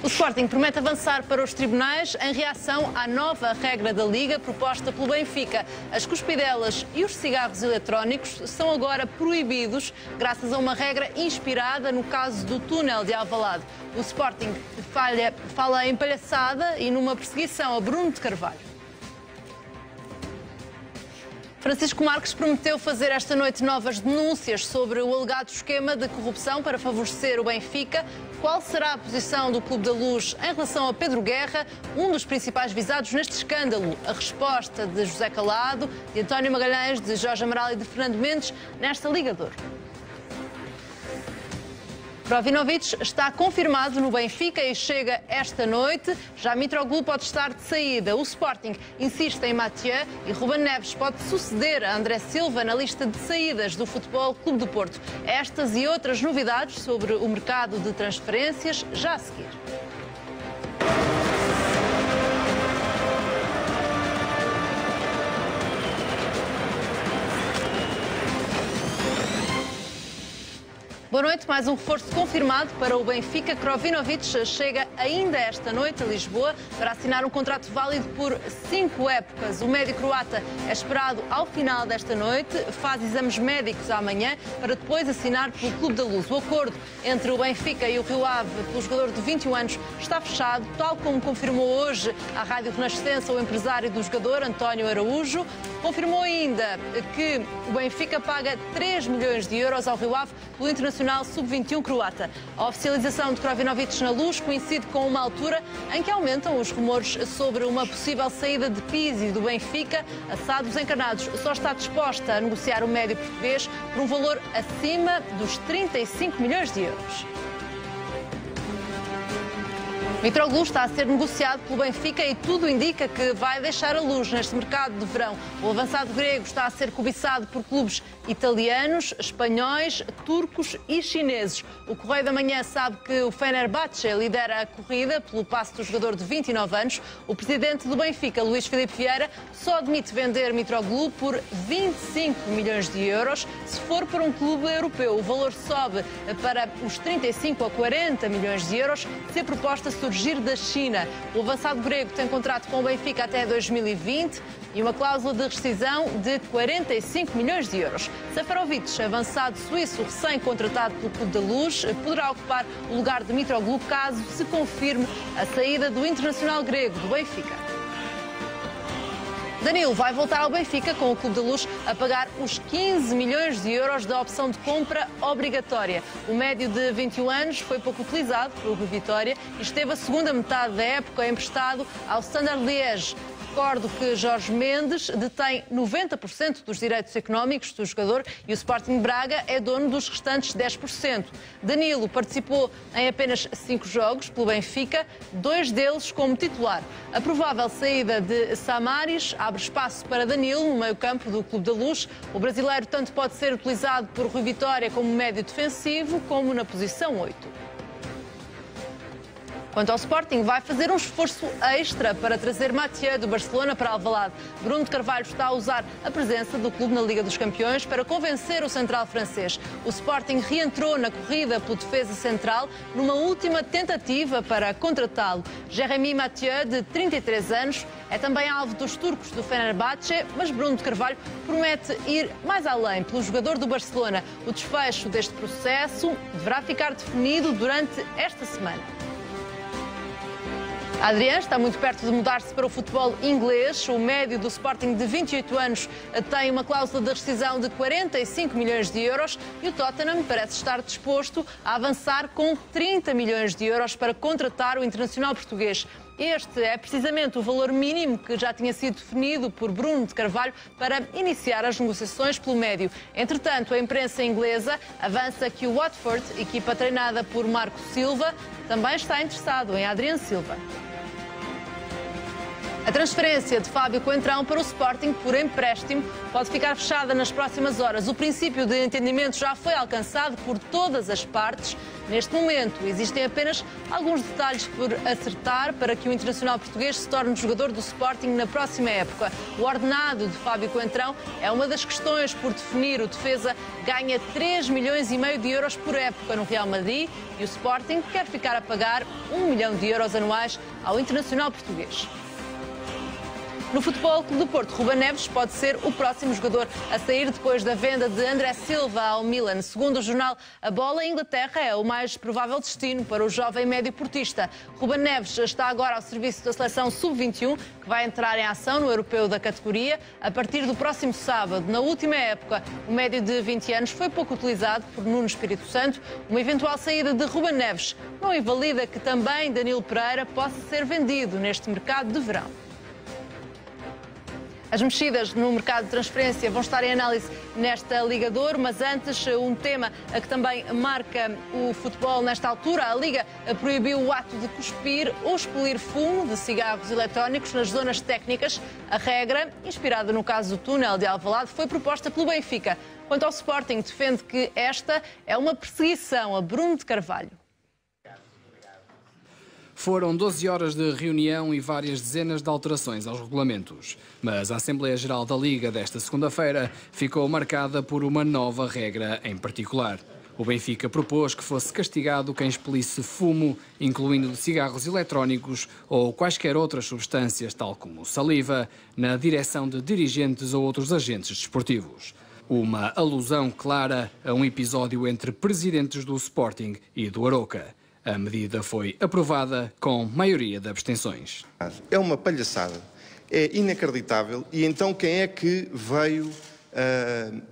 O Sporting promete avançar para os tribunais em reação à nova regra da Liga proposta pelo Benfica. As cuspidelas e os cigarros eletrónicos são agora proibidos graças a uma regra inspirada no caso do túnel de Alvalade. O Sporting fala em palhaçada e numa perseguição a Bruno de Carvalho. Francisco Marques prometeu fazer esta noite novas denúncias sobre o alegado esquema de corrupção para favorecer o Benfica. Qual será a posição do Clube da Luz em relação a Pedro Guerra, um dos principais visados neste escândalo? A resposta de José Calado, de António Magalhães, de Jorge Amaral e de Fernando Mendes nesta Liga de Ouro. Krovinovic está confirmado no Benfica e chega esta noite. Já Mitroglou pode estar de saída. O Sporting insiste em Mathieu e Ruben Neves pode suceder a André Silva na lista de saídas do Futebol Clube do Porto. Estas e outras novidades sobre o mercado de transferências já a seguir. Boa noite. Mais um reforço confirmado para o Benfica. Krovinovic chega ainda esta noite a Lisboa para assinar um contrato válido por 5 épocas. O médio croata é esperado ao final desta noite, faz exames médicos amanhã para depois assinar pelo Clube da Luz. O acordo entre o Benfica e o Rio Ave pelo jogador de 21 anos está fechado, tal como confirmou hoje à Rádio Renascença o empresário do jogador, António Araújo. Confirmou ainda que o Benfica paga 3 milhões de euros ao Rio Ave pelo Internacional Sub-21 croata. A oficialização de Krovinovic na Luz coincide com uma altura em que aumentam os rumores sobre uma possível saída de Pizzi do Benfica. A SAD dos Encarnados só está disposta a negociar o médio português por um valor acima dos 35 milhões de euros. Mitroglou está a ser negociado pelo Benfica e tudo indica que vai deixar a Luz neste mercado de verão. O avançado grego está a ser cobiçado por clubes italianos, espanhóis, turcos e chineses. O Correio da Manhã sabe que o Fenerbahçe lidera a corrida pelo passe do jogador de 29 anos. O presidente do Benfica, Luís Filipe Vieira, só admite vender Mitroglou por 25 milhões de euros. Se for para um clube europeu, o valor sobe para os 35 a 40 milhões de euros se a proposta surgir da China. O avançado grego tem contrato com o Benfica até 2020 e uma cláusula de rescisão de 45 milhões de euros. Seferovic, avançado suíço recém-contratado pelo Clube da Luz, poderá ocupar o lugar de Mitroglou caso se confirme a saída do internacional grego do Benfica. Danilo vai voltar ao Benfica com o Clube da Luz a pagar os 15 milhões de euros da opção de compra obrigatória. O médio de 21 anos foi pouco utilizado pelo Vitória e esteve a segunda metade da época emprestado ao Standard Liège. Recordo que Jorge Mendes detém 90% dos direitos económicos do jogador e o Sporting Braga é dono dos restantes 10%. Danilo participou em apenas 5 jogos pelo Benfica, 2 deles como titular. A provável saída de Samaris abre espaço para Danilo no meio-campo do Clube da Luz. O brasileiro tanto pode ser utilizado por Rui Vitória como médio defensivo, como na posição 8. Quanto ao Sporting, vai fazer um esforço extra para trazer Mathieu do Barcelona para Alvalade. Bruno de Carvalho está a usar a presença do clube na Liga dos Campeões para convencer o central francês. O Sporting reentrou na corrida pelo defesa central numa última tentativa para contratá-lo. Jérémy Mathieu, de 33 anos, é também alvo dos turcos do Fenerbahçe, mas Bruno de Carvalho promete ir mais além pelo jogador do Barcelona. O desfecho deste processo deverá ficar definido durante esta semana. Adrián está muito perto de mudar-se para o futebol inglês. O médio do Sporting de 28 anos tem uma cláusula de rescisão de 45 milhões de euros e o Tottenham parece estar disposto a avançar com 30 milhões de euros para contratar o internacional português. Este é precisamente o valor mínimo que já tinha sido definido por Bruno de Carvalho para iniciar as negociações pelo médio. Entretanto, a imprensa inglesa avança que o Watford, equipa treinada por Marco Silva, também está interessado em Adrián Silva. A transferência de Fábio Coentrão para o Sporting por empréstimo pode ficar fechada nas próximas horas. O princípio de entendimento já foi alcançado por todas as partes. Neste momento, existem apenas alguns detalhes por acertar para que o internacional português se torne jogador do Sporting na próxima época. O ordenado de Fábio Coentrão é uma das questões por definir. O defesa ganha 3,5 milhões de euros por época no Real Madrid e o Sporting quer ficar a pagar 1 milhão de euros anuais ao internacional português. No Futebol Clube do Porto, Ruben Neves pode ser o próximo jogador a sair depois da venda de André Silva ao Milan. Segundo o jornal A Bola, a Inglaterra é o mais provável destino para o jovem médio portista. Ruben Neves está agora ao serviço da seleção sub-21, que vai entrar em ação no europeu da categoria a partir do próximo sábado. Na última época, o médio de 20 anos foi pouco utilizado por Nuno Espírito Santo. Uma eventual saída de Ruben Neves não invalida que também Danilo Pereira possa ser vendido neste mercado de verão. As mexidas no mercado de transferência vão estar em análise nesta Liga de Ouro, mas antes um tema a que também marca o futebol nesta altura. A Liga proibiu o ato de cuspir ou expelir fumo de cigarros eletrónicos nas zonas técnicas. A regra, inspirada no caso do túnel de Alvalade, foi proposta pelo Benfica. Quanto ao Sporting, defende que esta é uma perseguição a Bruno de Carvalho. Foram 12 horas de reunião e várias dezenas de alterações aos regulamentos. Mas a Assembleia Geral da Liga desta segunda-feira ficou marcada por uma nova regra em particular. O Benfica propôs que fosse castigado quem expelisse fumo, incluindo de cigarros eletrónicos ou quaisquer outras substâncias, tal como saliva, na direção de dirigentes ou outros agentes desportivos. Uma alusão clara a um episódio entre presidentes do Sporting e do Arouca. A medida foi aprovada com maioria de abstenções. É uma palhaçada, é inacreditável. E então quem é que veio,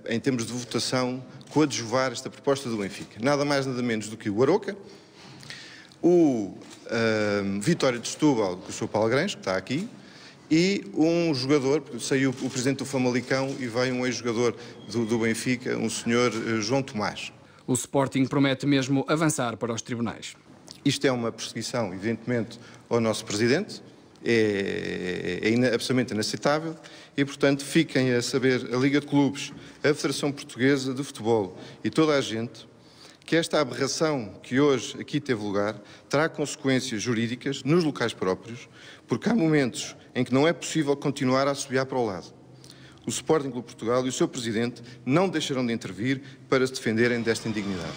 em termos de votação, coadjuvar esta proposta do Benfica? Nada mais, nada menos do que o Arouca, o Vitória de Setúbal, o Sr. Paulo Grães, que está aqui, e um jogador, saiu o presidente do Famalicão e veio um ex-jogador do Benfica, um senhor João Tomás. O Sporting promete mesmo avançar para os tribunais. Isto é uma perseguição, evidentemente, ao nosso presidente, é absolutamente inaceitável e, portanto, fiquem a saber, a Liga de Clubes, a Federação Portuguesa de Futebol e toda a gente, que esta aberração que hoje aqui teve lugar terá consequências jurídicas nos locais próprios, porque há momentos em que não é possível continuar a assobiar para o lado. O Sporting Clube Portugal e o seu presidente não deixarão de intervir para se defenderem desta indignidade.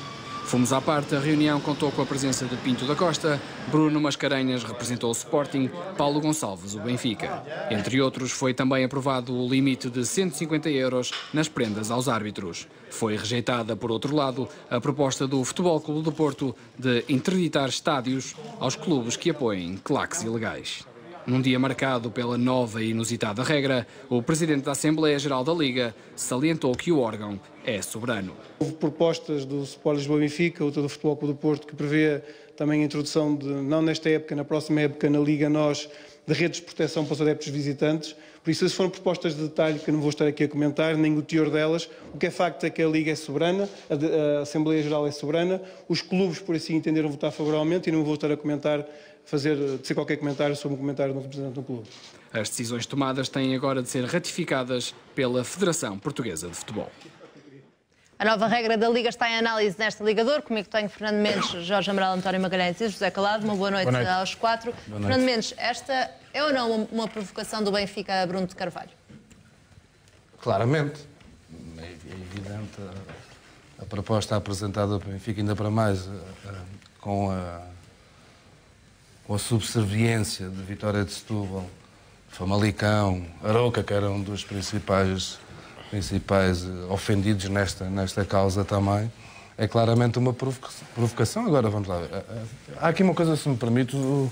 Fomos à parte, a reunião contou com a presença de Pinto da Costa, Bruno Mascarenhas representou o Sporting, Paulo Gonçalves o Benfica. Entre outros, foi também aprovado o limite de 150 euros nas prendas aos árbitros. Foi rejeitada, por outro lado, a proposta do Futebol Clube do Porto de interditar estádios aos clubes que apoiem claques ilegais. Num dia marcado pela nova e inusitada regra, o presidente da Assembleia Geral da Liga salientou que o órgão é soberano. Houve propostas do Sport Lisboa Benfica, outra do Futebol Clube do Porto, que prevê também a introdução de, não nesta época, na próxima época, na Liga Nós, de redes de proteção para os adeptos visitantes. Por isso, essas foram propostas de detalhe que eu não vou estar aqui a comentar, nem o teor delas. O que é facto é que a Liga é soberana, a Assembleia Geral é soberana, os clubes, por assim entenderam, votar favoravelmente e não vou estar a comentar, dizer qualquer comentário sobre um comentário do representante do clube. As decisões tomadas têm agora de ser ratificadas pela Federação Portuguesa de Futebol. A nova regra da Liga está em análise nesta Liga de Ouro. Comigo tenho Fernando Mendes, Jorge Amaral, António Magalhães e José Calado. Uma boa noite aos quatro. Fernando Mendes, esta é ou não uma provocação do Benfica a Bruno de Carvalho? Claramente. É evidente a proposta apresentada pelo Benfica, ainda para mais com a subserviência de Vitória de Setúbal, Famalicão, Arouca, que era um dos principais ofendidos nesta causa também, é claramente uma provocação. Agora, vamos lá ver. Há aqui uma coisa, se me permite, o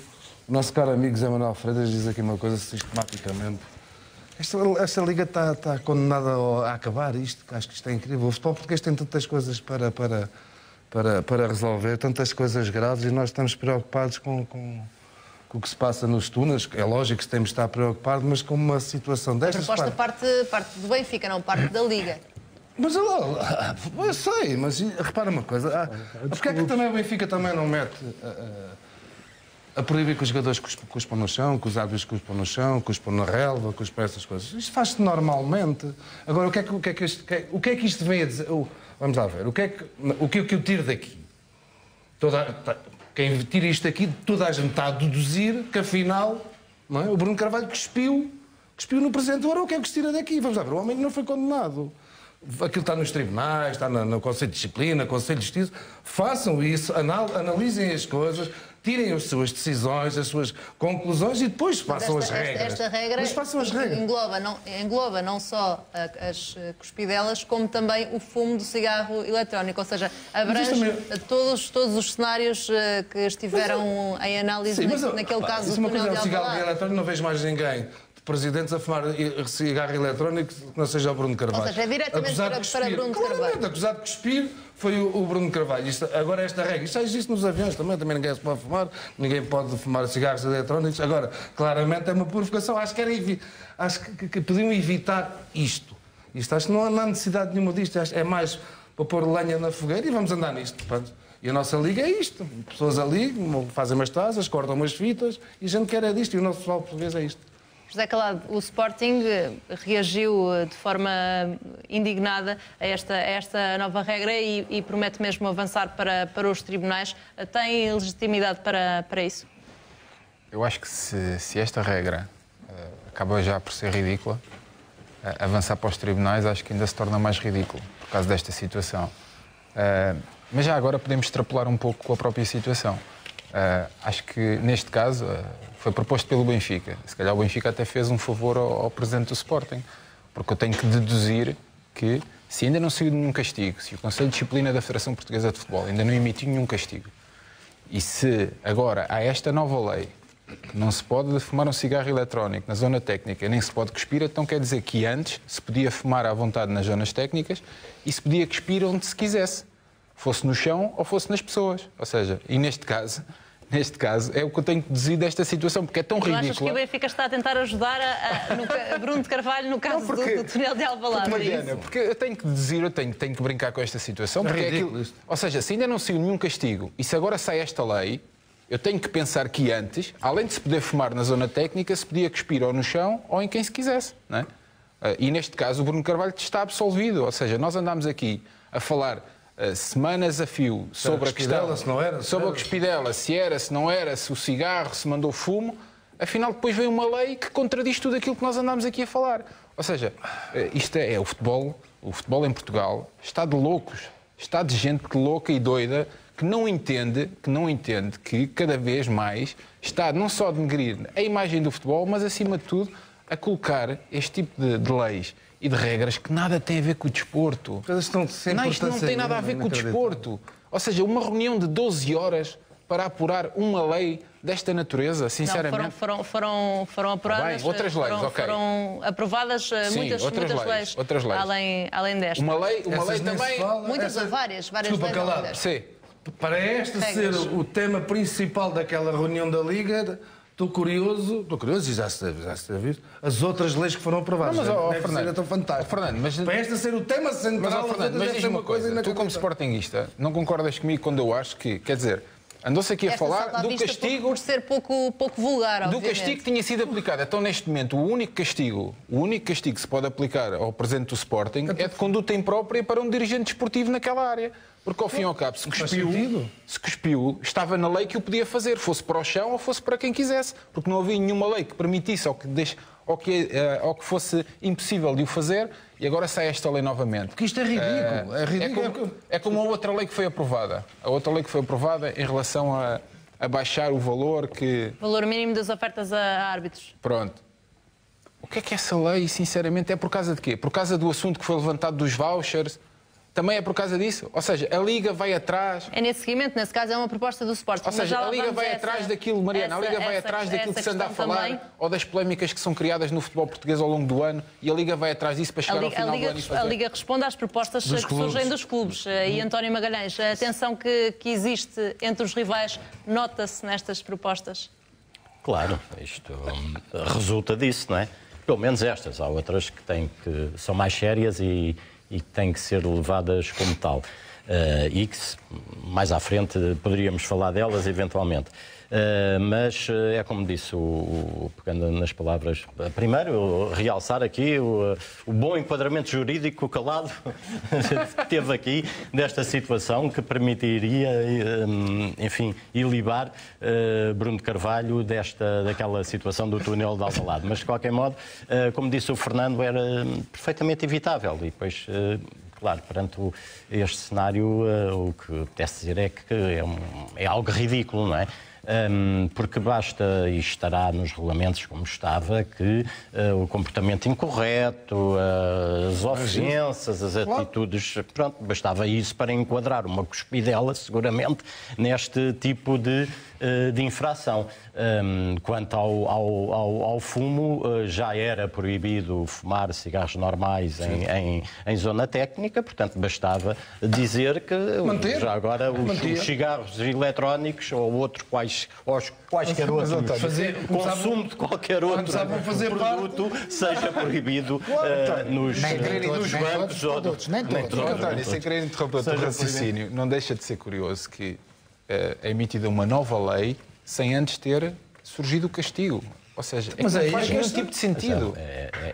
nosso caro amigo Zé Manuel Freitas diz aqui uma coisa sistematicamente. Esta liga está condenada a acabar. Acho que isto é incrível. O futebol português tem tantas coisas para resolver, tantas coisas graves, e nós estamos preocupados com o que se passa nos túneis. É lógico que temos de estar preocupados, mas com uma situação destas... A proposta parte do Benfica, não parte da Liga. Mas eu sei, mas repara uma coisa. Porque é que também o Benfica também não mete a proibir que os jogadores cuspam no chão, que os árbitros cuspam no chão, cuspam na relva, cuspam essas coisas? Isto faz-se normalmente. Agora, o que é que isto vem a dizer? Vamos lá ver. O que eu tiro daqui? Quem tira isto aqui, toda a gente está a deduzir que, afinal, não é? O Bruno Carvalho cuspiu no Presidente do Arouca. O que é que se tira daqui? Vamos lá ver, o homem não foi condenado. Aquilo está nos tribunais, está no Conselho de Disciplina, Conselho de Justiça. Façam isso, analisem as coisas, tirem as suas decisões, as suas conclusões e depois façam as regras. Esta regra engloba não só as cuspidelas, como também o fumo do cigarro eletrónico, ou seja, abrange todos os cenários que estiveram em análise naquele caso do túnel de Alvalade. Cigarro eletrónico, não vejo mais ninguém presidentes a fumar cigarro eletrónico que não seja o Bruno Carvalho. Ou seja, é diretamente para Bruno Carvalho. Acusado de cuspir foi o Bruno Carvalho. Agora esta regra, isto já existe nos aviões também ninguém se pode fumar, ninguém pode fumar cigarros eletrónicos. Agora, claramente é uma purificação. Acho que podiam evitar isto. Acho que não há necessidade nenhuma disto. É mais para pôr lenha na fogueira e vamos andar nisto. E a nossa liga é isto. Pessoas ali fazem umas taças, cortam umas fitas e a gente quer é disto. E o nosso futebol português é isto. José Calado, o Sporting reagiu de forma indignada a esta nova regra e promete mesmo avançar para os tribunais. Tem legitimidade para isso? Eu acho que se esta regra acaba já por ser ridícula, avançar para os tribunais acho que ainda se torna mais ridículo por causa desta situação. Mas já agora podemos extrapolar um pouco com a própria situação. Acho que neste caso foi proposto pelo Benfica. Se calhar o Benfica até fez um favor ao presidente do Sporting, porque eu tenho que deduzir que se ainda não saiu nenhum castigo, se o Conselho de Disciplina da Federação Portuguesa de Futebol ainda não emitiu nenhum castigo, e se agora há esta nova lei que não se pode fumar um cigarro eletrónico na zona técnica, nem se pode cuspir, então quer dizer que antes se podia fumar à vontade nas zonas técnicas e se podia cuspir onde se quisesse, fosse no chão ou fosse nas pessoas. Ou seja, e neste caso é o que eu tenho que dizer desta situação, porque é tão ridícula. Tu achas que o Benfica está a tentar ajudar a Bruno de Carvalho no caso do túnel de Alvalade? Porque eu tenho que dizer, eu tenho que brincar com esta situação, porque é aquilo, ou seja, se ainda não saiu nenhum castigo e se agora sai esta lei, eu tenho que pensar que antes, além de se poder fumar na zona técnica, se podia cuspir ou no chão ou em quem se quisesse, não é? E neste caso o Bruno Carvalho está absolvido, ou seja, nós andámos aqui a falar semanas a fio sobre a questão, sobre a cuspidela, se era, se não era, se o cigarro, se mandou fumo, afinal depois veio uma lei que contradiz tudo aquilo que nós andámos aqui a falar. Ou seja, isto é o futebol em Portugal está de loucos, está de gente louca e doida que não entende que cada vez mais está não só a denegrir a imagem do futebol, mas acima de tudo a colocar este tipo de leis e de regras que nada tem a ver com o desporto. Isto não tem nada a ver com o desporto. Ou seja, uma reunião de 12 horas para apurar uma lei desta natureza, sinceramente... Não, foram apuradas... outras leis, ok. Foram aprovadas muitas leis. Outras leis. Além desta. Uma lei também... Muitas ou várias leis. Sim. Para este ser o tema principal daquela reunião da Liga... Estou curioso e já se deve visto as outras leis que foram aprovadas. Fernando, tão fantástico. Fernando, mas para esta ser o tema central, mas diz uma coisa, tu como sportinguista, não concordas comigo quando eu acho que, quer dizer, andou-se aqui a falar do castigo... Por ser pouco vulgar, obviamente. Do castigo que tinha sido aplicado. Então, neste momento, o único castigo que se pode aplicar ao presidente do Sporting é de conduta imprópria para um dirigente desportivo naquela área. Porque, ao fim e ao cabo, se cuspiu, estava na lei que o podia fazer, fosse para o chão ou fosse para quem quisesse. Porque não havia nenhuma lei que permitisse ou que fosse impossível de o fazer, e agora sai esta lei novamente. Porque isto é ridículo. É como a outra lei que foi aprovada. A outra lei que foi aprovada em relação a baixar o valor que... Valor mínimo das ofertas a árbitros. Pronto. O que é essa lei, sinceramente, é por causa de quê? Por causa do assunto que foi levantado dos vouchers? Também é por causa disso? Ou seja, a Liga vai atrás... É nesse seguimento, nesse caso é uma proposta do Sporting. Ou seja, a Liga vai atrás daquilo, Mariana, a Liga vai atrás daquilo que se anda a falar, ou das polémicas que são criadas no futebol português ao longo do ano, e a Liga vai atrás disso para chegar ao final do ano e fazer. A Liga responde às propostas que surgem dos clubes. E António Magalhães, a tensão que existe entre os rivais nota-se nestas propostas? Claro, isto resulta disso, não é? Pelo menos estas. Há outras que são mais sérias e têm que ser levadas como tal. e que mais à frente poderíamos falar delas eventualmente. Mas é como disse, pegando nas palavras, primeiro realçar aqui o bom enquadramento jurídico calado que teve aqui desta situação que permitiria, enfim, ilibar Bruno de Carvalho daquela situação do túnel de Alvalade. Mas de qualquer modo, como disse o Fernando, era perfeitamente evitável e depois... Claro, perante este cenário, o que apetece dizer é que é algo ridículo, não é? Porque basta, e estará nos regulamentos como estava, que o comportamento incorreto, as ofensas, as atitudes, pronto, bastava isso para enquadrar uma cuspidela, seguramente, neste tipo de infração. Quanto ao fumo, já era proibido fumar cigarros normais em zona técnica, portanto, bastava dizer que já agora os cigarros eletrónicos ou outros quaisquer outros, consumo de qualquer outro produto seja proibido nos bancos ou António, sem querer interromper o teu raciocínio, não deixa de ser curioso que é emitida uma nova lei sem antes ter surgido o castigo. Ou seja, não faz nenhum tipo de sentido.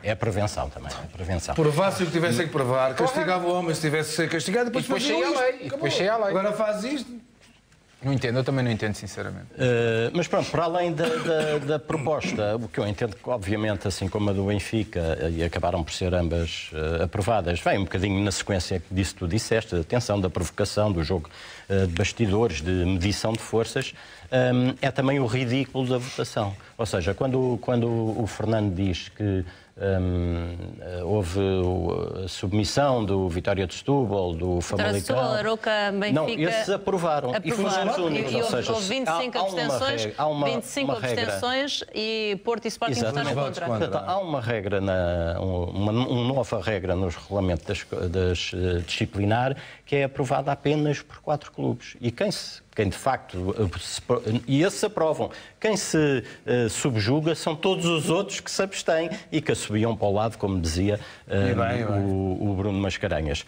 É a prevenção também. Prevenção. Provasse o que tivessem que provar, castigava o homem se tivesse de ser castigado, depois cheia a lei. Agora faz isto. Não entendo, eu também não entendo, sinceramente. Mas pronto, para além da proposta, o que eu entendo que, obviamente, assim como a do Benfica, e acabaram por ser ambas aprovadas, vem um bocadinho na sequência disso que tu disseste, da tensão, da provocação, do jogo de bastidores, de medição de forças, é também o ridículo da votação. Ou seja, quando o Fernando diz que houve a submissão do Vitória de Setúbal, do Famalicão... Arouca, Benfica... Não, esses aprovaram. E foram os únicos. Ou seja, houve 25 abstenções, 25 abstenções e Porto e Sporting votaram contra. Portanto, há uma regra, uma nova regra nos regulamentos das disciplinar que é aprovada apenas por 4 clubes. E quem de facto, e esses aprovam, quem se subjuga são todos os outros que se abstêm e que subiam para o lado, como dizia o Bruno Mascarenhas.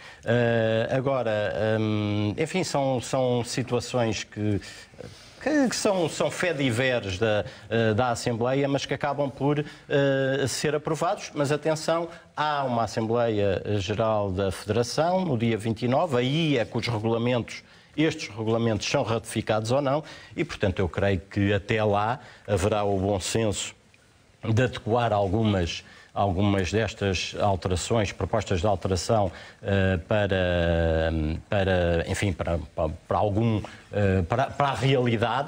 Agora, enfim, são situações que são fediveres da Assembleia, mas que acabam por ser aprovados. Mas atenção, há uma Assembleia Geral da Federação no dia 29, aí é que estes regulamentos são ratificados ou não, e, portanto, eu creio que até lá haverá o bom senso de adequar algumas destas alterações, propostas de alteração para a realidade,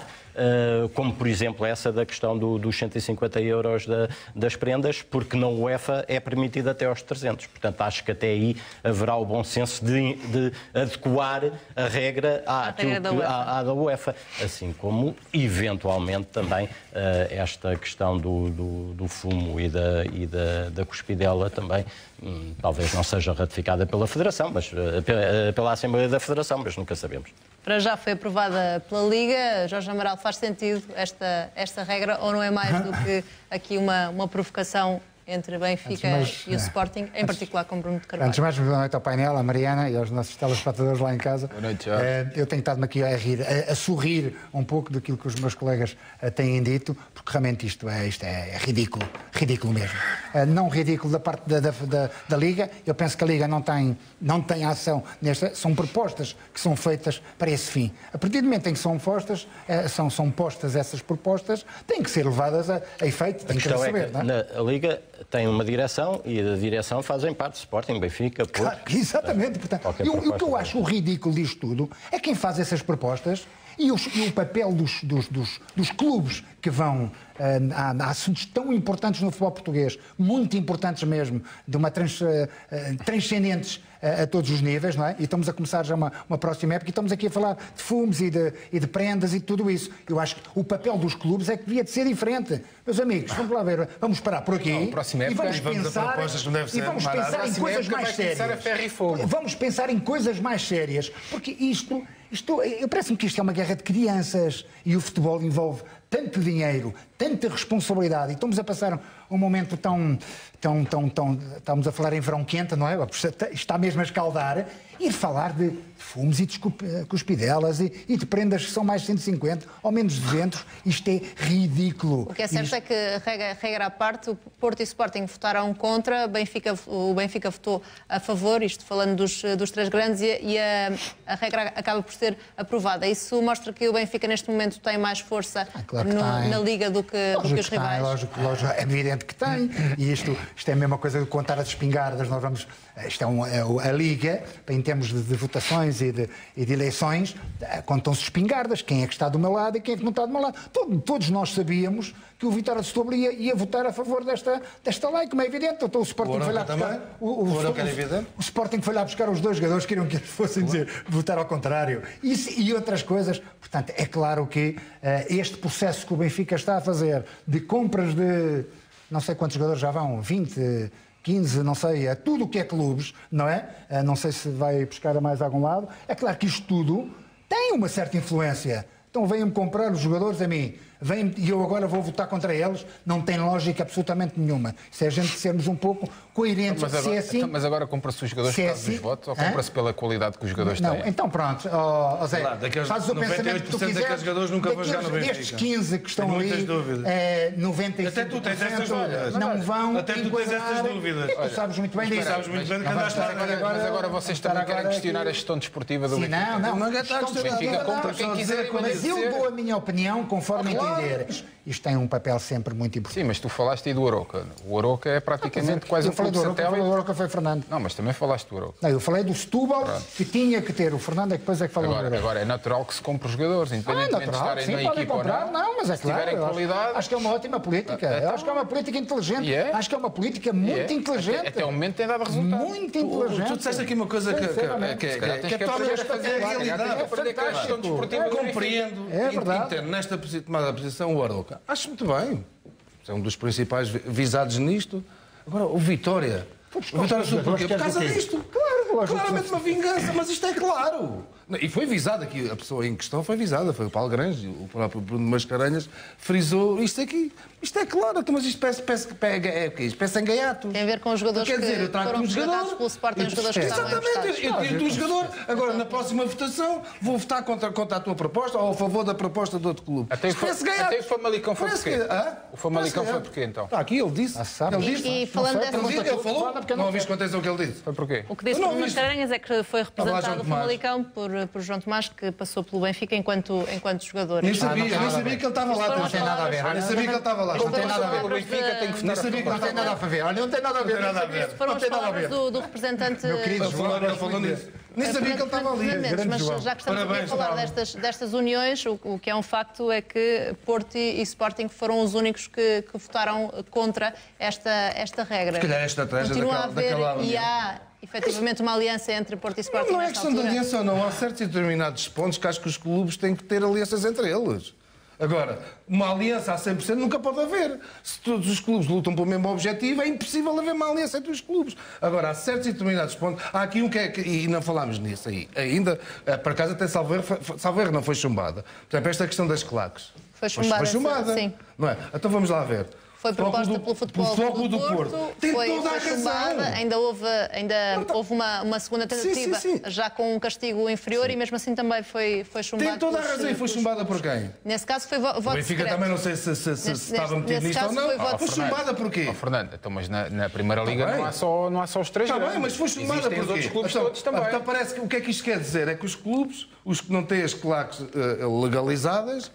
como, por exemplo, essa da questão dos 150 euros das prendas, porque na UEFA é permitido até aos 300. Portanto, acho que até aí haverá o bom senso de adequar a regra à da UEFA. Assim como, eventualmente, também esta questão do fumo e da cuspidela também, talvez não seja ratificada pela Federação, mas pela Assembleia da Federação, mas nunca sabemos. Para já foi aprovada pela Liga. Jorge Amaral, faz sentido esta regra ou não é mais do que aqui uma provocação entre Benfica e o Sporting, em particular com Bruno de Carvalho? Antes de mais, boa noite ao painel, à Mariana e aos nossos telespectadores lá em casa. Boa noite, Jorge. Eu tenho estado-me aqui a rir, a sorrir um pouco daquilo que os meus colegas têm dito, porque realmente isto é ridículo, ridículo mesmo. Não ridículo da parte da Liga, eu penso que a Liga não tem ação nesta, são propostas que são feitas para esse fim. A partir do momento em que são postas essas propostas, têm que ser levadas a efeito, tem que saber, não é? A Liga tem uma direção e da direção fazem parte do Sporting, Benfica, Porto... Claro, exatamente. Portanto, e o que eu acho ridículo disto tudo é quem faz essas propostas e o papel dos clubes que vão... Há assuntos tão importantes no futebol português, muito importantes mesmo, de uma transcendentes a todos os níveis, não é? E estamos a começar já uma próxima época e estamos aqui a falar de fumos e de prendas e de tudo isso. Eu acho que o papel dos clubes é que devia de ser diferente. Meus amigos, vamos lá ver, vamos parar por aqui e vamos pensar em coisas mais sérias. Vamos pensar em coisas mais sérias, porque eu parece-me que isto é uma guerra de crianças e o futebol envolve tanto dinheiro, tanta responsabilidade, e estamos a passar um momento tão estamos a falar em verão quente, não é? Está mesmo a escaldar, Ir falar de fumos e de cuspidelas e de prendas que são mais de 150 ou menos 200, isto é ridículo. O que é certo é que, regra à parte, o Porto e o Sporting votaram contra, o Benfica votou a favor, isto falando dos três grandes, e a regra acaba por ser aprovada. Isso mostra que o Benfica neste momento tem mais força na Liga do que os rivais. Lógico, é evidente que tem. E isto é a mesma coisa de contar as espingardas. Nós vamos... Isto é a Liga, em termos de votações e de eleições, contam-se espingardas, quem é que está do meu lado e quem é que não está do meu lado. Todos nós sabíamos que o Vitória de Setúbal ia votar a favor desta lei, como é evidente. Então o Sporting foi lá buscar... O Sporting foi lá buscar os dois jogadores que queriam que eles fossem votar ao contrário. E outras coisas. Portanto, é claro que este processo que o Benfica está a fazer de compras de... Não sei quantos jogadores já vão, 20... 15, não sei, tudo o que é clubes, não é? Não sei se vai buscar a mais algum lado. É claro que isto tudo tem uma certa influência. Então venham-me comprar os jogadores a mim. E eu agora vou votar contra eles, não tem lógica absolutamente nenhuma. Se é a gente sermos um pouco coerentes, mas agora compra-se os jogadores por causa dos votos ou compra-se pela qualidade que os jogadores têm? Então pronto, Zé, fazes o pensamento que tu quiseres. Daqueles jogadores nunca vão jogar no Benfica. Destes 15 que estão ali, 95% até tu tens essas dúvidas. Não vão até tu tens essas dúvidas. Tu sabes muito bem disso. Sabes muito bem que andaste lá. Mas agora vocês também querem questionar a gestão desportiva do Benfica. Não Benfica compra quem quiser. Mas eu dou a minha opinião conforme entender. Isto tem um papel sempre muito importante. Sim, mas tu falaste aí do Arouca. O Arouca é praticamente quase um clube satélite. Eu falei do Arouca, foi Fernando. Não, mas também falaste do Arouca. Não, eu falei do Setúbal, que tinha que ter. O Fernando é que depois é que falou do Arouca. Agora é natural que se compre os jogadores, independentemente de estarem na equipa ou não. Não, mas é claro. Se tiverem qualidade... Acho que é uma ótima política. Eu acho que é uma política inteligente. Acho que é uma política muito inteligente. Até o momento tem dado resultado. Muito inteligente. Tu disseste aqui uma coisa que é a realidade. Compreendo, entendo nesta tomada posição o Arouca. Acho muito bem. É um dos principais visados nisto. Agora, o Vitória. O Vitória soube porquê? Por causa disto. Claro, claramente uma vingança, mas isto é claro. E foi visado aqui, a pessoa em questão foi visada, foi o Paulo Grange, o próprio Bruno Mascarenhas frisou isto aqui. Isto é claro, mas isto parece engaiato. Tem a ver com os jogadores que foram contratados pelo Sporting, os jogadores que estavam emprestados. Exatamente, eu tiro do jogador. Agora, na próxima votação, vou votar contra a tua proposta ou a favor da proposta do outro clube. Até o Famalicão foi porquê? O Famalicão foi porquê, então? Aqui ele disse. E falando dessa... Ele falou, não ouviste quanto atenção que ele disse. Foi porquê? O que disse Bruno Mascarenhas é que foi representado o Famalicão por João Tomás, que passou pelo Benfica enquanto jogador. Nem sabia que ele estava lá. Não tem nada a ver. Nem sabia que ele estava lá. Não tem nada a ver. O Benfica tem que votar. Não tem nada a ver. Olha, não tem nada a ver. Foram as palavras do representante... Meu querido, ele falou nisso. Nem sabia que ele estava ali. Mas já que estamos aqui a falar destas uniões, o que é um facto é que Porto e Sporting foram os únicos que votaram contra esta regra. Se calhar esta estratégia continua a haver e há efetivamente uma aliança entre Porto e Sporting. Não é questão de aliança ou não. Há certos e determinados pontos que acho que os clubes têm que ter alianças entre eles. Agora, uma aliança a 100% nunca pode haver. Se todos os clubes lutam pelo mesmo objetivo, é impossível haver uma aliança entre os clubes. Agora, há certos e determinados pontos. Há aqui um que é... E não falámos nisso aí. Ainda, por acaso, até Salveiro não foi chumbada. Por exemplo, esta questão das claques. Foi chumbada, sim. Não é? Então vamos lá ver. Foi proposta pelo Futebol do Porto. Tem foi toda a chumbada. razão. Ainda houve uma segunda tentativa, já com um castigo inferior, e mesmo assim também foi chumbada. Tem toda a razão. E foi chumbada por quem? Nesse caso foi voto secreto. O Benfica também não sei se estava metido nisto ou não. Foi chumbada por quê? Fernando, então, mas na Primeira Liga não há só os três grandes. Está bem, mas foi chumbada por quê? Os outros clubes todos também. Então parece que o que é que isto quer dizer? É que os clubes, os que não têm as claques legalizadas,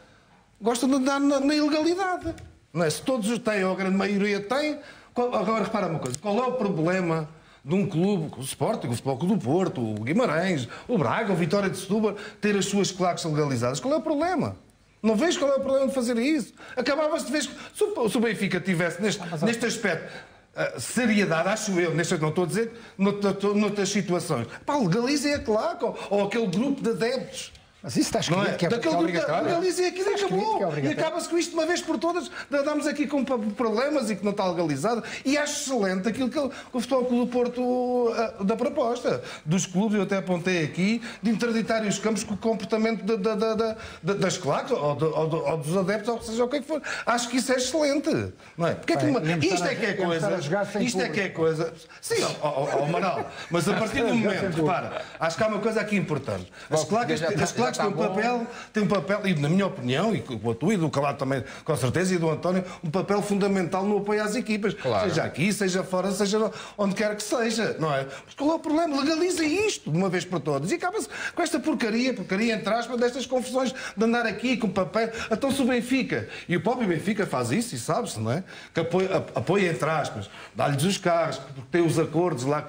gostam de andar na ilegalidade. Não é? Se todos os têm, ou a grande maioria tem... Agora, repara uma coisa. Qual é o problema de um clube, o Sporting, o Futebol Clube do Porto, o Guimarães, o Braga, o Vitória de Setúbal, ter as suas claques legalizadas? Qual é o problema? Não vejo qual é o problema de fazer isso. Acabava-se de ver... Se o Benfica tivesse, neste aspecto, seriedade, acho eu, não estou a dizer, noutras situações, legalizem a claque ou aquele grupo de adeptos. Mas isso está escrito não é? que é obrigatório. Legaliza aquilo e acabou. E acaba-se com isto de uma vez por todas. Andamos aqui com problemas e que não está legalizado. E acho excelente aquilo que o Futebol Clube do Porto, da proposta dos clubes, eu até apontei aqui, de interditarem os campos com o comportamento das claques ou dos adeptos, ou seja o que for. Acho que isso é excelente. Não é? Porque isto é que é coisa. Isto é que é coisa. Sim, Amaral. Mas a partir do momento, repara, acho que há uma coisa aqui importante. As claques têm um papel, e na minha opinião, e com a tua e do Calado também, com certeza, e do António, um papel fundamental no apoio às equipas. Claro. Seja aqui, seja fora, seja onde quer que seja, não é? Mas qual é o problema? Legalizem isto de uma vez por todas. E acaba-se com esta porcaria entre aspas, destas confusões de andar aqui com papel. Então se o Benfica, e o próprio Benfica faz isso, e sabe-se, não é? Que apoia entre aspas, dá-lhes os carros, porque tem os acordos lá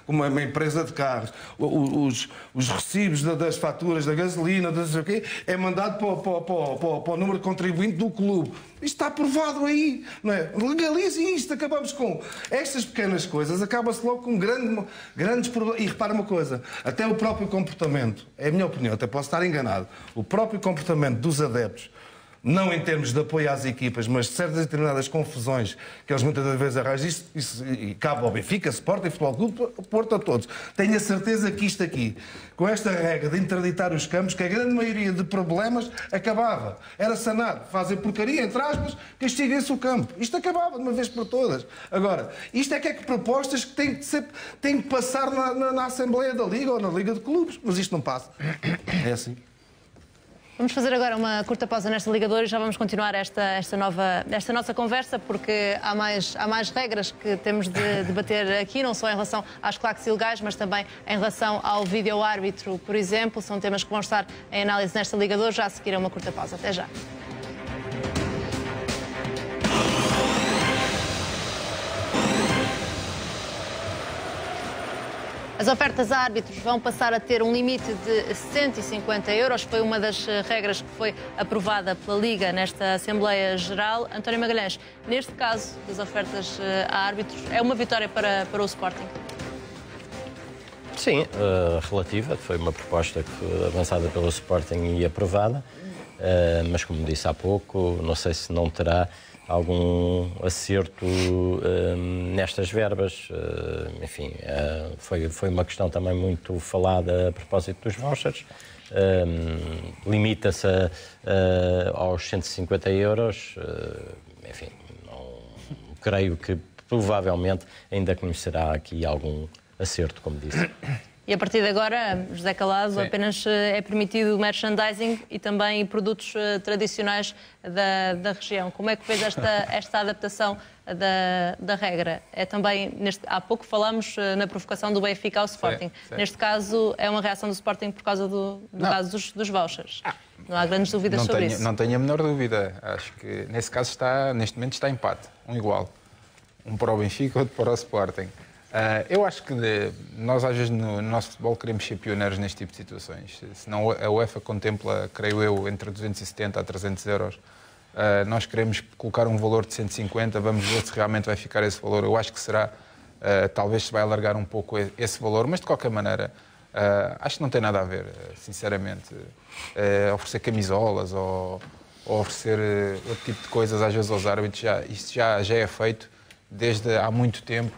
com uma empresa de carros, os recibos das faturas da gasolina, não sei o quê, é mandado para o número de contribuinte do clube. Isto está aprovado aí, não é? Legalizem isto, acabamos com estas pequenas coisas, acaba-se logo com grandes problemas. E repara uma coisa, até o próprio comportamento, é a minha opinião, até posso estar enganado, o próprio comportamento dos adeptos, não em termos de apoio às equipas, mas de certas determinadas confusões que eles muitas das vezes arranjam, isso e cabe ao Benfica, Sporting, Futebol Clube, Porto, a todos. Tenho a certeza que isto aqui, com esta regra de interditar os campos, que a grande maioria de problemas acabava. Era sanado. Fazem porcaria, entre aspas, castiguem-se o campo. Isto acabava de uma vez por todas. Agora, isto é que propostas que têm que passar na Assembleia da Liga ou na Liga de Clubes. Mas isto não passa. É assim. Vamos fazer agora uma curta pausa nesta Liga 2 e já vamos continuar esta nossa conversa, porque há mais regras que temos de debater aqui, não só em relação às claques ilegais, mas também em relação ao vídeo-árbitro, por exemplo. São temas que vão estar em análise nesta Liga 2, já a seguir a uma curta pausa. Até já. As ofertas a árbitros vão passar a ter um limite de 150 euros. Foi uma das regras que foi aprovada pela Liga nesta Assembleia Geral. António Magalhães, neste caso das ofertas a árbitros, é uma vitória para o Sporting? Sim, relativa. Foi uma proposta que foi avançada pelo Sporting e aprovada. Mas, como disse há pouco, não sei se não terá algum acerto nestas verbas. Enfim, foi uma questão também muito falada a propósito dos vouchers. Limita-se aos 150 euros. Enfim, não, creio que provavelmente ainda conhecerá aqui algum acerto, como disse. E a partir de agora, José Calado, sim, apenas é permitido merchandising e também produtos tradicionais da região. Como é que fez esta adaptação da regra? É também há pouco falámos na provocação do Benfica ao Sporting. Sim, sim. Neste caso, é uma reação do Sporting por causa do caso dos vouchers. Não há grandes dúvidas sobre isso. Não tenho a menor dúvida. Acho que nesse caso neste momento está empate, um igual. Um para o Benfica, outro para o Sporting. Eu acho que nós, às vezes, no nosso futebol, queremos ser pioneiros neste tipo de situações. Senão a UEFA contempla, creio eu, entre 270 a 300 euros. Nós queremos colocar um valor de 150, vamos ver se realmente vai ficar esse valor. Eu acho que será, talvez se vai alargar um pouco esse valor, mas de qualquer maneira, acho que não tem nada a ver, sinceramente. Oferecer camisolas ou oferecer outro tipo de coisas, às vezes, aos árbitros, isto já é feito desde há muito tempo.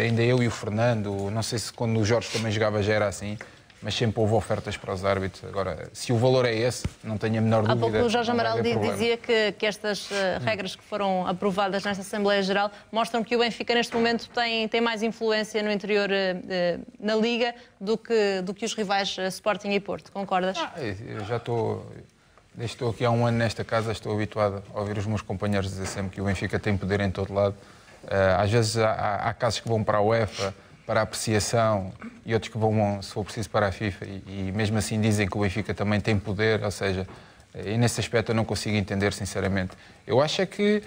Ainda eu e o Fernando, não sei se quando o Jorge também jogava já era assim, mas sempre houve ofertas para os árbitros. Agora, se o valor é esse, não tenho a menor dúvida. Há pouco o Jorge Amaral dizia que estas regras que foram aprovadas nesta Assembleia Geral mostram que o Benfica neste momento tem mais influência no interior na Liga do que os rivais Sporting e Porto. Concordas? Eu já estou aqui há um ano nesta casa, estou habituado a ouvir os meus companheiros dizer sempre que o Benfica tem poder em todo lado. Às vezes há casos que vão para a UEFA, para a apreciação, e outros que vão, se for preciso, para a FIFA. E mesmo assim dizem que o Benfica também tem poder, ou seja, e nesse aspecto eu não consigo entender, sinceramente. Eu acho é que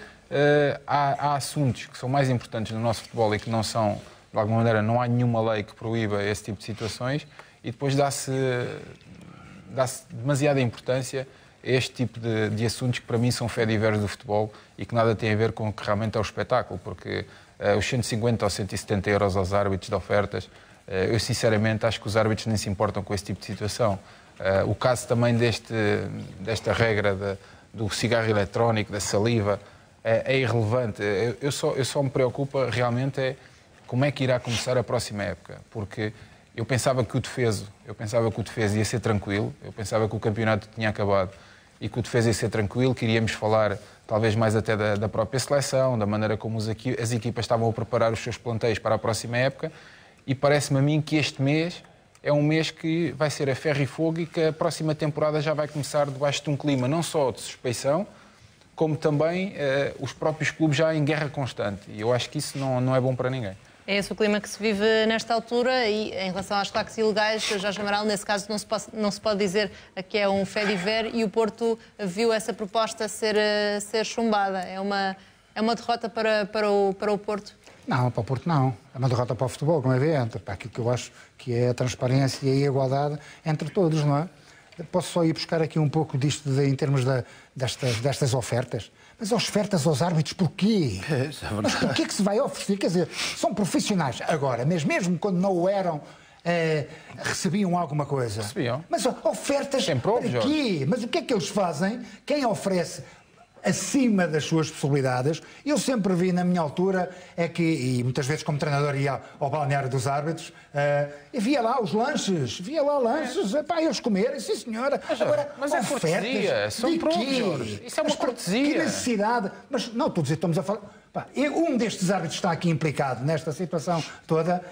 há assuntos que são mais importantes no nosso futebol e que não são, de alguma maneira, não há nenhuma lei que proíba esse tipo de situações, e depois dá-se demasiada importância a este tipo de assuntos que para mim são fediveres do futebol e que nada têm a ver com o que realmente é o espetáculo, porque os 150 ou 170 euros aos árbitros de ofertas, eu sinceramente acho que os árbitros nem se importam com esse tipo de situação. O caso também desta regra do cigarro eletrónico, da saliva, é irrelevante. Eu só me preocupa realmente como é que irá começar a próxima época, porque eu pensava que o defeso ia ser tranquilo, eu pensava que o campeonato tinha acabado e que o defeso ia ser tranquilo, que iríamos falar talvez mais até da própria seleção, da maneira como as equipas estavam a preparar os seus plantéis para a próxima época, e parece-me a mim que este mês é um mês que vai ser a ferro e fogo e que a próxima temporada já vai começar debaixo de um clima não só de suspeição, como também os próprios clubes já em guerra constante. E eu acho que isso não é bom para ninguém. É esse o clima que se vive nesta altura e em relação às claques ilegais, Jorge Amaral, nesse caso não se pode dizer que é um fait divers e o Porto viu essa proposta ser chumbada. É uma derrota para o Porto? Não, para o Porto não. É uma derrota para o futebol, como é evidente. Para aquilo que eu acho que é a transparência e a igualdade entre todos, não é? Posso só ir buscar aqui um pouco disto em termos destas ofertas. Mas ofertas aos árbitros, porquê? Mas porquê que se vai oferecer? Quer dizer, são profissionais agora, mas mesmo quando não o eram, recebiam alguma coisa. Recebiam. Mas ofertas para quê? Mas o que é que eles fazem? Quem oferece acima das suas possibilidades, eu sempre vi na minha altura, e muitas vezes como treinador ia ao balneário dos árbitros, e via lá os lanches, para eles comerem, sim senhora. Mas é cortesia, são prontos, Jorge. Isso é uma cortesia. Que necessidade? Mas não, estamos a falar... Um destes árbitros está aqui implicado nesta situação toda,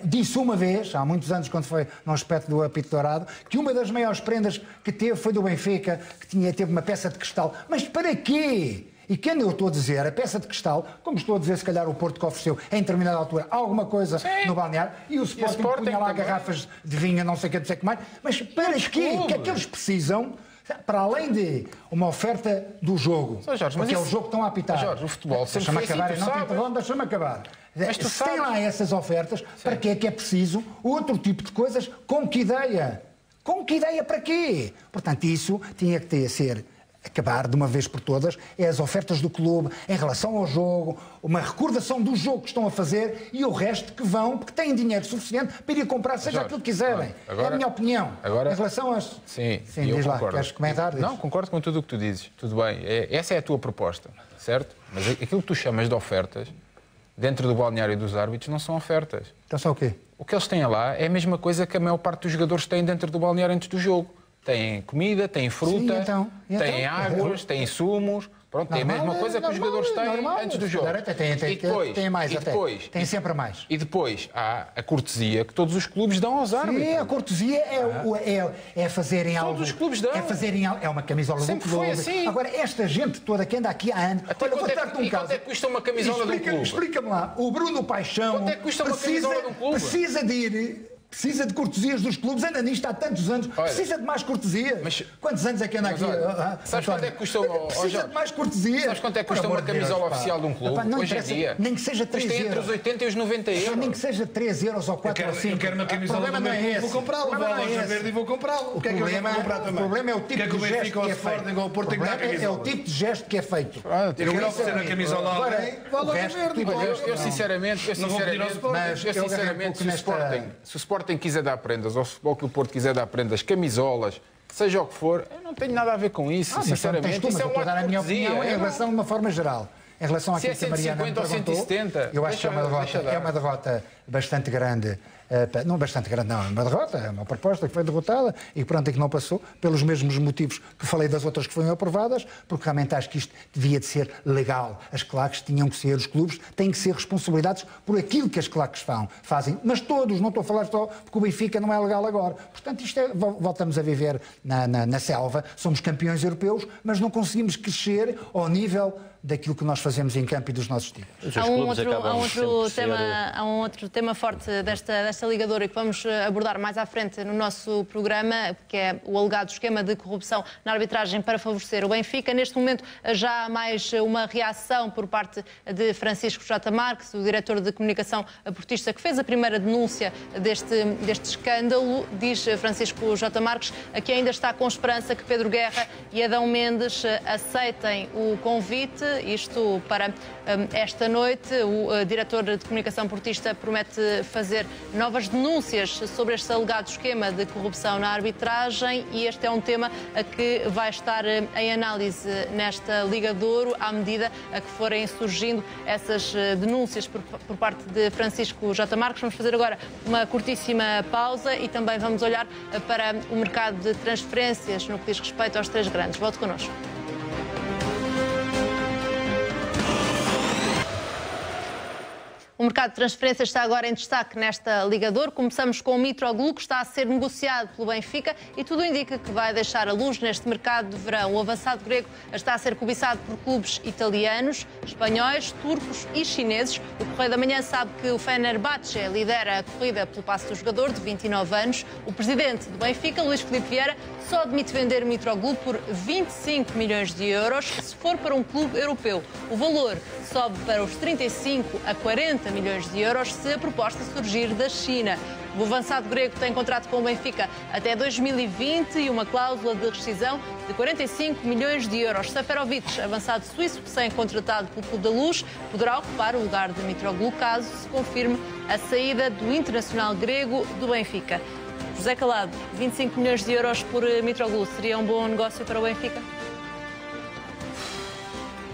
disse uma vez, há muitos anos, quando foi num aspecto do apito dourado, que uma das maiores prendas que teve foi do Benfica, que teve uma peça de cristal. Mas para quê? E quando eu estou a dizer a peça de cristal, como estou a dizer se calhar o Porto que ofereceu em determinada altura alguma coisa no balneário, e o Sporting punha lá garrafas de vinho, não sei o que mais, mas para quê? O que é que eles precisam? Para além de uma oferta do jogo, Jorge, porque é o jogo que estão a apitar. Jorge, o futebol sempre foi acabar, não deixa-me acabar. Se tem lá essas ofertas, para que é preciso outro tipo de coisas? Com que ideia? Com que ideia para quê? Portanto, isso tinha que acabar de uma vez por todas, as ofertas do clube em relação ao jogo, uma recordação do jogo que estão a fazer e o resto que vão, porque têm dinheiro suficiente para ir comprar, seja aquilo que quiserem. É a minha opinião. Agora, em relação às... Sim, diz lá, queres comentar? Não, concordo com tudo o que tu dizes. Tudo bem. Essa é a tua proposta, certo? Mas aquilo que tu chamas de ofertas, dentro do balneário dos árbitros, não são ofertas. Então são o quê? O que eles têm lá é a mesma coisa que a maior parte dos jogadores têm dentro do balneário antes do jogo. Têm comida, têm fruta, têm águas, têm sumos. Pronto, tem a mesma coisa que os jogadores têm antes do jogo. Tem mais até. Tem sempre mais. E depois há a cortesia que todos os clubes dão aos árbitros. Sim, a cortesia é fazerem algo. Todos os clubes dão. É uma camisola do clube. Foi assim. Agora, esta gente toda que anda aqui há anos... Até quanto é que custa uma camisola de um clube? Explica-me lá. O Bruno Paixão... Quanto é que custa uma camisola de um clube? Precisa de cortesias dos clubes, anda nisto há tantos anos, precisa de mais cortesias. Mas quantos anos é que anda aqui? Sabes quanto é que custa precisa de mais cortesias. Sabes quanto é que custa uma camisola oficial de um clube? Hoje em dia. Nem que seja 3 euros. Custa entre os 80 e os 90 euros. Nem que seja 3 euros ou 4 ou 5. Eu quero uma camisola do meu clube, vou comprá-lo. Vou à loja verde e vou comprá-lo. O que é que eu vou comprar também? O problema é o tipo de gesto que é feito. É o tipo de gesto que é feito. Eu quero oferecer a camisola a alguém, vou à loja verde. Eu sinceramente, se o Sporting quiser dar prendas, ou se o Porto quiser dar prendas, camisolas, seja o que for, eu não tenho nada a ver com isso, sinceramente. Isso é uma a minha opinião em relação de uma forma geral. Em relação àquilo que a Mariana me perguntou, 170, eu acho que é uma derrota bastante grande. Não bastante grande, não, é uma derrota, é uma proposta que foi derrotada e pronto, é que não passou, pelos mesmos motivos que falei das outras que foram aprovadas, porque realmente acho que isto devia de ser legal. As claques tinham que ser, os clubes têm que ser responsabilizados por aquilo que as claques fazem, mas todos, não estou a falar só porque o Benfica não é legal agora. Portanto, isto voltamos a viver na selva, somos campeões europeus, mas não conseguimos crescer ao nível daquilo que nós fazemos em campo e dos nossos times. Há um outro tema forte desta ligadora que vamos abordar mais à frente no nosso programa, que é o alegado esquema de corrupção na arbitragem para favorecer o Benfica. Neste momento já há mais uma reação por parte de Francisco J. Marques, o diretor de comunicação portista, que fez a primeira denúncia deste escândalo. Diz Francisco J. Marques que ainda está com esperança que Pedro Guerra e Adão Mendes aceitem o convite. Isto para esta noite. O diretor de comunicação portista promete fazer novas novas denúncias sobre este alegado esquema de corrupção na arbitragem e este é um tema que vai estar em análise nesta Liga de Ouro à medida a que forem surgindo essas denúncias por parte de Francisco J. Marques. Vamos fazer agora uma curtíssima pausa e também vamos olhar para o mercado de transferências no que diz respeito aos três grandes. Volte connosco. O mercado de transferências está agora em destaque nesta Liga de Ouro. Começamos com o Mitroglou, que está a ser negociado pelo Benfica e tudo indica que vai deixar a luz neste mercado de verão. O avançado grego está a ser cobiçado por clubes italianos, espanhóis, turcos e chineses. O Correio da Manhã sabe que o Fenerbahçe lidera a corrida pelo passe do jogador, de 29 anos. O presidente do Benfica, Luís Filipe Vieira, só admite vender Mitroglou por 25 milhões de euros se for para um clube europeu. O valor sobe para os 35 a 40 milhões de euros se a proposta surgir da China. O avançado grego tem contrato com o Benfica até 2020 e uma cláusula de rescisão de 45 milhões de euros. Seferovic, avançado suíço, recém-contratado pelo Clube da Luz, poderá ocupar o lugar de Mitroglou caso se confirme a saída do internacional grego do Benfica. José Calado, 25 milhões de euros por Mitroglou seria um bom negócio para o Benfica?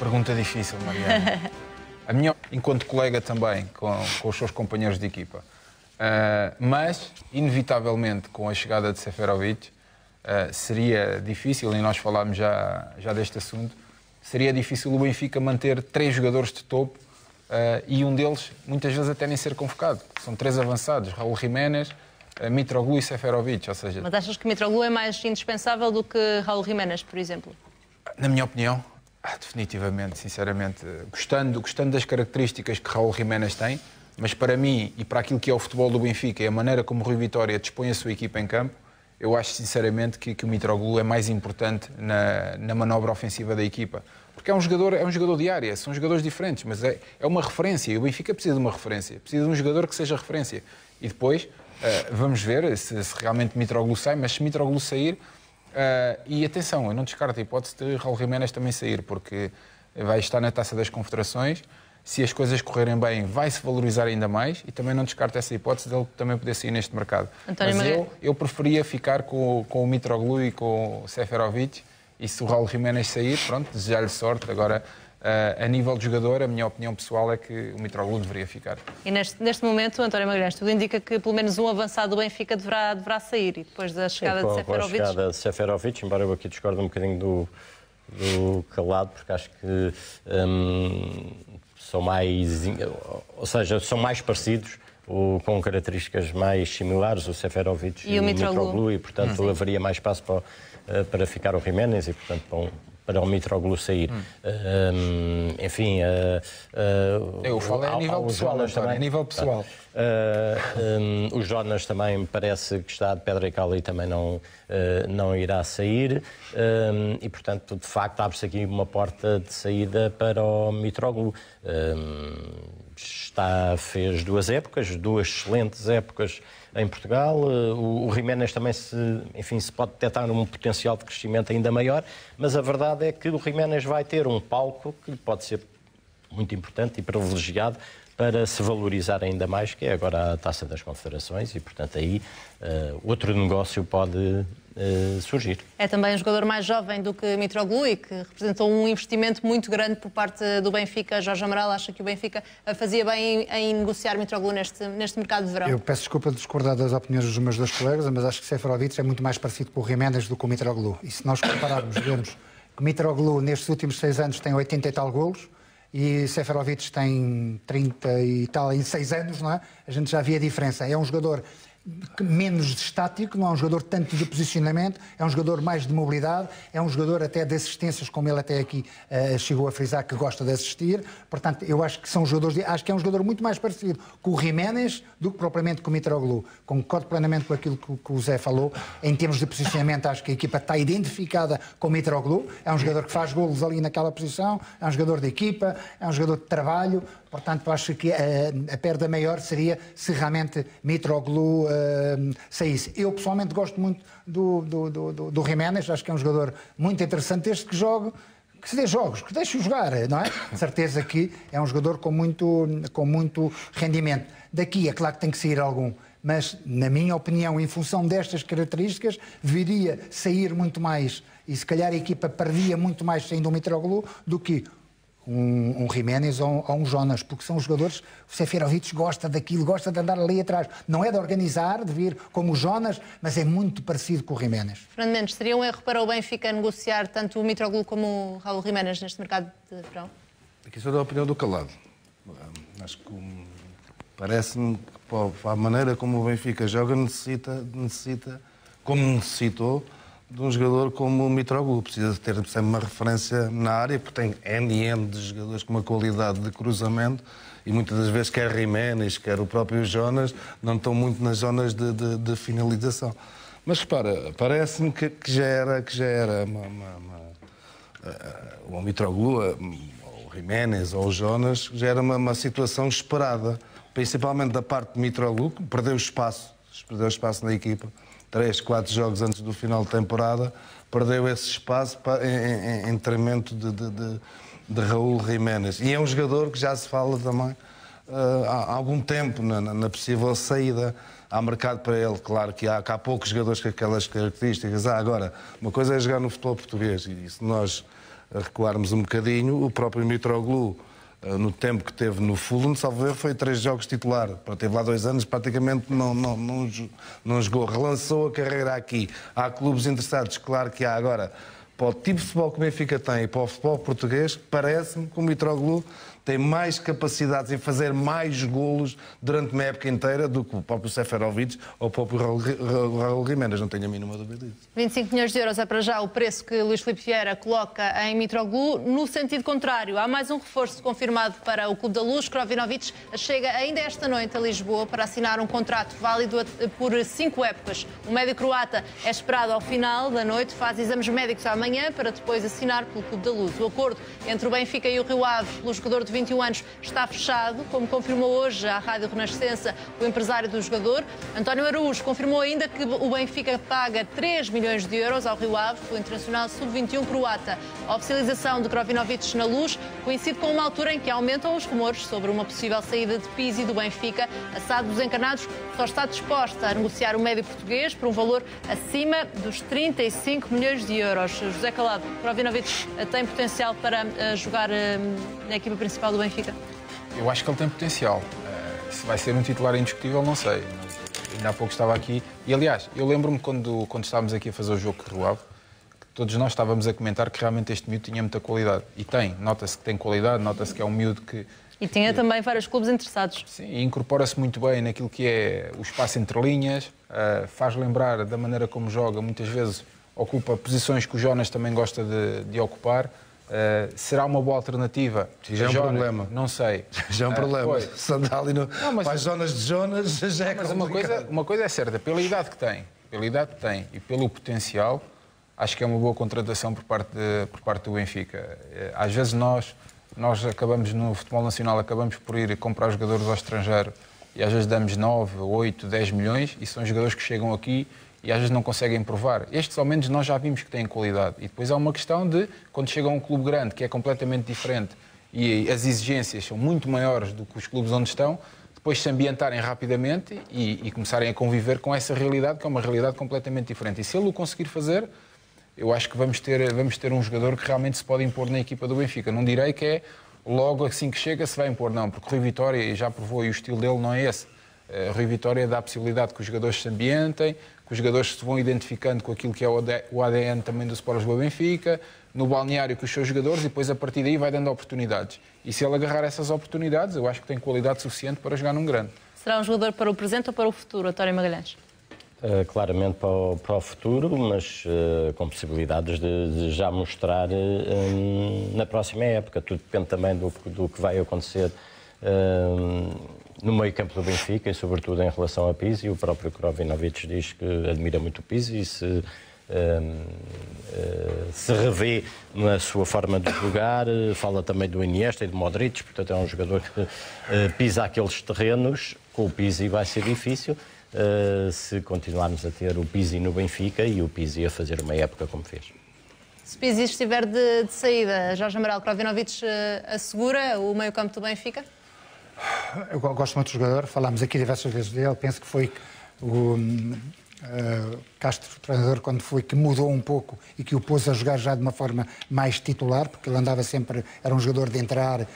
Pergunta difícil, Mariana. A minha, enquanto colega também, com os seus companheiros de equipa. Mas, inevitavelmente, com a chegada de Seferovic, seria difícil, e nós falámos já deste assunto, seria difícil o Benfica manter 3 jogadores de topo e um deles, muitas vezes, até nem ser convocado. São 3 avançados, Raúl Jiménez, Mitroglou e Seferovic, ou seja... Mas achas que Mitroglou é mais indispensável do que Raúl Jiménez, por exemplo? Na minha opinião... definitivamente, sinceramente, gostando das características que Raúl Jiménez tem, mas para mim e para aquilo que é o futebol do Benfica e a maneira como Rui Vitória dispõe a sua equipa em campo, eu acho sinceramente que o Mitroglou é mais importante na manobra ofensiva da equipa. Porque é um jogador de área, são jogadores diferentes, mas é uma referência e o Benfica precisa de uma referência, precisa de um jogador que seja referência. E depois vamos ver se realmente Mitroglou sai, mas se Mitroglou sair... e atenção, eu não descarto a hipótese de Raúl Jiménez também sair, porque vai estar na Taça das Confederações. Se as coisas correrem bem, vai-se valorizar ainda mais e também não descarto essa hipótese dele também poder sair neste mercado. Mas eu preferia ficar com o Mitroglou e com o Seferovic e se o Raúl Jiménez sair, pronto, desejar-lhe sorte. Agora, a nível de jogador, a minha opinião pessoal é que o Mitroglou deveria ficar. E neste momento, António Magalhães, tudo indica que pelo menos um avançado do Benfica deverá sair e depois da chegada de Seferovic... Com a chegada de Seferovic, embora eu aqui discordo um bocadinho do Calado, porque acho que são mais... Ou seja, são mais parecidos, com características mais similares, o Seferovic e o Mitroglou, e portanto haveria mais espaço para ficar o Jiménez e portanto para o Mitroglou sair. Enfim... eu falo a nível pessoal, António, a nível pessoal. O Jonas também parece que está de pedra e cal e também não irá sair. E, portanto, de facto, abre-se aqui uma porta de saída para o Mitroglou. Fez 2 épocas, 2 excelentes épocas em Portugal. O Jiménez também se pode detectar um potencial de crescimento ainda maior, mas a verdade é que o Jiménez vai ter um palco que pode ser muito importante e privilegiado para se valorizar ainda mais, que é agora a Taça das Confederações e, portanto, aí outro negócio pode surgir. É também um jogador mais jovem do que Mitroglou e que representou um investimento muito grande por parte do Benfica. Jorge Amaral acha que o Benfica fazia bem em negociar Mitroglou neste mercado de verão? Eu peço desculpa de discordar das opiniões dos meus 2 colegas, mas acho que Seferovic é muito mais parecido com o Jiménez do que o Mitroglou. E se nós compararmos, vemos que Mitroglou nestes últimos 6 anos tem 80 e tal golos e Seferovic tem 30 e tal em 6 anos, não é? A gente já via a diferença. É um jogador menos estático, não é um jogador tanto de posicionamento, é um jogador mais de mobilidade, é um jogador até de assistências, como ele até aqui chegou a frisar, que gosta de assistir. Portanto, eu acho que são jogadores, acho que é um jogador muito mais parecido com o Jiménez do que propriamente com o Mitroglou. Concordo plenamente com aquilo que o Zé falou. Em termos de posicionamento, acho que a equipa está identificada com o Mitroglou. É um jogador que faz golos ali naquela posição, é um jogador de equipa, é um jogador de trabalho. Portanto, acho que a perda maior seria se realmente Mitroglou saísse. Eu, pessoalmente, gosto muito do Jiménez. Acho que é um jogador muito interessante, desde que jogue, que se dê jogos, que deixe-o jogar, não é? De certeza que é um jogador com muito rendimento. Daqui, é claro que tem que sair algum. mas, na minha opinião, em função destas características, viria sair muito mais e se calhar a equipa perdia muito mais saindo um Mitroglou do que um Jiménez ou um Jonas, porque são os jogadores, o Seferovic gosta daquilo, gosta de andar ali atrás. Não é de organizar, de vir como o Jonas, mas é muito parecido com o Jiménez. Fernando Mendes, seria um erro para o Benfica negociar tanto o Mitroglou como o Raul Jiménez neste mercado de verão? Aqui sou da opinião do calado. Acho que parece-me que para a maneira como o Benfica joga necessita, como necessitou, de um jogador como o Mitroglou. Precisa de ter sempre uma referência na área, porque tem N de jogadores com uma qualidade de cruzamento e muitas das vezes quer Jiménez, quer o próprio Jonas, não estão muito nas zonas de finalização. Mas repara, parece-me que já era o Mitroglou, o Jiménez ou o Jonas, já era uma situação esperada, principalmente da parte de Mitroglou, que perdeu espaço na equipa. 3, 4 jogos antes do final de temporada, perdeu esse espaço em detrimento de Raul Jiménez. E é um jogador que já se fala também há algum tempo na possível saída. Há mercado para ele, claro que há poucos jogadores com aquelas características. Agora, uma coisa é jogar no futebol português, e se nós recuarmos um bocadinho, o próprio Mitroglou, no tempo que teve no Fulham, salvo erro, foi 3 jogos titular. Teve lá 2 anos, praticamente não jogou. Relançou a carreira aqui. Há clubes interessados, claro que há. Agora, para o tipo de futebol que o Benfica tem e para o futebol português, parece-me que o Mitroglou tem mais capacidades em fazer mais golos durante uma época inteira do que o próprio Seferovic ou o próprio Raul Jiménez, não tenho a mínima dúvida disso. 25 milhões de euros é para já o preço que Luís Filipe Vieira coloca em Mitroglou. No sentido contrário, há mais um reforço confirmado para o Clube da Luz. Krovinovic chega ainda esta noite a Lisboa para assinar um contrato válido por 5 épocas. O médio croata é esperado ao final da noite, faz exames médicos amanhã para depois assinar pelo Clube da Luz. O acordo entre o Benfica e o Rio Ave pelo jogador de 21 anos está fechado, como confirmou hoje à Rádio Renascença o empresário do jogador. António Araújo confirmou ainda que o Benfica paga 3 milhões de euros ao Rio Ave, o internacional sub-21 croata. A oficialização de Krovinovic na Luz coincide com uma altura em que aumentam os rumores sobre uma possível saída de Pizzi do Benfica. A SAD dos Encarnados só está disposta a negociar o médio português por um valor acima dos 35 milhões de euros. José Calado, Krovinovic tem potencial para jogar na equipa principal do Benfica? Eu acho que ele tem potencial. Se vai ser um titular indiscutível, não sei. Mas ainda há pouco estava aqui. E, aliás, eu lembro-me quando estávamos aqui a fazer o jogo com o Rio Ave, que todos nós estávamos a comentar que realmente este miúdo tinha muita qualidade. E tem. Nota-se que tem qualidade, nota-se que é um miúdo que... E tinha também vários clubes interessados. Sim, e incorpora-se muito bem naquilo que é o espaço entre linhas, faz lembrar da maneira como joga, muitas vezes ocupa posições que o Jonas também gosta de ocupar. Será uma boa alternativa? Já é um problema. Não sei. Já é um problema. Se andar ali para as zonas de Jonas, já é complicado. Mas uma coisa é certa, pela idade que tem e pelo potencial, acho que é uma boa contratação por parte do Benfica. Às vezes nós acabamos no futebol nacional, acabamos por ir comprar jogadores ao estrangeiro e às vezes damos 9, 8, 10 milhões e são jogadores que chegam aqui e às vezes não conseguem provar. Estes, ao menos, nós já vimos que têm qualidade. E depois há uma questão de, quando chega a um clube grande, que é completamente diferente e as exigências são muito maiores do que os clubes onde estão, depois se ambientarem rapidamente e começarem a conviver com essa realidade, que é uma realidade completamente diferente. E se ele o conseguir fazer, eu acho que vamos ter um jogador que realmente se pode impor na equipa do Benfica. Não direi que é logo assim que chega se vai impor, não, porque o Rui Vitória já provou e o estilo dele não é esse. O Rui Vitória dá a possibilidade que os jogadores se ambientem, que os jogadores se vão identificando com aquilo que é o ADN também do Sport Lisboa Benfica, no balneário com os seus jogadores e depois a partir daí vai dando oportunidades. E se ele agarrar essas oportunidades, eu acho que tem qualidade suficiente para jogar num grande. Será um jogador para o presente ou para o futuro, António Magalhães? Claramente para o futuro, mas com possibilidades de já mostrar na próxima época. Tudo depende também do que vai acontecer no meio-campo do Benfica e, sobretudo, em relação a Pizzi. O próprio Krovinovic diz que admira muito o Pizzi e se revê na sua forma de jogar. Fala também do Iniesta e do Modric, portanto é um jogador que pisa aqueles terrenos. Com o Pizzi vai ser difícil se continuarmos a ter o Pizzi no Benfica e o Pizzi a fazer uma época como fez. Se Pizzi estiver de saída, Jorge Amaral, Krovinovic assegura o meio-campo do Benfica? Eu gosto muito do jogador, falámos aqui diversas vezes dele, penso que foi o Castro, o treinador, quando foi, que mudou um pouco e que o pôs a jogar já de uma forma mais titular, porque ele andava sempre, era um jogador de entrar,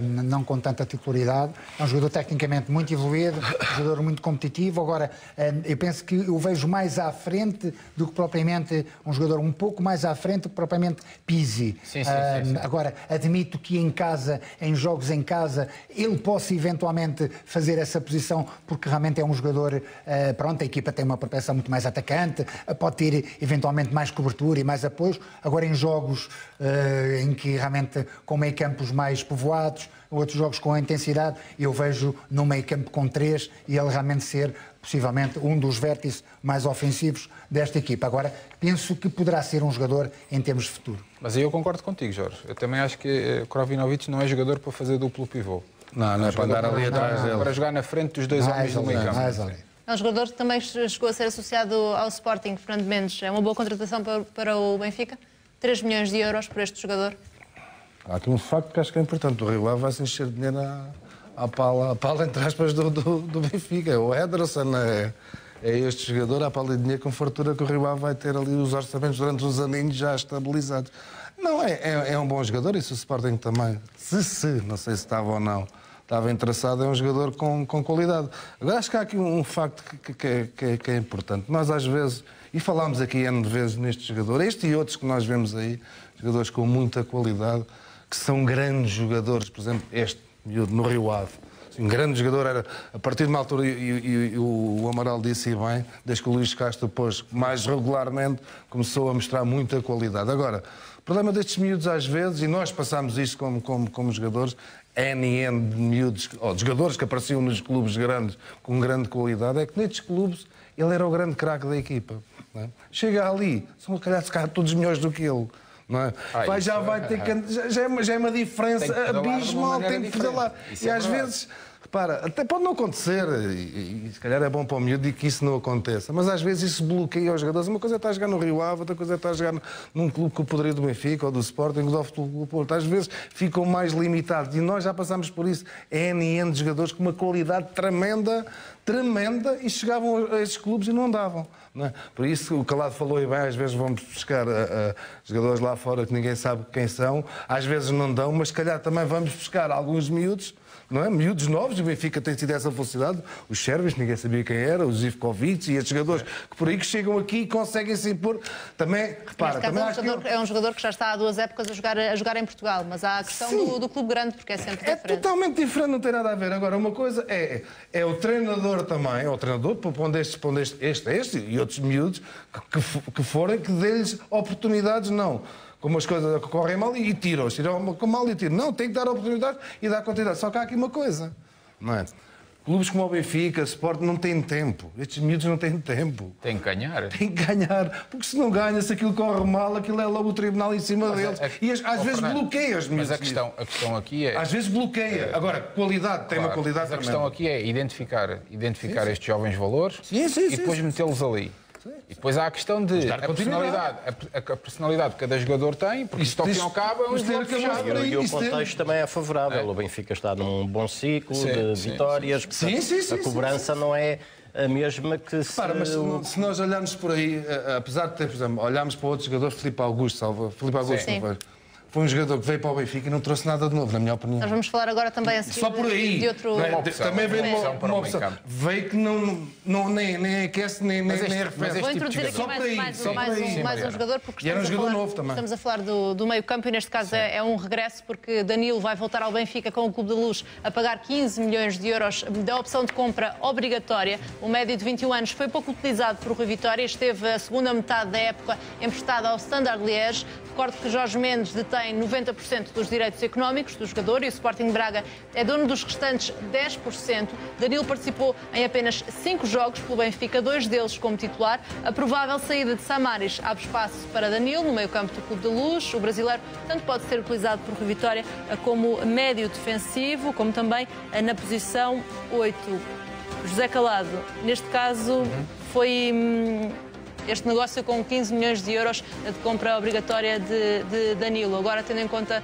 não com tanta titularidade. É um jogador tecnicamente muito evoluído, um jogador muito competitivo. Agora, eu penso que eu vejo mais à frente do que propriamente um jogador um pouco mais à frente do que propriamente Pizzi. Sim. Agora, admito que em casa, em jogos em casa, ele possa eventualmente fazer essa posição, porque realmente é um jogador, pronto, a equipa tem uma propensão muito mais atacante, pode ter eventualmente mais cobertura e mais apoios. Agora, em jogos em que realmente com meio campos mais povoados, outros jogos com intensidade, eu vejo no meio campo com 3 e ele realmente ser possivelmente um dos vértices mais ofensivos desta equipa. Agora, penso que poderá ser um jogador em termos de futuro. Mas aí eu concordo contigo, Jorge. Eu também acho que Krovinovic não é jogador para fazer duplo pivô. Não é para andar ali atrás dele. Para jogar na frente dos dois homens do meio campo. É um jogador que também chegou a ser associado ao Sporting, Fernando Mendes. É uma boa contratação para o Benfica? 3 milhões de euros por este jogador? Há aqui um facto que acho que é importante. O Rio Ave vai se encher de dinheiro à pala, entre aspas, do Benfica. O Ederson é este jogador, à pala de dinheiro com fartura que o Rio Ave vai ter ali os orçamentos durante uns aninhos já estabilizados. Não, é um bom jogador, isso o Sporting também. Não sei se estava ou não, estava interessado, é um jogador com qualidade. Agora acho que há aqui um facto que é importante. Nós às vezes, e falámos aqui N de vezes neste jogador, este e outros que nós vemos aí, jogadores com muita qualidade, que são grandes jogadores, por exemplo, este miúdo no Rio Ave. Um grande jogador era, a partir de uma altura, e o Amaral disse bem, desde que o Luís Castro pôs mais regularmente, começou a mostrar muita qualidade. Agora, o problema destes miúdos às vezes, e nós passámos isto como jogadores, N de miúdos, ou de jogadores que apareciam nos clubes grandes com grande qualidade, é que nestes clubes ele era o grande craque da equipa. Não é? Chega ali, são se calhar todos melhores do que ele. Não é? Vai ter que. Já é uma diferença abismal, tem que pedalar. E às vezes, repara, até pode não acontecer, e se calhar é bom para o miúdo que isso não aconteça, mas às vezes isso bloqueia os jogadores. Uma coisa é estar a jogar no Rio Ave, outra coisa é estar a jogar num clube que o poderia do Benfica ou do Sporting ou do Futebol Porto. Às vezes ficam mais limitados e nós já passámos por isso. N de jogadores com uma qualidade tremenda e chegavam a estes clubes e não andavam. Não é? Por isso o Calado falou e bem, às vezes vamos buscar jogadores lá fora que ninguém sabe quem são, às vezes não dão, mas se calhar também vamos buscar alguns miúdos, não é? Miúdos novos, o Benfica tem tido essa velocidade, os sérvios, ninguém sabia quem era, os Ivkovic e estes jogadores que por aí que chegam aqui e conseguem se impor. Também, repara, também é um jogador que já está há 2 épocas a jogar em Portugal, mas há a questão do clube grande, porque é sempre diferente. É totalmente diferente, não tem nada a ver. Agora, uma coisa é o treinador também, é o treinador, pondo este e outros miúdos que forem, que dê-lhes oportunidades, não. Como as coisas correm mal e tiram-os. Tiram mal e tiram. Não, tem que dar oportunidade e dar quantidade. Só que há aqui uma coisa, não é? Clubes como o Benfica, Sport, não têm tempo. Estes miúdos não têm tempo. Tem que ganhar. Tem que ganhar. Porque se não ganha, se aquilo corre mal, aquilo é logo o tribunal em cima deles. E às vezes bloqueia os miúdos. Mas a questão aqui é... Às vezes bloqueia. Agora, qualidade, tem uma qualidade tremenda. A questão aqui é identificar estes jovens valores e depois metê-los ali. E depois há a questão de a personalidade que cada jogador tem, porque isto ao fim e ao cabo é um jogo fechado. E o contexto também é favorável. O Benfica está num bom ciclo de vitórias. Portanto, a cobrança não é a mesma que se... Mas se nós olharmos por aí, apesar de ter, por exemplo, olharmos para outro jogador, Filipe Augusto, não foi? Foi um jogador que veio para o Benfica e não trouxe nada de novo, na minha opinião. Nós vamos falar agora também a seguir só por aí. De outro... Também veio uma opção. Veio que nem aquece, nem arrefece. Vou introduzir aqui mais um jogador, porque era um jogador novo também. Estamos a falar do meio campo e neste caso é um regresso, porque Danilo vai voltar ao Benfica com o Clube da Luz a pagar 15 milhões de euros da opção de compra obrigatória. O médio de 21 anos foi pouco utilizado por Rui Vitória, esteve a segunda metade da época emprestado ao Standard Liège. Recordo que Jorge Mendes detém 90% dos direitos económicos do jogador e o Sporting Braga é dono dos restantes 10%. Danilo participou em apenas 5 jogos pelo Benfica, 2 deles como titular. A provável saída de Samaris abre espaço para Danilo no meio-campo do Clube da Luz. O brasileiro tanto pode ser utilizado por Rui Vitória como médio defensivo, como também na posição 8. José Calado, neste caso, foi este negócio com 15 milhões de euros de compra obrigatória de Danilo. Agora, tendo em conta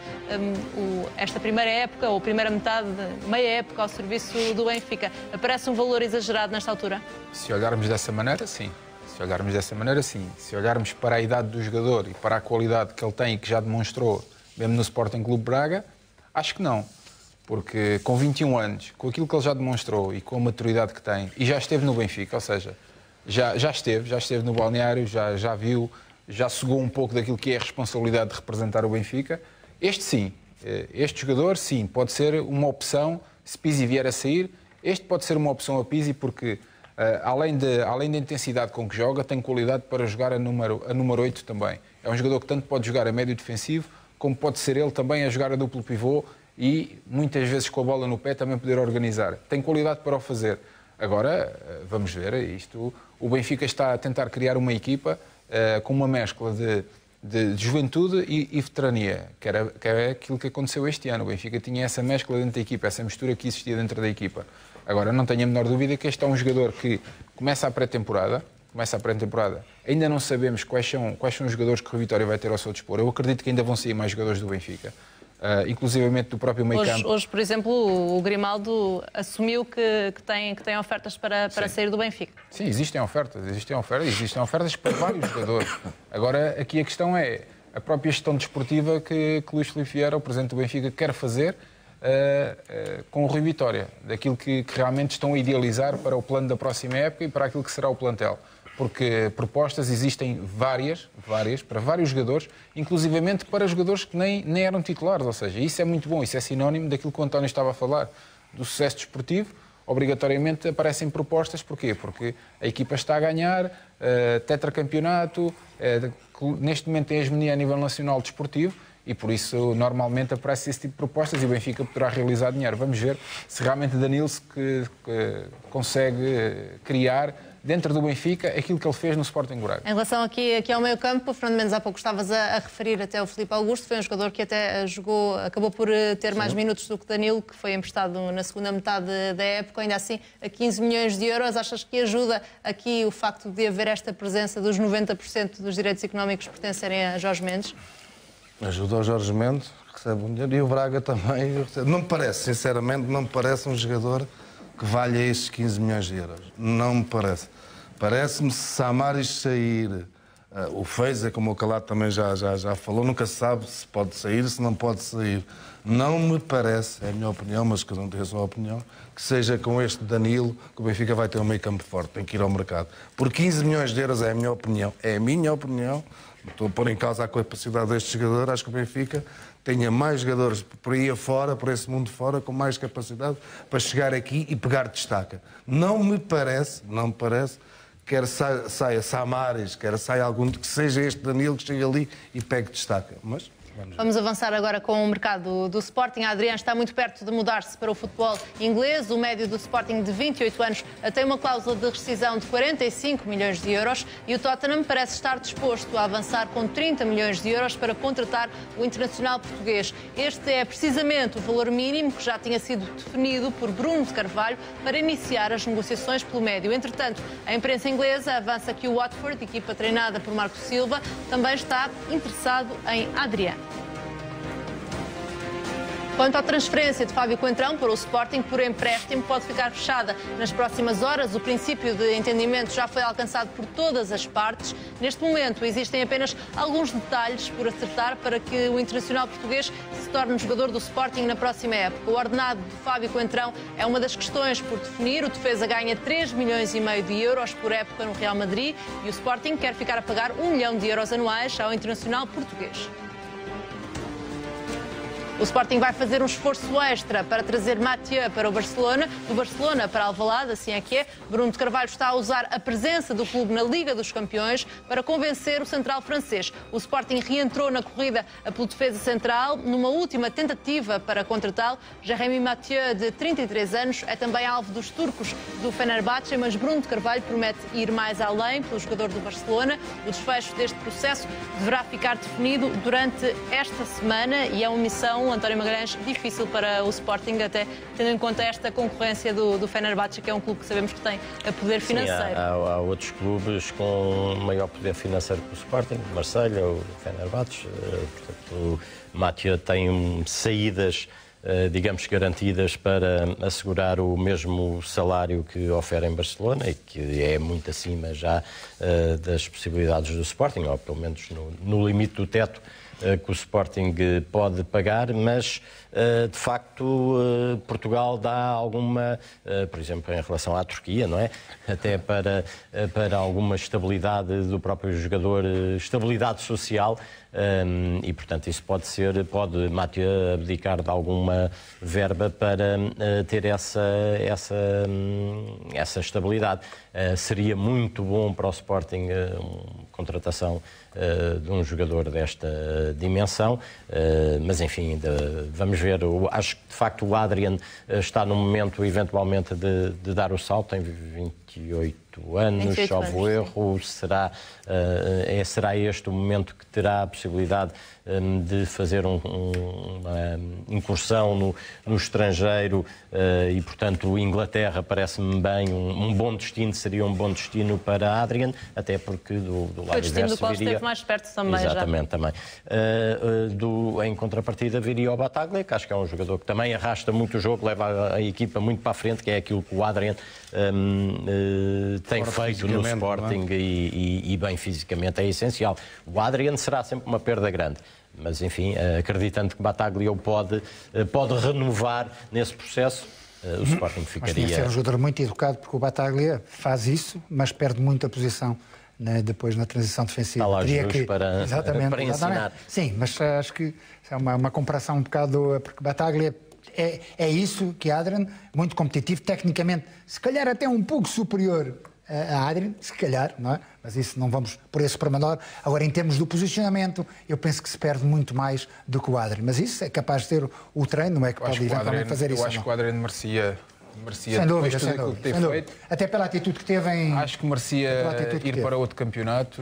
esta primeira época, ou primeira metade, meia época ao serviço do Benfica, parece um valor exagerado nesta altura? Se olharmos dessa maneira, sim. Se olharmos dessa maneira, sim. Se olharmos para a idade do jogador e para a qualidade que ele tem e que já demonstrou, mesmo no Sporting Clube Braga, acho que não. Porque com 21 anos, com aquilo que ele já demonstrou e com a maturidade que tem, e já esteve no Benfica, ou seja, já esteve no balneário, já viu, já sugou um pouco daquilo que é a responsabilidade de representar o Benfica. Este jogador, sim, pode ser uma opção, se Pizzi vier a sair, este pode ser uma opção a Pizzi porque, além da intensidade com que joga, tem qualidade para jogar a número 8 também. É um jogador que tanto pode jogar a médio defensivo, como pode ser ele também a jogar a duplo pivô, e muitas vezes com a bola no pé também poder organizar. Tem qualidade para o fazer. Agora, vamos ver, o Benfica está a tentar criar uma equipa com uma mescla de juventude e veterania, que é aquilo que aconteceu este ano. O Benfica tinha essa mescla dentro da equipa, essa mistura que existia dentro da equipa. Agora, não tenho a menor dúvida que este é um jogador que começa a pré-temporada, ainda não sabemos quais são os jogadores que o Vitória vai ter ao seu dispor. Eu acredito que ainda vão sair mais jogadores do Benfica. Inclusivamente do próprio meio-campo. Hoje, por exemplo, o Grimaldo assumiu que tem ofertas para sair do Benfica. Sim, existem ofertas para vários jogadores. Agora, aqui a questão é a própria gestão desportiva que Luís Filipe Vieira, o presidente do Benfica, quer fazer com o Rui Vitória, daquilo que realmente estão a idealizar para o plano da próxima época e para aquilo que será o plantel. Porque propostas existem várias, para vários jogadores, inclusivamente para jogadores que nem eram titulares. Ou seja, isso é muito bom, isso é sinónimo daquilo que o António estava a falar, do sucesso desportivo. Obrigatoriamente aparecem propostas. Porquê? Porque a equipa está a ganhar, tetracampeonato, neste momento tem hegemonia a nível nacional desportivo e por isso normalmente aparece esse tipo de propostas e o Benfica poderá realizar dinheiro. Vamos ver se realmente Danilo consegue criar dentro do Benfica aquilo que ele fez no Sporting Braga. Em relação aqui ao meio-campo, Fernando Mendes, há pouco estavas a referir até o Filipe Augusto, foi um jogador que até acabou por ter mais minutos do que Danilo, que foi emprestado na segunda metade da época, ainda assim a 15 milhões de euros. Achas que ajuda aqui o facto de haver esta presença dos 90% dos direitos económicos pertencerem a Jorge Mendes? Ajuda o Jorge Mendes, recebe um dinheiro, e o Braga também recebe. Não me parece, sinceramente, não me parece um jogador que valha esses 15 milhões de euros. Não me parece. Parece-me se Samaris sair, o Feiza, como o Calato também já falou, nunca se sabe se pode sair, se não pode sair. Não me parece, é a minha opinião, mas cada um tem a sua opinião, que seja com este Danilo que o Benfica vai ter um meio campo forte, tem que ir ao mercado. Por 15 milhões de euros é a minha opinião. É a minha opinião. Estou a pôr em causa a capacidade deste jogador. Acho que o Benfica tenha mais jogadores por aí afora, por esse mundo fora, com mais capacidade para chegar aqui e pegar destaca. Não me parece, quer saia Samaris, quer saia algum, que seja este Danilo que chegue ali e pegue destaca. Mas vamos avançar agora com o mercado do Sporting. A Adriano está muito perto de mudar-se para o futebol inglês. O médio do Sporting, de 28 anos, tem uma cláusula de rescisão de 45 milhões de euros e o Tottenham parece estar disposto a avançar com 30 milhões de euros para contratar o internacional português. Este é precisamente o valor mínimo que já tinha sido definido por Bruno de Carvalho para iniciar as negociações pelo médio. Entretanto, a imprensa inglesa avança que o Watford, equipa treinada por Marco Silva, também está interessado em Adriano. Quanto à transferência de Fábio Coentrão para o Sporting por empréstimo, pode ficar fechada nas próximas horas. O princípio de entendimento já foi alcançado por todas as partes. Neste momento existem apenas alguns detalhes por acertar para que o internacional português se torne jogador do Sporting na próxima época. O ordenado de Fábio Coentrão é uma das questões por definir. O defesa ganha 3,5 milhões de euros por época no Real Madrid e o Sporting quer ficar a pagar 1 milhão de euros anuais ao internacional português. O Sporting vai fazer um esforço extra para trazer Mathieu para o Barcelona, do Barcelona para Alvalade, assim é que é. Bruno de Carvalho está a usar a presença do clube na Liga dos Campeões para convencer o central francês. O Sporting reentrou na corrida pelo defesa central numa última tentativa para contratá-lo. Jérémy Mathieu, de 33 anos, é também alvo dos turcos do Fenerbahçe, mas Bruno de Carvalho promete ir mais além pelo jogador do Barcelona. O desfecho deste processo deverá ficar definido durante esta semana e é uma missão Istambul. António Magalhães, difícil para o Sporting, até tendo em conta esta concorrência do Fenerbahçe, que é um clube que sabemos que tem poder financeiro. Sim, há outros clubes com maior poder financeiro que o Sporting, Marselha, o Fenerbahçe. Portanto, o Mathieu tem saídas, digamos, garantidas para assegurar o mesmo salário que oferece em Barcelona e que é muito acima já das possibilidades do Sporting, ou pelo menos no limite do teto que o Sporting pode pagar, mas de facto Portugal dá alguma, por exemplo, em relação à Turquia, não é? Até para alguma estabilidade do próprio jogador, estabilidade social, e portanto isso pode Mathieu abdicar de alguma verba para ter essa estabilidade. Seria muito bom para o Sporting contratação de um jogador desta dimensão, mas enfim, vamos ver. Acho que de facto o Adrian está no momento eventualmente de dar o salto, tem 28 anos, salvo erro, será este o momento que terá a possibilidade de fazer uma incursão no estrangeiro e, portanto, Inglaterra parece-me bem um bom destino, seria um bom destino para Adrian, até porque do lado o destino do qual esteve mais perto também. Exatamente, já. Também. Em contrapartida viria o Battaglia, que acho que é um jogador que também arrasta muito o jogo, leva a equipa muito para a frente, que é aquilo que o Adrian tem feito no Sporting e bem fisicamente é essencial. O Adrian será sempre uma perda grande, mas enfim, acreditando que Battaglia pode renovar nesse processo, o Sporting ficaria... Mas tinha que ser um jogador muito educado, porque o Battaglia faz isso, mas perde muito a posição depois na transição defensiva. Está lá Jesus para ensinar. Sim, mas acho que é uma comparação um bocado... Porque Battaglia é isso que Adrian, muito competitivo, tecnicamente, se calhar até um pouco superior a Adrian, se calhar, não é? Mas isso não vamos por esse pormenor. Agora, em termos do posicionamento, eu penso que se perde muito mais do que o Adrian. Mas isso é capaz de ter o treino, não é? Que pode eventualmente fazer isso. Eu acho que o Adrian merecia sem dúvida, sem dúvida. Até pela atitude que teve em... Acho que merecia ir para outro campeonato,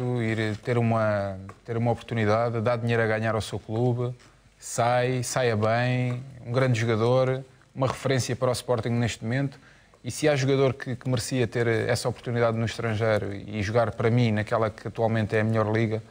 ter uma oportunidade, dar dinheiro a ganhar ao seu clube, saia bem, um grande jogador, uma referência para o Sporting neste momento. E se há jogador que merecia ter essa oportunidade no estrangeiro e jogar para mim naquela que atualmente é a melhor liga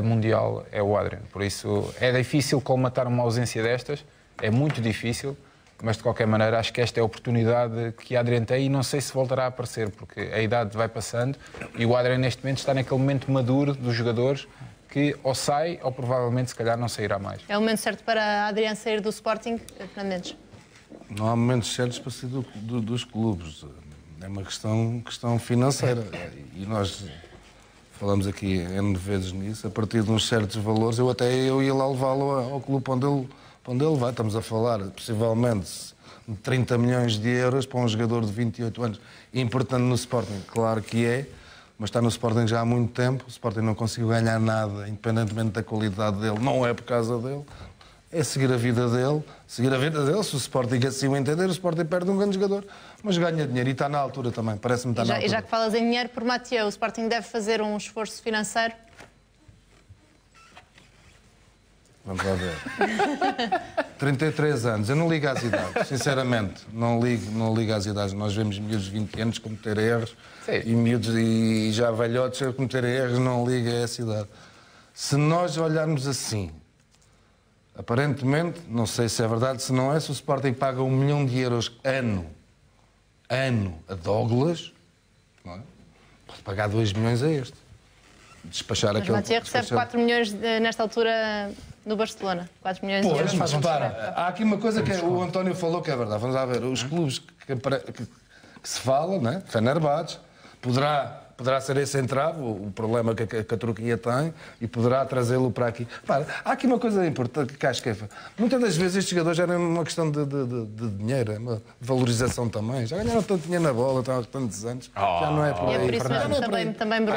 mundial, é o Adrian. Por isso é difícil colmatar uma ausência destas, é muito difícil, mas de qualquer maneira acho que esta é a oportunidade que Adrian tem e não sei se voltará a aparecer, porque a idade vai passando e o Adrian neste momento está naquele momento maduro dos jogadores que ou sai ou provavelmente se calhar não sairá mais. É o momento certo para Adrian sair do Sporting, Fernandes? Não há momentos certos para sair dos clubes. É uma questão financeira. E nós falamos aqui N vezes nisso. A partir de uns certos valores, eu ia lá levá-lo ao clube onde ele vai. Estamos a falar, possivelmente, de 30 milhões de euros para um jogador de 28 anos. Importante no Sporting, claro que é, mas está no Sporting já há muito tempo. O Sporting não conseguiu ganhar nada, independentemente da qualidade dele. Não é por causa dele. É seguir a vida dele. Se o Sporting assim o entender, o Sporting perde um grande jogador, mas ganha dinheiro e está na altura também, parece-me estar na altura. E já que falas em dinheiro, por Mathieu, o Sporting deve fazer um esforço financeiro? Vamos lá ver. 33 anos, eu não ligo às idades, sinceramente, não ligo às idades. Nós vemos miúdos de 20 anos cometer erros. Sim. E miúdos e já velhotes a cometer erros, não ligo a essa idade. Se nós olharmos assim, aparentemente, não sei se é verdade, se não é, se o Sporting paga 1 milhão de euros ano a Douglas, não é? Pode pagar 2 milhões a este. Despachar mas aquele... Mathieu recebe 4 milhões nesta altura no Barcelona. 4 milhões de euros. Mas repara, há aqui uma coisa que o António falou que é verdade. Vamos lá ver, os clubes que se fala, né? Fenerbahçe, poderá ser esse entrave, o problema que a Turquia tem, e poderá trazê-lo para aqui. Repara, há aqui uma coisa importante que acho que é... Muitas das vezes estes jogadores já não é uma questão de dinheiro, é uma valorização também. Já ganharam tanto dinheiro na bola, estão há tantos anos, já não é por aí. E é por isso mesmo também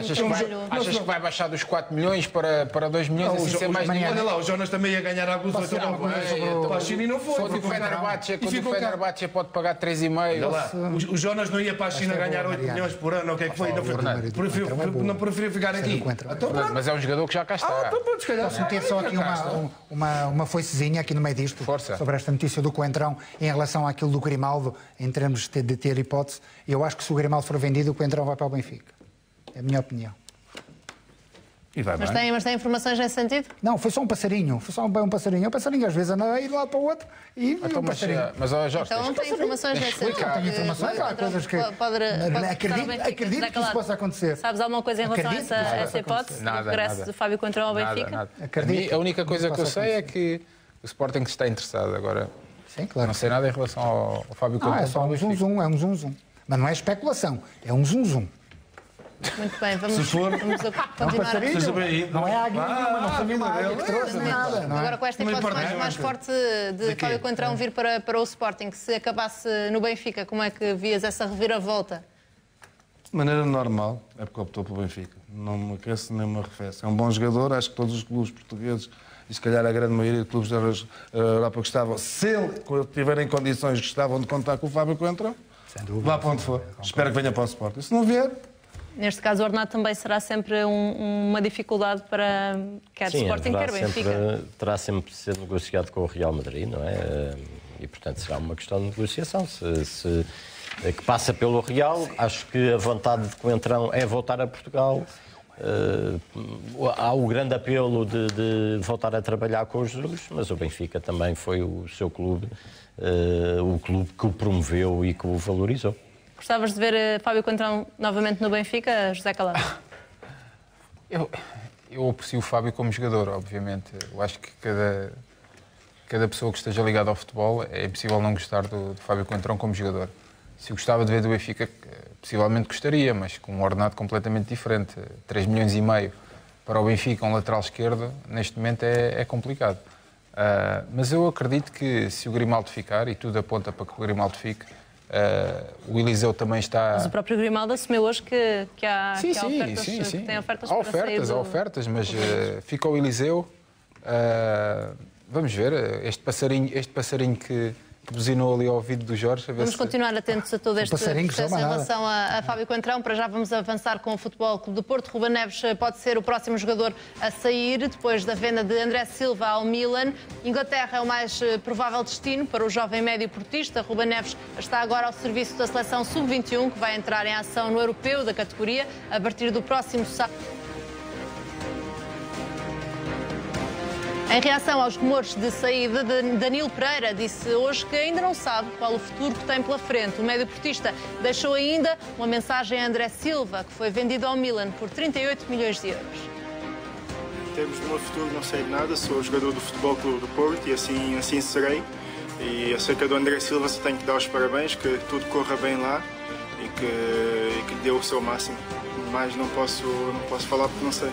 achas que vai baixar dos 4 milhões para 2 milhões? Não, assim ser mais olha lá, o Jonas também ia ganhar alguns para a China e não foi. Quando o Fenerbahçe pode pagar 3,5. O Jonas não ia para a China ganhar 8 milhões por ano, o que é que foi? Não preferia ficar aqui. Mas é um jogador que já cá está. Posso meter só aqui uma foicezinha aqui no meio disto, sobre esta notícia do Coentrão, em relação àquilo do Grimaldo, em termos de ter hipótese. Eu acho que se o Grimaldo for vendido, o Coentrão vai para o Benfica. É a minha opinião. Mas tem informações nesse sentido? Não, foi só um passarinho. Foi só um passarinho. O passarinho às vezes anda aí de um lado para o outro e então, um passarinho. Mas Jorge, então não tem informações nesse sentido. Tem informações, há coisas que... Acredito que isso possa acontecer. Sabes alguma coisa em relação a essa hipótese? Nada. Do regresso de Fábio Coentrão ao Benfica? A única coisa que eu sei é que o Sporting está interessado. Agora, sim, claro. Não sei nada em relação ao Fábio Coentrão. É só um zum-zum. Mas não é especulação, é um zum-zum. Muito bem, vamos continuar. Não é a águia nenhuma, não foi nenhuma águia que trouxe nada. Agora, com esta hipótese mais forte de Fábio Coentrão vir para o Sporting, se acabasse no Benfica, como é que vias essa reviravolta? De maneira normal, é porque optou pelo Benfica. Não me aquece nem me arrefece. É um bom jogador, acho que todos os clubes portugueses, e se calhar a grande maioria de clubes da Europa gostavam, se ele tiver em condições, gostavam de contar com o Fábio Coentrão, vá para onde for. Espero que venha para o Sporting. Se não vier... Neste caso, o ordenado também será sempre uma dificuldade para quer Sporting, quer Benfica. Terá sempre de ser negociado com o Real Madrid, não é? E, portanto, será uma questão de negociação. Que passa pelo Real. Acho que a vontade de Coentrão é voltar a Portugal. Há o grande apelo de voltar a trabalhar com os Jesus, mas o Benfica também foi o seu clube, o clube que o promoveu e que o valorizou. Gostavas de ver Fábio Coentrão novamente no Benfica, José Calado? Eu aprecio o Fábio como jogador, obviamente. Eu acho que cada pessoa que esteja ligada ao futebol é impossível não gostar do Fábio Coentrão como jogador. Se eu gostava de ver do Benfica, possivelmente gostaria, mas com um ordenado completamente diferente. 3,5 milhões para o Benfica, um lateral esquerdo, neste momento é complicado. Mas eu acredito que se o Grimaldo ficar, e tudo aponta para que o Grimaldo fique, o Eliseu também está... Mas o próprio Grimaldo assumiu hoje que há ofertas, sim. Que tem ofertas há para sair Há ofertas, mas fica o Eliseu. Vamos ver, este passarinho que buzinou ali ao ouvido do Jorge. Vamos continuar atentos a todo este processo em relação a Fábio Coentrão. Para já vamos avançar com o Futebol Clube do Porto. Ruben Neves pode ser o próximo jogador a sair depois da venda de André Silva ao Milan. Inglaterra é o mais provável destino para o jovem médio portista. Ruben Neves está agora ao serviço da seleção sub-21, que vai entrar em ação no europeu da categoria a partir do próximo sábado. Em reação aos rumores de saída, Danilo Pereira disse hoje que ainda não sabe qual o futuro que tem pela frente. O médio portista deixou ainda uma mensagem a André Silva, que foi vendido ao Milan por 38 milhões de euros. Em termos do meu futuro, não sei de nada. Sou jogador do Futebol Clube do Porto e assim serei. E acerca do André Silva, só tenho que dar os parabéns, que tudo corra bem lá e que dê o seu máximo. Mas não posso falar porque não sei.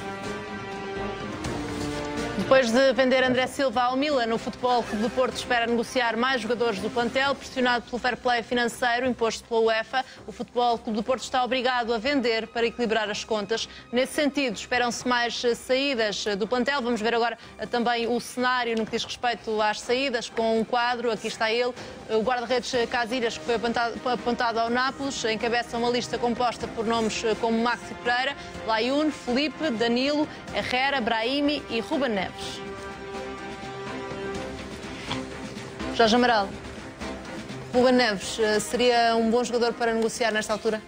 Depois de vender André Silva ao Milan, o Futebol Clube do Porto espera negociar mais jogadores do plantel. Pressionado pelo fair play financeiro imposto pela UEFA, o Futebol Clube do Porto está obrigado a vender para equilibrar as contas. Nesse sentido, esperam-se mais saídas do plantel. Vamos ver agora também o cenário no que diz respeito às saídas, com um quadro. Aqui está ele, o guarda-redes Casillas, que foi apontado ao Nápoles. Encabeça uma lista composta por nomes como Maxi Pereira, Layún, Felipe, Danilo, Herrera, Brahimi e Ruben Neves. Jorge Amaral, Ruben Neves seria um bom jogador para negociar nesta altura?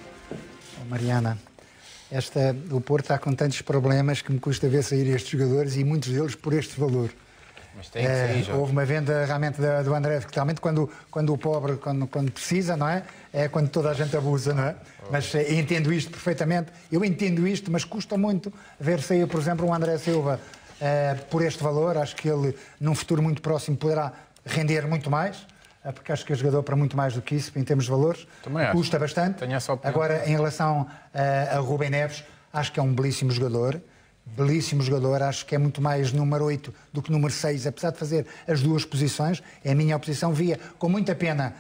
Mariana, o Porto está com tantos problemas que me custa ver sair estes jogadores e muitos deles por este valor. Mas tem que sair, houve uma venda realmente do André, que realmente quando o pobre, quando precisa, não é? É quando toda a gente abusa, não é? Mas entendo isto perfeitamente, eu entendo isto, mas custa muito ver sair, por exemplo, um André Silva por este valor. Acho que ele, num futuro muito próximo, poderá render muito mais, porque acho que é jogador para muito mais do que isso, em termos de valores. Também acho. Custa bastante. Tenho essa opinião. Agora, em relação a Ruben Neves, acho que é um belíssimo jogador. Acho que é muito mais número 8 do que número 6, apesar de fazer as duas posições. É a minha posição. Via com muita pena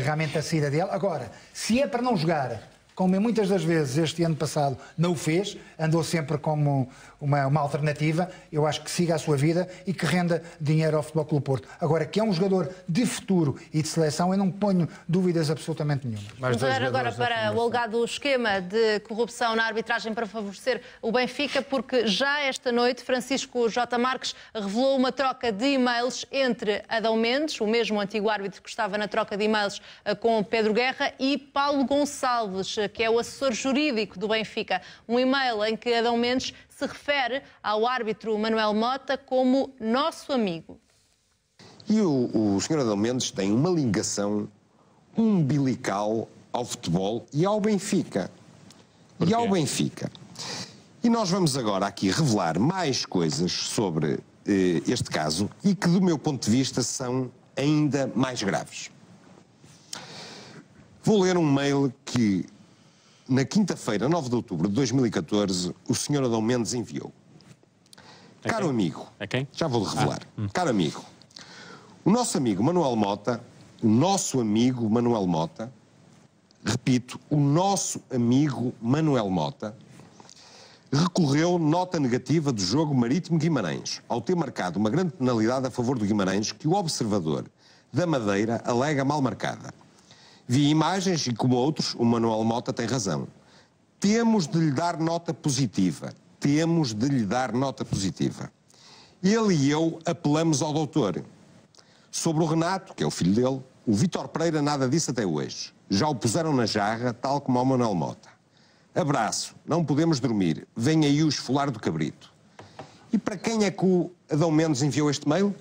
realmente a saída dele. Agora, se é para não jogar como muitas das vezes este ano passado não o fez, andou sempre como uma alternativa, eu acho que siga a sua vida e que renda dinheiro ao Futebol Clube do Porto. Agora, que é um jogador de futuro e de seleção, eu não ponho dúvidas absolutamente nenhuma. Vamos olhar agora para o alegado esquema de corrupção na arbitragem para favorecer o Benfica, porque já esta noite Francisco J. Marques revelou uma troca de e-mails entre Adão Mendes, o mesmo antigo árbitro que estava na troca de e-mails com Pedro Guerra, e Paulo Gonçalves, que é o assessor jurídico do Benfica. Um e-mail em que Adão Mendes se refere ao árbitro Manuel Mota como nosso amigo. E o Sr. Adão Mendes tem uma ligação umbilical ao futebol e ao Benfica. E ao Benfica. E nós vamos agora aqui revelar mais coisas sobre este caso e que, do meu ponto de vista, são ainda mais graves. Vou ler um mail que, na quinta-feira, 9 de outubro de 2014, o Sr. Adão Mendes enviou. Caro amigo, já vou revelar. Caro amigo, o nosso amigo Manuel Mota, repito, o nosso amigo Manuel Mota, recorreu nota negativa do jogo Marítimo-Guimarães, ao ter marcado uma grande penalidade a favor do Guimarães que o observador da Madeira alega mal marcada. Vi imagens e, como outros, o Manuel Mota tem razão. Temos de lhe dar nota positiva. Temos de lhe dar nota positiva. Ele e eu apelamos ao doutor. Sobre o Renato, que é o filho dele, o Vítor Pereira nada disse até hoje. Já o puseram na jarra, tal como ao Manuel Mota. Abraço, não podemos dormir. Vem aí o esfolar do cabrito. E para quem é que o Adão Mendes enviou este mail?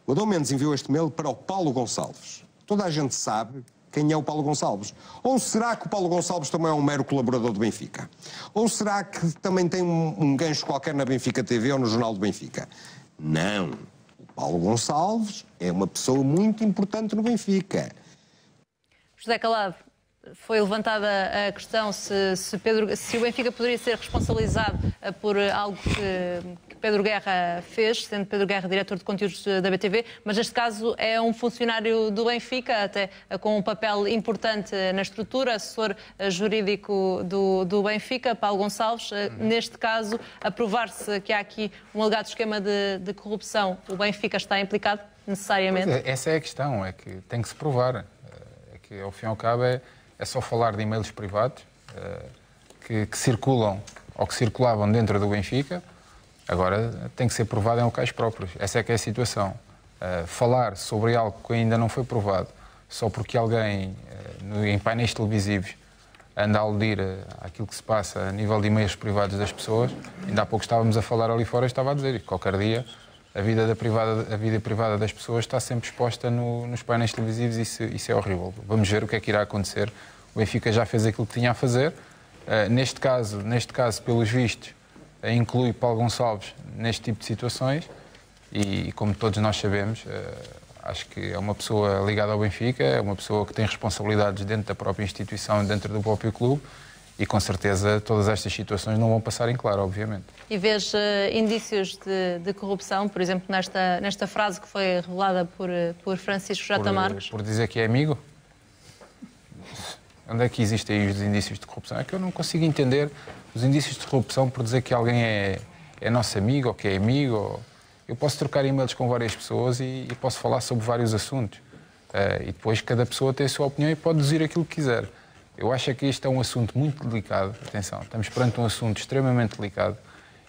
O Adão Mendes enviou este mail para o Paulo Gonçalves. Toda a gente sabe quem é o Paulo Gonçalves. Ou será que o Paulo Gonçalves também é um mero colaborador do Benfica? Ou será que também tem um gancho qualquer na Benfica TV ou no Jornal do Benfica? Não. O Paulo Gonçalves é uma pessoa muito importante no Benfica. José Calado, foi levantada a questão se o Benfica poderia ser responsabilizado por algo que Pedro Guerra fez, sendo Pedro Guerra diretor de conteúdos da BTV, mas neste caso é um funcionário do Benfica, até com um papel importante na estrutura, assessor jurídico do Benfica, Paulo Gonçalves. Neste caso, a provar-se que há aqui um alegado esquema de corrupção, o Benfica está implicado necessariamente? Essa é a questão, é que tem que se provar. É que, ao fim e ao cabo, é só falar de e-mails privados que circulam ou que circulavam dentro do Benfica. Agora tem que ser provado em locais próprios. Essa é que é a situação. Falar sobre algo que ainda não foi provado só porque alguém em painéis televisivos anda a aludir àquilo que se passa a nível de e-mails privados das pessoas. Ainda há pouco estávamos a falar ali fora e estava a dizer que qualquer dia a vida privada das pessoas está sempre exposta nos painéis televisivos e isso é horrível. Vamos ver o que é que irá acontecer. O Benfica já fez aquilo que tinha a fazer. Neste caso, pelos vistos, inclui Paulo Gonçalves neste tipo de situações e, como todos nós sabemos, acho que é uma pessoa ligada ao Benfica, é uma pessoa que tem responsabilidades dentro da própria instituição, dentro do próprio clube. E, com certeza, todas estas situações não vão passar em claro, obviamente. E vês indícios de corrupção, por exemplo, nesta frase que foi revelada por Francisco J. Marques? Por dizer que é amigo? Onde é que existem aí os indícios de corrupção? É que eu não consigo entender os indícios de corrupção por dizer que alguém é nosso amigo ou que é amigo. Eu posso trocar e-mails com várias pessoas e posso falar sobre vários assuntos. E depois cada pessoa tem a sua opinião e pode dizer aquilo que quiser. Eu acho que este é um assunto muito delicado. Atenção, estamos perante um assunto extremamente delicado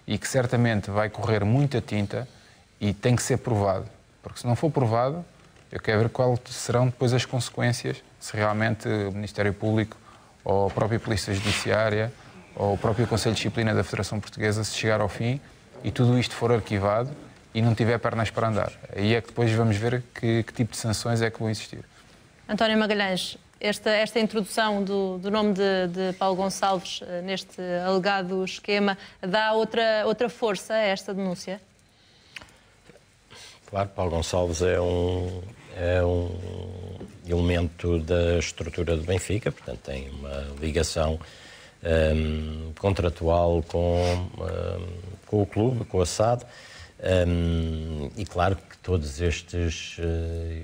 e que certamente vai correr muita tinta e tem que ser provado. Porque se não for provado, eu quero ver quais serão depois as consequências, se realmente o Ministério Público ou a própria Polícia Judiciária ou o próprio Conselho de Disciplina da Federação Portuguesa, se chegar ao fim e tudo isto for arquivado e não tiver pernas para andar. Aí é que depois vamos ver que tipo de sanções é que vão existir. António Magalhães, esta introdução do nome de Paulo Gonçalves neste alegado esquema dá outra força a esta denúncia? Claro, Paulo Gonçalves é um elemento da estrutura do Benfica, portanto tem uma ligação contratual com o clube, com a SAD, e claro que todos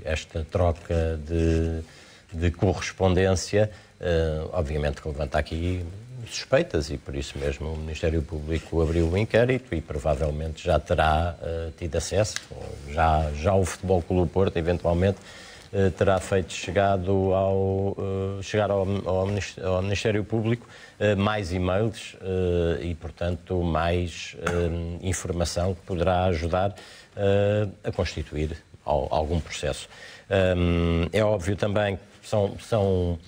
esta troca de correspondência, obviamente que levanta aqui suspeitas e por isso mesmo o Ministério Público abriu o inquérito e provavelmente já terá tido acesso, já o Futebol Clube do Porto eventualmente terá chegar ao Ministério Público mais e-mails e, portanto, mais informação que poderá ajudar a constituir algum processo. É óbvio também que são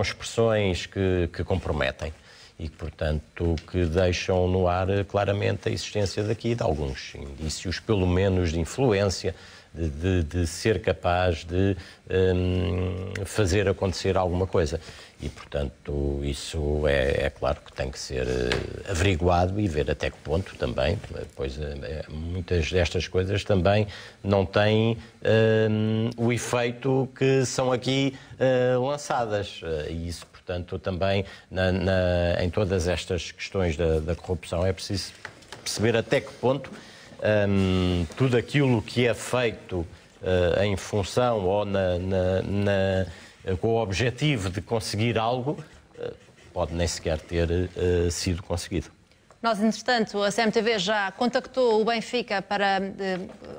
expressões que comprometem e, portanto, que deixam no ar claramente a existência de alguns indícios, pelo menos de influência, de ser capaz de fazer acontecer alguma coisa. E, portanto, isso é claro que tem que ser averiguado e ver até que ponto também, pois muitas destas coisas também não têm o efeito que são aqui lançadas. E isso, portanto, também em todas estas questões da corrupção é preciso perceber até que ponto tudo aquilo que é feito em função ou com o objetivo de conseguir algo pode nem sequer ter sido conseguido. Nós, entretanto, a CMTV já contactou o Benfica para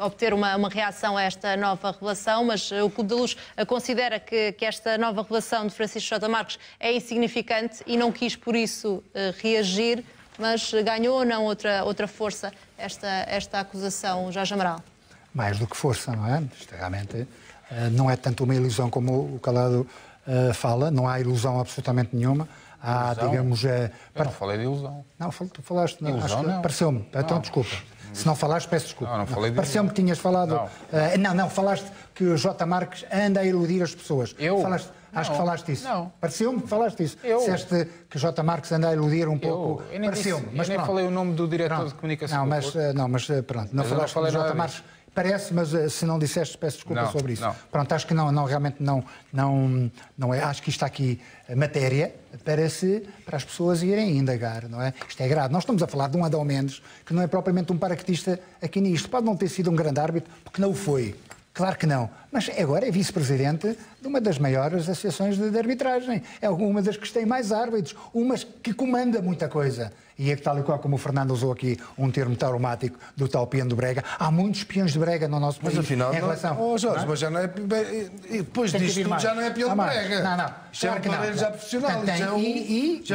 obter uma reação a esta nova revelação, mas o Clube da Luz considera que esta nova revelação de Francisco J. Marques é insignificante e não quis, por isso, reagir. Mas ganhou ou não outra força esta acusação, Jorge Amaral? Mais do que força, não é? Isto realmente não é tanto uma ilusão como o Calado fala, não há ilusão absolutamente nenhuma. Há, ilusão? Digamos... Eu não falei de ilusão. Não, tu falaste... Não, ilusão, não. Pareceu-me. Então, desculpa. Se não falaste, peço desculpa. Não falei de pareceu-me que tinhas falado... Não, falaste que o J. Marques anda a iludir as pessoas. Falaste... Acho que falaste isso. Não. Pareceu-me que falaste isso. Disseste que o J. Marques anda a iludir um pouco. Pareceu-me. Eu nem falei o nome do diretor de comunicação. Não, mas pronto. Não falaste do J. Marques. Parece, mas se não disseste, peço desculpa sobre isso. Não. Pronto, acho que realmente não é. Acho que isto está aqui matéria para as pessoas irem indagar, não é? Isto é grave. Nós estamos a falar de um Adão Mendes que não é propriamente um paraquedista aqui nisto. Pode não ter sido um grande árbitro, porque não o foi. Claro que não. Mas agora é vice-presidente de uma das maiores associações de arbitragem. É uma das que tem mais árbitros. Umas que comanda muita coisa. E é que, tal e qual como o Fernando usou aqui um termo traumático do tal peão de Brega, há muitos peões de Brega no nosso país. Mas afinal, Jorge, mas já não é... Depois disto tudo já não é peão de Brega. Não. Já é um pareiro já profissional. Já é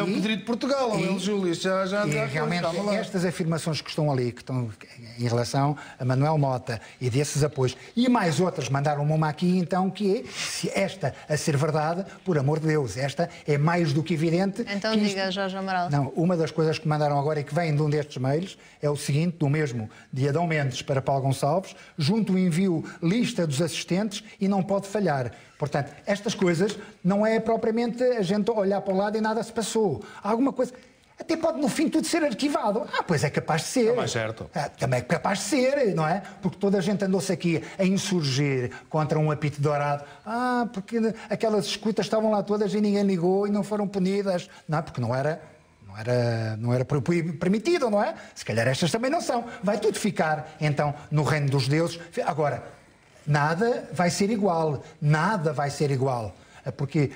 o Pedrito de Portugal. O Júlio, e realmente estas afirmações que estão ali, que estão em relação a Manuel Mota e desses apoios, e mais outras, mandaram uma aqui então, que é, se esta a ser verdade, por amor de Deus, esta é mais do que evidente. Então diga, Jorge Amaral. Não, uma das coisas que mandaram agora e que vem de um destes mails é o seguinte, do mesmo de Adão Mendes para Paulo Gonçalves, junto o envio lista dos assistentes e não pode falhar. Portanto, estas coisas não é propriamente a gente olhar para o lado e nada se passou. Há alguma coisa... Até pode, no fim, tudo ser arquivado. Pois é capaz de ser. Mas certo. Também é capaz de ser, não é? Porque toda a gente andou-se aqui a insurgir contra um apito dourado. Porque aquelas escutas estavam lá todas e ninguém ligou e não foram punidas. Não, porque não era permitido, não é? Se calhar estas também não são. Vai tudo ficar, então, no reino dos deuses. Agora, nada vai ser igual. Nada vai ser igual. Porque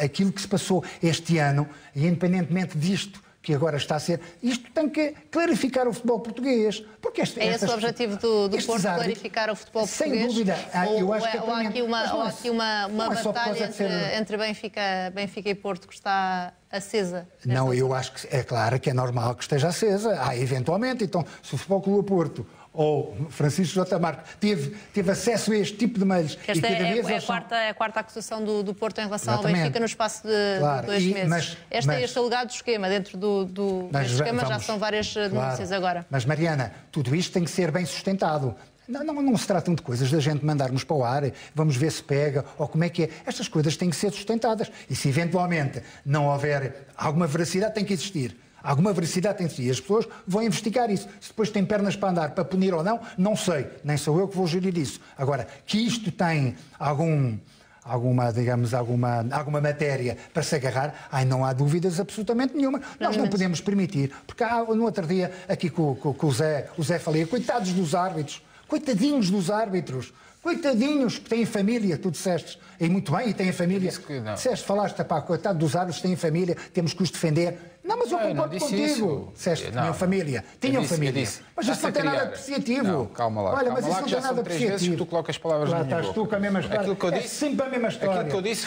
aquilo que se passou este ano, e independentemente disto que agora está a ser, isto tem que clarificar o futebol português. Porque é esse o objetivo do Porto, clarificar o futebol português? Sem dúvida. Eu acho que há aqui uma batalha entre Benfica e Porto que está acesa? Não, eu acho que é claro que é normal que esteja acesa. Eventualmente, então, se o Futebol Clube do Porto ou Francisco J. Marques teve acesso a este tipo de mails. Esta é a quarta acusação do Porto em relação ao Benfica no espaço de 2 meses. Este é o alegado esquema. Dentro deste esquema já são várias denúncias agora. Mas, Mariana, tudo isto tem que ser bem sustentado. Não se tratam de coisas da gente mandarmos para o ar, vamos ver se pega, ou como é que é. Estas coisas têm que ser sustentadas. E se eventualmente não houver alguma veracidade, tem que existir. Alguma veracidade tem de si. As pessoas vão investigar isso. Se depois tem pernas para andar, para punir ou não sei. Nem sou eu que vou gerir isso. Agora, que isto tem alguma matéria para se agarrar, não há dúvidas absolutamente nenhuma. Nós não podemos permitir. Porque no outro dia, aqui com o Zé falei, coitados dos árbitros. Coitadinhos dos árbitros. Coitadinhos que têm família, tu disseste, e muito bem, e têm família. Disseste, falaste, pá, coitado dos árbitros, têm família, temos que os defender. Não, mas eu concordo contigo. Disseste, tinham família. Tinham família. Mas isso não tem nada de apreciativo. Não, calma lá. Olha, mas isso não tem nada de apreciativo. Que tu colocas palavras na minha boca. Estás tu com a mesma história. Aquilo que eu disse, é sempre a mesma história. Aquilo que eu disse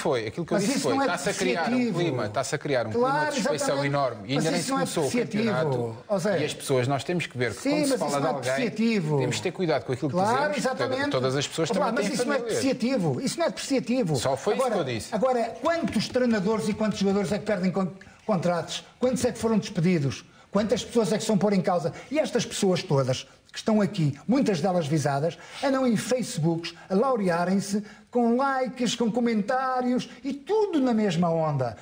foi, está-se a criar um clima, clima de suspeição enorme. E ainda nem se começou o campeonato. E as pessoas, nós temos que ver que quando se fala de alguém, temos de ter cuidado com aquilo que dizemos. Claro, exatamente. Todas as pessoas também têm família. Mas isso não é apreciativo. Isso não é apreciativo. Só foi isso que eu disse. Agora, quantos treinadores e quantos jogadores é que perdem contratos? Quantos é que foram despedidos? Quantas pessoas é que são pôr em causa? E estas pessoas todas que estão aqui, muitas delas visadas, andam em Facebooks a laurearem-se com likes, com comentários e tudo na mesma onda.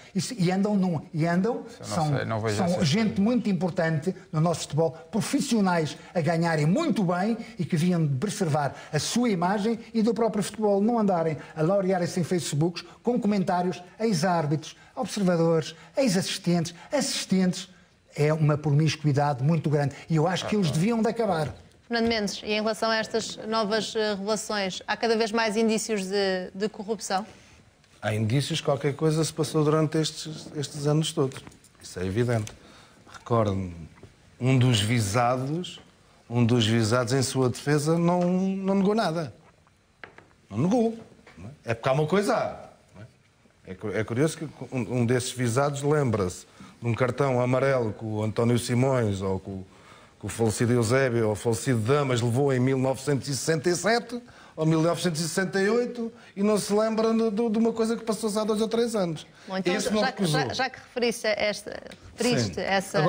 São gente muito importante no nosso futebol, profissionais a ganharem muito bem e que deviam preservar a sua imagem e do próprio futebol, não andarem a laurearem-se em Facebooks com comentários, ex-árbitros, observadores, ex-assistentes, assistentes. É uma promiscuidade muito grande e eu acho que eles deviam de acabar. Fernando Mendes, e em relação a estas novas revelações, há cada vez mais indícios de corrupção? Há indícios que qualquer coisa se passou durante estes anos todos. Isso é evidente. Recordo-me, um dos visados em sua defesa não negou nada. Não negou. É porque há uma coisa. É curioso que um desses visados lembra-se de um cartão amarelo que o António Simões ou que o falecido Eusébio ou o falecido Damas levou em 1967 ou 1968 e não se lembra de uma coisa que passou-se há 2 ou 3 anos. Bom, então, já que referiste essa reação,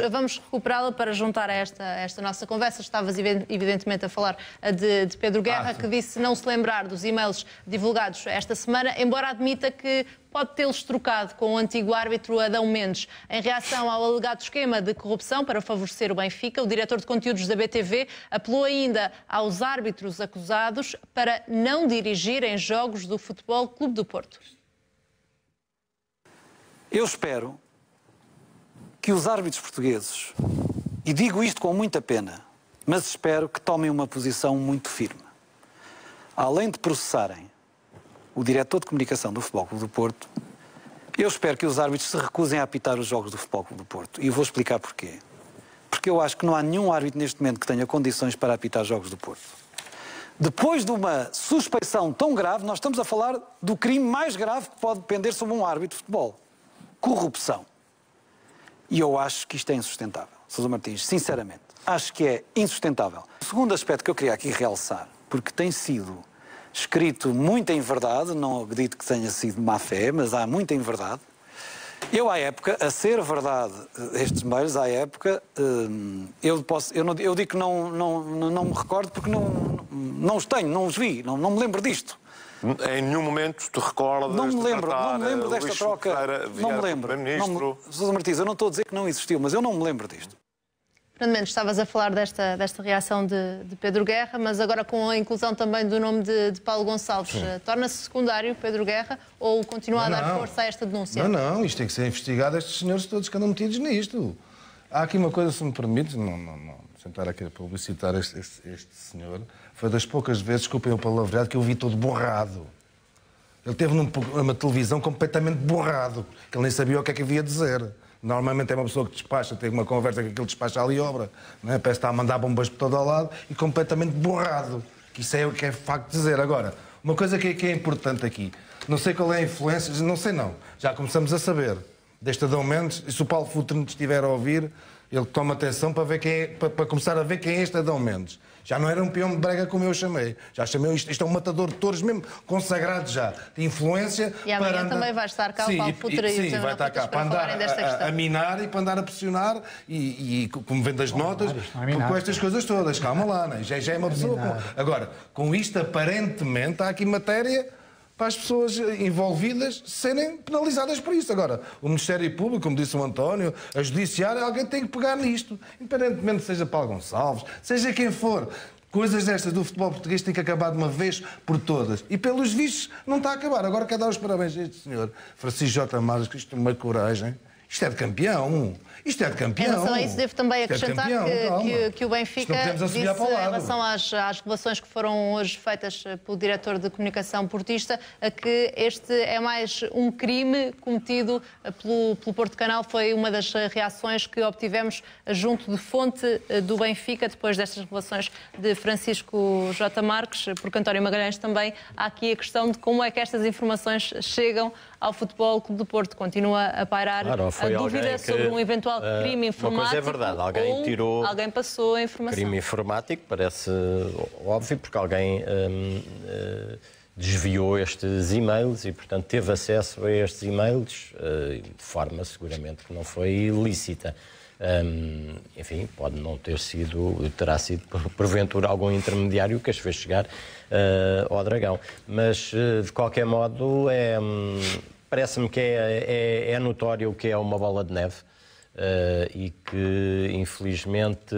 vamos recuperá-la para juntar a esta nossa conversa. Estavas evidentemente a falar de Pedro Guerra, que disse não se lembrar dos e-mails divulgados esta semana, embora admita que pode tê-los trocado com o antigo árbitro Adão Mendes. Em reação ao alegado esquema de corrupção para favorecer o Benfica, o diretor de conteúdos da BTV apelou ainda aos árbitros acusados para não dirigirem jogos do Futebol Clube do Porto. Eu espero que os árbitros portugueses, e digo isto com muita pena, mas espero que tomem uma posição muito firme. Além de processarem o diretor de comunicação do Futebol Clube do Porto, eu espero que os árbitros se recusem a apitar os jogos do Futebol Clube do Porto. E vou explicar porquê. Porque eu acho que não há nenhum árbitro neste momento que tenha condições para apitar jogos do Porto. Depois de uma suspeição tão grave, nós estamos a falar do crime mais grave que pode pender sobre um árbitro de futebol. Corrupção. E eu acho que isto é insustentável. Sousa Martins, sinceramente, acho que é insustentável. O segundo aspecto que eu queria aqui realçar, porque tem sido escrito muito em verdade, não acredito que tenha sido má fé, mas há muito em verdade. Eu, à época, a ser verdade estes mails, à época, eu digo que não me recordo porque não os tenho, não os vi, não me lembro disto. Em nenhum momento te recordas não me lembro desta troca. Não me lembro. Sousa Martins, eu não estou a dizer que não existiu, mas eu não me lembro disto. Fernando Mendes, estavas a falar desta reação de Pedro Guerra, mas agora com a inclusão também do nome de Paulo Gonçalves, torna-se secundário Pedro Guerra ou continua a dar força a esta denúncia? Não, isto tem que ser investigado, estes senhores todos que andam metidos nisto. Há aqui uma coisa, se me permites, não sentar aqui a publicitar este senhor, foi das poucas vezes, desculpem o palavreado, que eu vi todo borrado. Ele teve numa televisão completamente borrado, que ele nem sabia o que é que havia a dizer. Normalmente é uma pessoa que despacha, tem uma conversa que aquilo despacha ali obra, não é? Parece que está a mandar bombas por todo ao lado e completamente borrado. Que isso é o que é facto de dizer. Agora, uma coisa que é importante aqui, não sei qual é a influência, não sei não, já começamos a saber deste Adão Mendes, e se o Paulo Futre estiver a ouvir, ele toma atenção para começar a ver quem é este Adão Mendes. Já não era um peão de brega como eu chamei. Já chamei isto é um matador de touros mesmo consagrado já. De influência. E amanhã também vai estar cá o Paulo Futre e o vai estar cá para andar a minar e para andar a pressionar e como vendo as notas, com estas coisas todas. Calma lá, né? Já é uma pessoa. Agora, com isto aparentemente há aqui matéria para as pessoas envolvidas serem penalizadas por isso. Agora, o Ministério Público, como disse o António, a Judiciária, alguém tem que pegar nisto. Independentemente seja Paulo Gonçalves, seja quem for. Coisas destas do futebol português têm que acabar de uma vez por todas. E pelos vistos não está a acabar. Agora quero dar os parabéns a este senhor, Francisco J. Maras, que isto tem uma coragem. Isto é de campeão. Isto é de campeão. Em relação a isso, devo também acrescentar que o Benfica disse, em relação às revelações que foram hoje feitas pelo diretor de comunicação portista, que este é mais um crime cometido pelo Porto Canal. Foi uma das reações que obtivemos junto de fonte do Benfica, depois destas revelações de Francisco J. Marques, porque António Magalhães também há aqui a questão de como é que estas informações chegam ao Futebol Clube do Porto. Continua a pairar a dúvida sobre um eventual crime informático. Uma coisa é verdade, alguém tirou... Alguém passou a informação. Crime informático, parece óbvio, porque alguém desviou estes e-mails e, portanto, teve acesso a estes e-mails de forma, seguramente, que não foi ilícita. Enfim, pode não ter sido, terá sido, porventura, algum intermediário que as fez chegar ao Dragão. Mas, de qualquer modo, parece-me que é notório que é uma bola de neve. E que, infelizmente,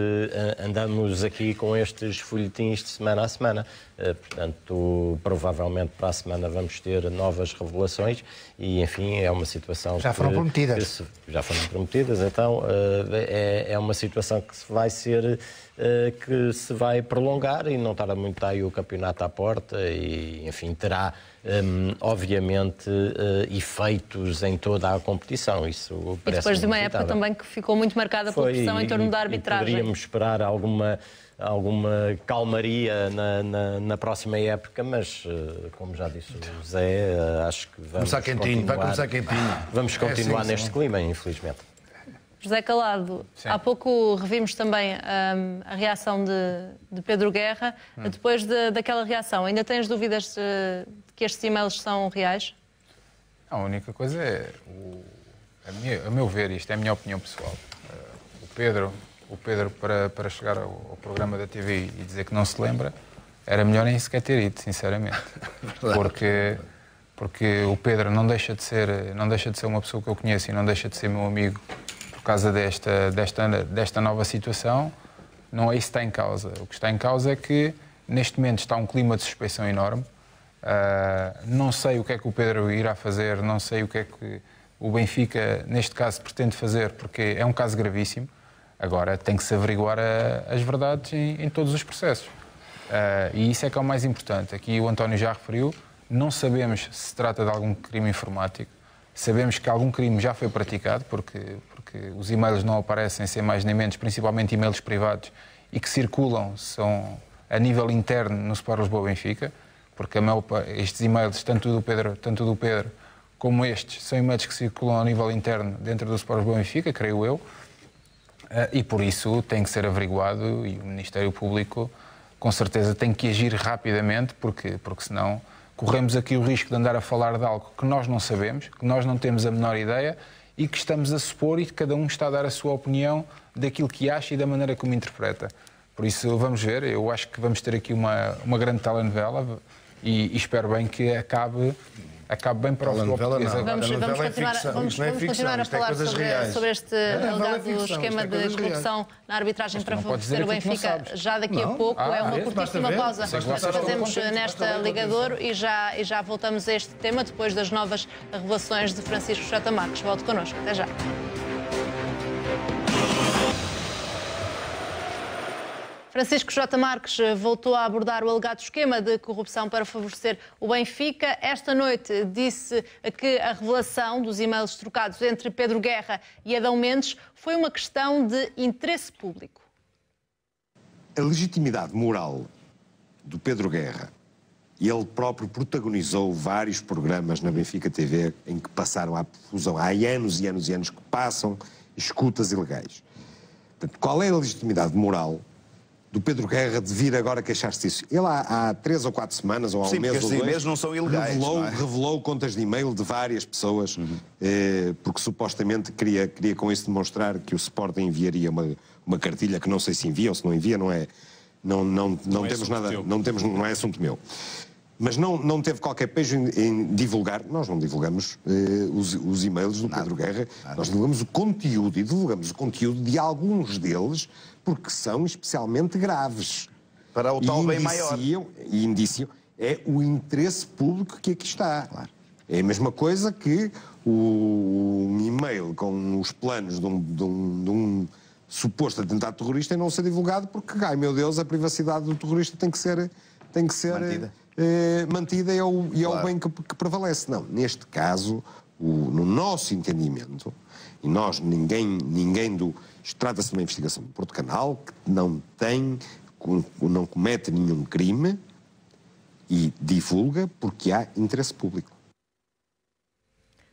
andamos aqui com estes folhetins de semana a semana. Portanto, provavelmente para a semana vamos ter novas revelações e, enfim, é uma situação já foram prometidas. Já foram prometidas, então é uma situação que se vai prolongar e não tarda muito aí o campeonato à porta e, enfim, terá obviamente efeitos em toda a competição. Isso parece. E depois de uma época também que ficou muito marcada pela pressão em torno da arbitragem. Poderíamos esperar alguma calmaria na próxima época, mas como já disse o Zé, acho que vai começar quentinho. Vamos continuar neste clima, infelizmente. José Calado, há pouco revimos também a reação de Pedro Guerra. Depois daquela reação, ainda tens dúvidas de que estes e-mails são reais? A única coisa é, a meu ver, isto é a minha opinião pessoal, o Pedro para chegar ao programa da TV e dizer que não se lembra, era melhor nem sequer ter ido, sinceramente. Porque o Pedro não deixa de ser uma pessoa que eu conheço e não deixa de ser meu amigo por causa desta nova situação. Não é isso que está em causa. O que está em causa é que neste momento está um clima de suspeição enorme. Não sei o que é que o Pedro irá fazer, não sei o que é que o Benfica, neste caso, pretende fazer, porque é um caso gravíssimo. Agora tem que se averiguar as verdades em todos os processos. E isso é que é o mais importante. Aqui o António já referiu, não sabemos se se trata de algum crime informático, sabemos que algum crime já foi praticado, porque os e-mails não aparecem sem mais nem menos, principalmente e-mails privados, e que circulam, são a nível interno no Sport Lisboa Benfica, porque estes e-mails, tanto do Pedro como estes, são e-mails que circulam a nível interno dentro do Sport Lisboa Benfica, creio eu, e por isso tem que ser averiguado e o Ministério Público com certeza tem que agir rapidamente, porque senão corremos aqui o risco de andar a falar de algo que nós não sabemos, que nós não temos a menor ideia e que estamos a supor e que cada um está a dar a sua opinião daquilo que acha e da maneira como interpreta. Por isso, vamos ver. Eu acho que vamos ter aqui uma grande telenovela e espero bem que acabe bem para o futebol português. Vamos continuar a falar sobre este alegado esquema de corrupção na arbitragem para favorecer o Benfica já daqui a pouco. É uma curtíssima pausa que fazemos nesta Liga de Ouro e já voltamos a este tema depois das novas revelações de Francisco J. Marques. Volte connosco. Até já. Francisco J. Marques voltou a abordar o alegado esquema de corrupção para favorecer o Benfica. Esta noite disse que a revelação dos e-mails trocados entre Pedro Guerra e Adão Mendes foi uma questão de interesse público. A legitimidade moral do Pedro Guerra, e ele próprio protagonizou vários programas na Benfica TV em que passaram à profusão, há anos e anos e anos que passam escutas ilegais. Portanto, qual é a legitimidade moral do Pedro Guerra de vir agora queixar-se disso? Ele há 3 ou 4 semanas, ou há um mês ou 2, e-mails não são ilegais, revelou contas de e-mail de várias pessoas, porque supostamente queria com isso demonstrar que o Sporting enviaria uma cartilha que não sei se envia ou se não envia, não temos nada, não é assunto meu. Mas não teve qualquer pejo em divulgar. Nós não divulgamos os e-mails do Pedro Guerra, nós divulgamos o conteúdo, e divulgamos o conteúdo de alguns deles porque são especialmente graves. Para o tal bem maior. E indiciam é o interesse público que aqui está. Claro. É a mesma coisa que um e-mail com os planos de um suposto atentado terrorista e não ser divulgado porque, ai meu Deus, a privacidade do terrorista tem que ser mantida e é o bem que prevalece. Não, neste caso, no nosso entendimento, e nós, isto trata-se de uma investigação do Porto Canal, que não comete nenhum crime e divulga porque há interesse público.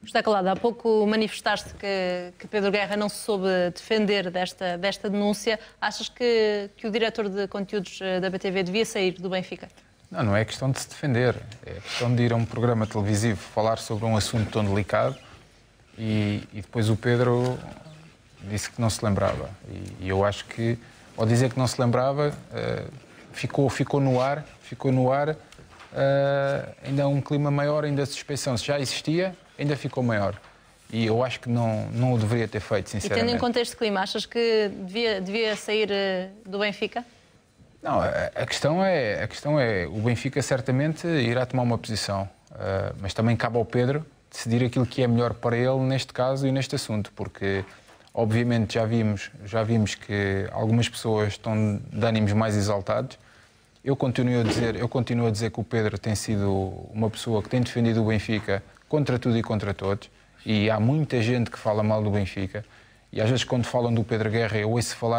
José Calado, há pouco manifestaste que Pedro Guerra não se soube defender desta denúncia. Achas que o diretor de conteúdos da BTV devia sair do Benfica? Não é questão de se defender. É questão de ir a um programa televisivo falar sobre um assunto tão delicado e depois o Pedro disse que não se lembrava. E eu acho que, ao dizer que não se lembrava, ficou no ar ainda um clima maior, ainda a suspeição. Se já existia, ainda ficou maior. E eu acho que não o deveria ter feito, sinceramente. E tendo em conta este clima, achas que devia sair do Benfica? Não, a questão é, o Benfica certamente irá tomar uma posição, mas também cabe ao Pedro decidir aquilo que é melhor para ele neste caso e neste assunto, porque obviamente já vimos que algumas pessoas estão de ânimos mais exaltados. Eu continuo a dizer que o Pedro tem sido uma pessoa que tem defendido o Benfica contra tudo e contra todos, e há muita gente que fala mal do Benfica, e às vezes quando falam do Pedro Guerra,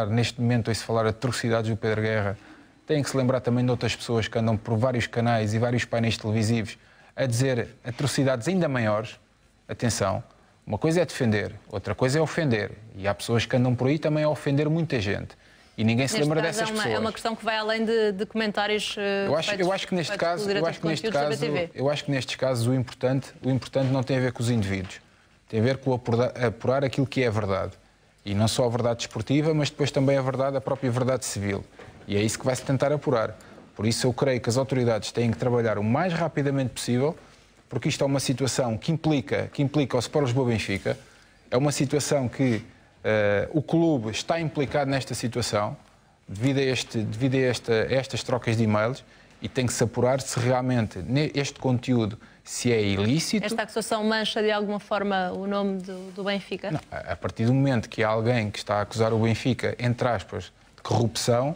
neste momento ouço falar atrocidades do Pedro Guerra, têm que se lembrar também de outras pessoas que andam por vários canais e vários painéis televisivos a dizer atrocidades ainda maiores. Atenção, uma coisa é defender, outra coisa é ofender, e há pessoas que andam por aí também a ofender muita gente. E ninguém se lembra dessas pessoas. É uma questão que vai além de comentários. Eu acho que nestes casos o importante não tem a ver com os indivíduos. Tem a ver com apurar aquilo que é a verdade. E não só a verdade desportiva, mas depois também a própria verdade civil. E é isso que vai-se tentar apurar. Por isso eu creio que as autoridades têm que trabalhar o mais rapidamente possível, porque isto é uma situação que implica o Sport Lisboa-Benfica. É uma situação que o clube está implicado nesta situação devido a estas trocas de e-mails, e tem que se apurar se realmente este conteúdo se é ilícito. Esta acusação mancha de alguma forma o nome do Benfica? Não, a partir do momento que há alguém que está a acusar o Benfica, entre aspas, de corrupção,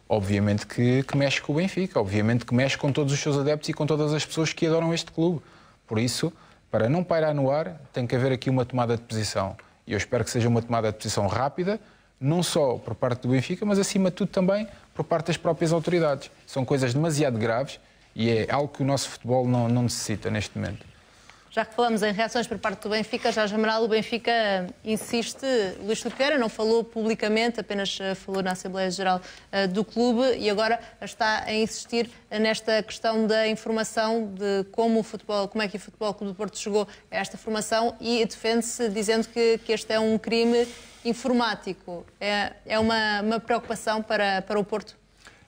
obviamente que mexe com o Benfica, obviamente que mexe com todos os seus adeptos e com todas as pessoas que adoram este clube. Por isso, para não pairar no ar, tem que haver aqui uma tomada de posição. E eu espero que seja uma tomada de posição rápida, não só por parte do Benfica, mas acima de tudo também por parte das próprias autoridades. São coisas demasiado graves e é algo que o nosso futebol não necessita neste momento. Já que falamos em reações por parte do Benfica, já general, o Benfica insiste, Luís Turqueira não falou publicamente, apenas falou na Assembleia Geral do clube, e agora está a insistir nesta questão da informação de como é que o Futebol Clube do Porto chegou a esta formação, e defende-se dizendo que este é um crime informático. É uma preocupação para o Porto?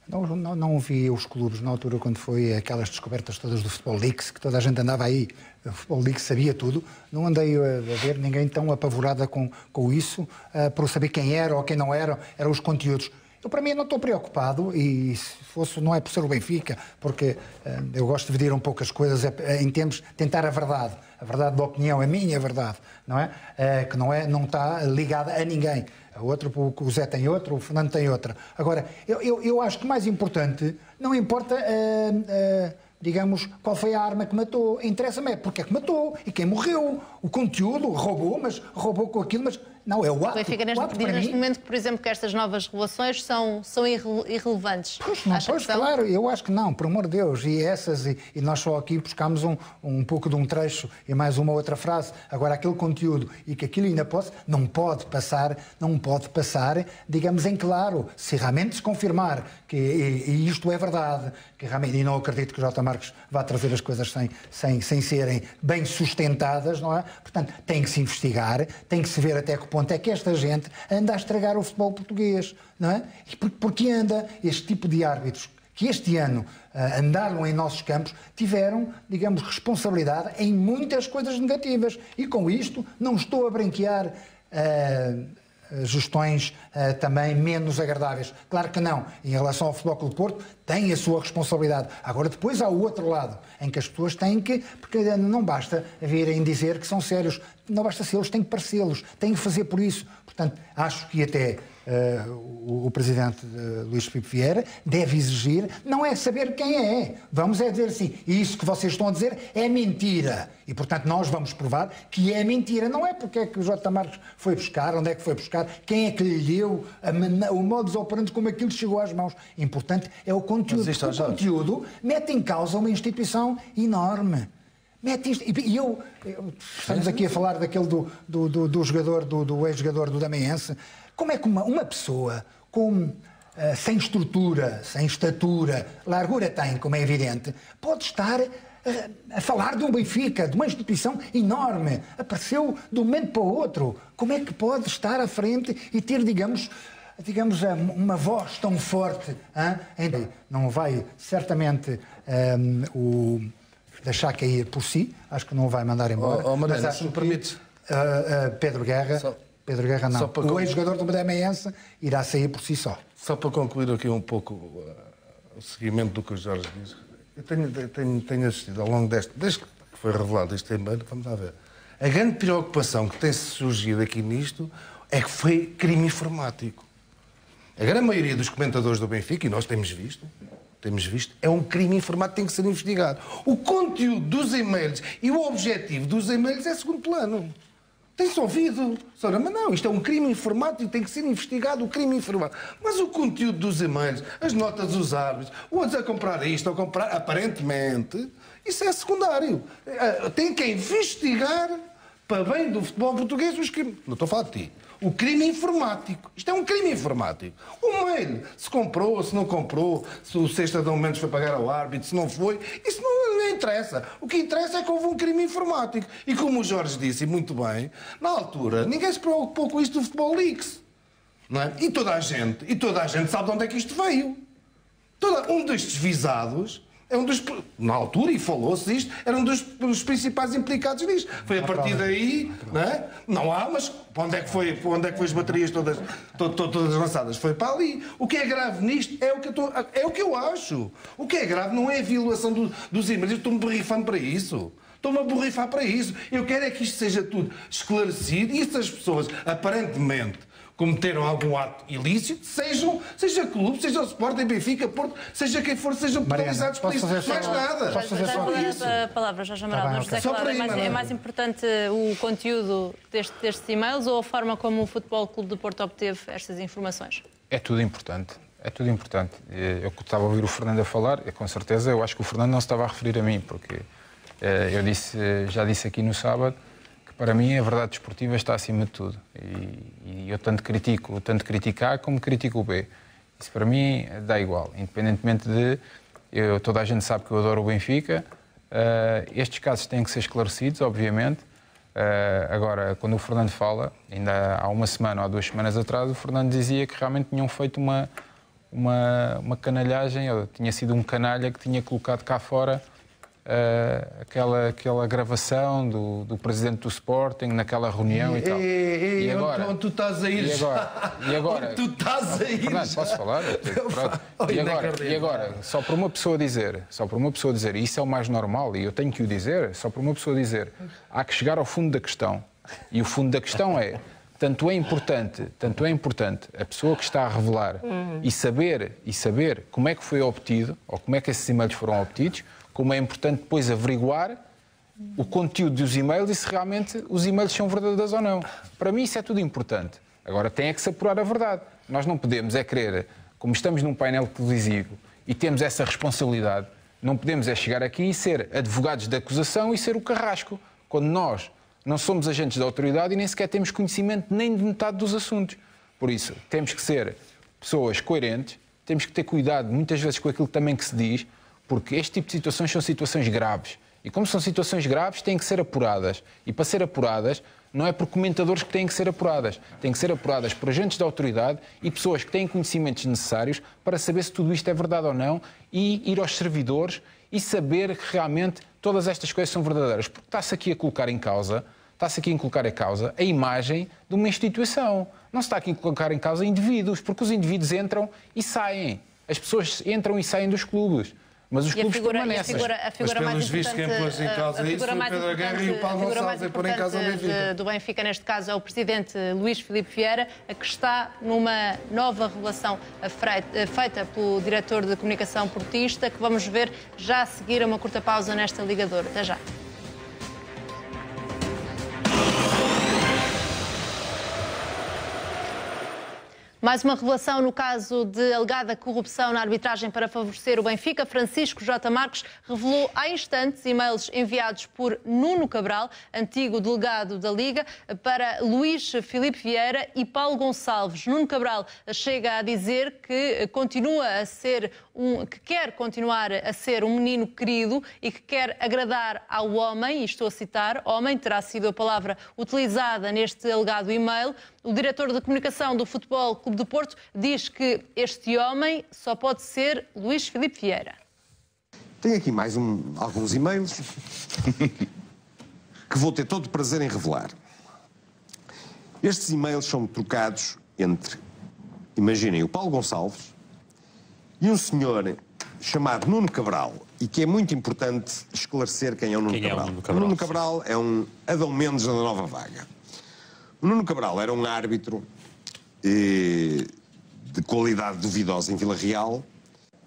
Não vi os clubes na altura, quando foi aquelas descobertas todas do Futebol Leaks, que toda a gente andava aí, o Futebol Leaks sabia tudo. Não andei a ver ninguém tão apavorada com isso, por saber quem era ou quem não era, eram os conteúdos. Eu, para mim, não estou preocupado, e se fosse, não é por ser o Benfica, porque eu gosto de dividir um pouco as coisas em termos de tentar a verdade da opinião, a minha verdade, não é? Que não está ligada a ninguém. O Zé tem outra, o Fernando tem outra. Agora, eu acho que o mais importante, não importa, digamos, qual foi a arma que matou. Interessa-me porque é que matou e quem morreu. O conteúdo roubou com aquilo, mas não, é o ato. O Benfica neste momento, por exemplo, que estas novas revelações são irrelevantes. Claro, eu acho que não, por amor de Deus. E nós só aqui buscámos um pouco de um trecho e mais uma outra frase. Agora, aquele conteúdo e que aquilo ainda não pode passar, digamos, em claro, se realmente se confirmar que isto é verdade, que realmente, e não acredito que o J. Marques vá trazer as coisas sem serem bem sustentadas, não é? Portanto, tem que se investigar, tem que se ver até que ponto é que esta gente anda a estragar o futebol português, não é? E porque anda este tipo de árbitros que este ano andaram em nossos campos, tiveram, digamos, responsabilidade em muitas coisas negativas. E com isto não estou a branquear gestões também menos agradáveis. Claro que não. Em relação ao Futebol Clube do Porto, tem a sua responsabilidade. Agora, depois há o outro lado, em que as pessoas têm que... Porque não basta virem dizer que são sérios. Não basta ser, eles têm que parecê-los. Têm que fazer por isso. Portanto, acho que até o presidente Luís Filipe Vieira deve exigir, não é saber quem é. Vamos dizer assim, isso que vocês estão a dizer é mentira. E, portanto, nós vamos provar que é mentira. Não é porque é que o J. Marcos foi buscar, onde é que foi buscar, quem é que lhe deu o modus operandi como aquilo chegou às mãos. Importante é o conteúdo. Porque o conteúdo mete em causa uma instituição enorme. Estamos aqui a falar daquele do jogador, do ex-jogador do Damiense. Como é que uma pessoa sem estrutura, sem estatura, largura tem, como é evidente, pode estar a falar de um Benfica, de uma instituição enorme, apareceu de um momento para o outro. Como é que pode estar à frente e ter, digamos, uma voz tão forte? Não vai certamente deixar cair por si, acho que não o vai mandar embora. Mas acho que permite. Pedro Guerra não. O ex-jogador do Madeirense irá sair por si só. Só para concluir aqui um pouco o seguimento do que o Jorge diz. Eu tenho assistido ao longo desde que foi revelado este e-mail, vamos lá ver. A grande preocupação que tem surgido aqui nisto é que foi crime informático. A grande maioria dos comentadores do Benfica, e nós temos visto, é um crime informático que tem que ser investigado. O conteúdo dos e-mails e o objetivo dos e-mails é segundo plano. Tem-se ouvido. Mas não, isto é um crime informático, tem que ser investigado o crime informático. Mas o conteúdo dos e-mails, as notas dos árbitros, outros a comprar isto, ou a comprar, aparentemente, isso é secundário. Tem que investigar, para bem do futebol português, os crimes. Não estou a falar de ti. O crime informático. Isto é um crime informático. O mail, se comprou, se não comprou, se o sexta de aumentos foi pagar ao árbitro, se não foi, isso não interessa. O que interessa é que houve um crime informático. E como o Jorge disse, e muito bem, na altura, ninguém se preocupou com isto do Futebol Leaks. Não é? E toda a gente sabe de onde é que isto veio. Um destes visados... na altura, e falou-se isto, era um dos principais implicados nisto. Foi a partir daí, não é? Não há, mas para onde é que foi as baterias todas lançadas? Foi para ali. O que é grave nisto é o que eu acho. O que é grave não é a violação dos e-mails. Eu estou-me borrifando para isso. Estou-me a borrifar para isso. Eu quero é que isto seja tudo esclarecido e se as pessoas, aparentemente, cometeram algum ato ilícito, seja clube, seja o Sporting, Benfica, Porto, seja quem for, sejam penalizados por isso. Mais nada. Posso fazer só a palavra, Jorge Amaral. Mas José Claro, é mais importante o conteúdo destes e-mails ou a forma como o Futebol Clube do Porto obteve estas informações? É tudo importante. É tudo importante. Eu estava a ouvir o Fernando a falar, e com certeza eu acho que o Fernando não se estava a referir a mim, porque já disse aqui no sábado, para mim, a verdade desportiva está acima de tudo. E eu tanto critico A como critico o B. Isso para mim dá igual, independentemente de... toda a gente sabe que eu adoro o Benfica. Estes casos têm que ser esclarecidos, obviamente. Agora, quando o Fernando fala, ainda há uma semana ou há 2 semanas atrás, o Fernando dizia que realmente tinham feito uma canalhagem, ou tinha sido um canalha que tinha colocado cá fora aquela gravação do presidente do Sporting naquela reunião e tal. E agora? Onde tu estás a ir? E agora? Onde tu estás a ir? Fernando, posso falar? E agora? Só para uma pessoa dizer, e isso é o mais normal, e eu tenho que o dizer, só para uma pessoa dizer, há que chegar ao fundo da questão. E o fundo da questão é, tanto é importante a pessoa que está a revelar e saber como é que foi obtido, ou como é que esses e-mails foram obtidos, como é importante depois averiguar o conteúdo dos e-mails e se realmente os e-mails são verdadeiros ou não. Para mim isso é tudo importante. Agora tem que se apurar a verdade. Nós não podemos querer, como estamos num painel televisivo e temos essa responsabilidade, não podemos chegar aqui e ser advogados de acusação e ser o carrasco, quando nós não somos agentes da autoridade e nem sequer temos conhecimento nem de metade dos assuntos. Por isso, temos que ser pessoas coerentes, temos que ter cuidado muitas vezes com aquilo também que se diz, porque este tipo de situações são situações graves. E como são situações graves, têm que ser apuradas. E para ser apuradas, não é por comentadores que têm que ser apuradas. Têm que ser apuradas por agentes da autoridade e pessoas que têm conhecimentos necessários para saber se tudo isto é verdade ou não e ir aos servidores e saber que realmente todas estas coisas são verdadeiras. Porque está-se aqui a colocar em causa está-se aqui a colocar em causa a imagem de uma instituição. Não se está aqui a colocar em causa indivíduos, porque os indivíduos entram e saem. As pessoas entram e saem dos clubes. Mas os clubes permanecem. Mas pelos vistos quem pôs em causa isso foi o Pedro Aguirre e o Paulo Gonçalves a pôr em causa o Benfica. Do Benfica, neste caso, é o presidente Luís Filipe Vieira, que está numa nova revelação feita pelo diretor de comunicação portista, que vamos ver já a seguir a uma curta pausa nesta ligadora. Até já. Mais uma revelação no caso de alegada corrupção na arbitragem para favorecer o Benfica. Francisco J. Marques revelou há instantes e-mails enviados por Nuno Cabral, antigo delegado da Liga, para Luís Filipe Vieira e Paulo Gonçalves. Nuno Cabral chega a dizer que quer continuar a ser um menino querido e que quer agradar ao homem, e estou a citar, homem terá sido a palavra utilizada neste alegado e-mail. O diretor de comunicação do Futebol Clube do Porto diz que este homem só pode ser Luís Filipe Vieira. Tenho aqui mais alguns e-mails que vou ter todo o prazer em revelar. Estes e-mails são trocados entre, imaginem, o Paulo Gonçalves e um senhor chamado Nuno Cabral, e que é muito importante esclarecer quem é o Nuno Cabral. O Nuno Cabral é um Adão Mendes da nova vaga. O Nuno Cabral era um árbitro de qualidade duvidosa em Vila Real.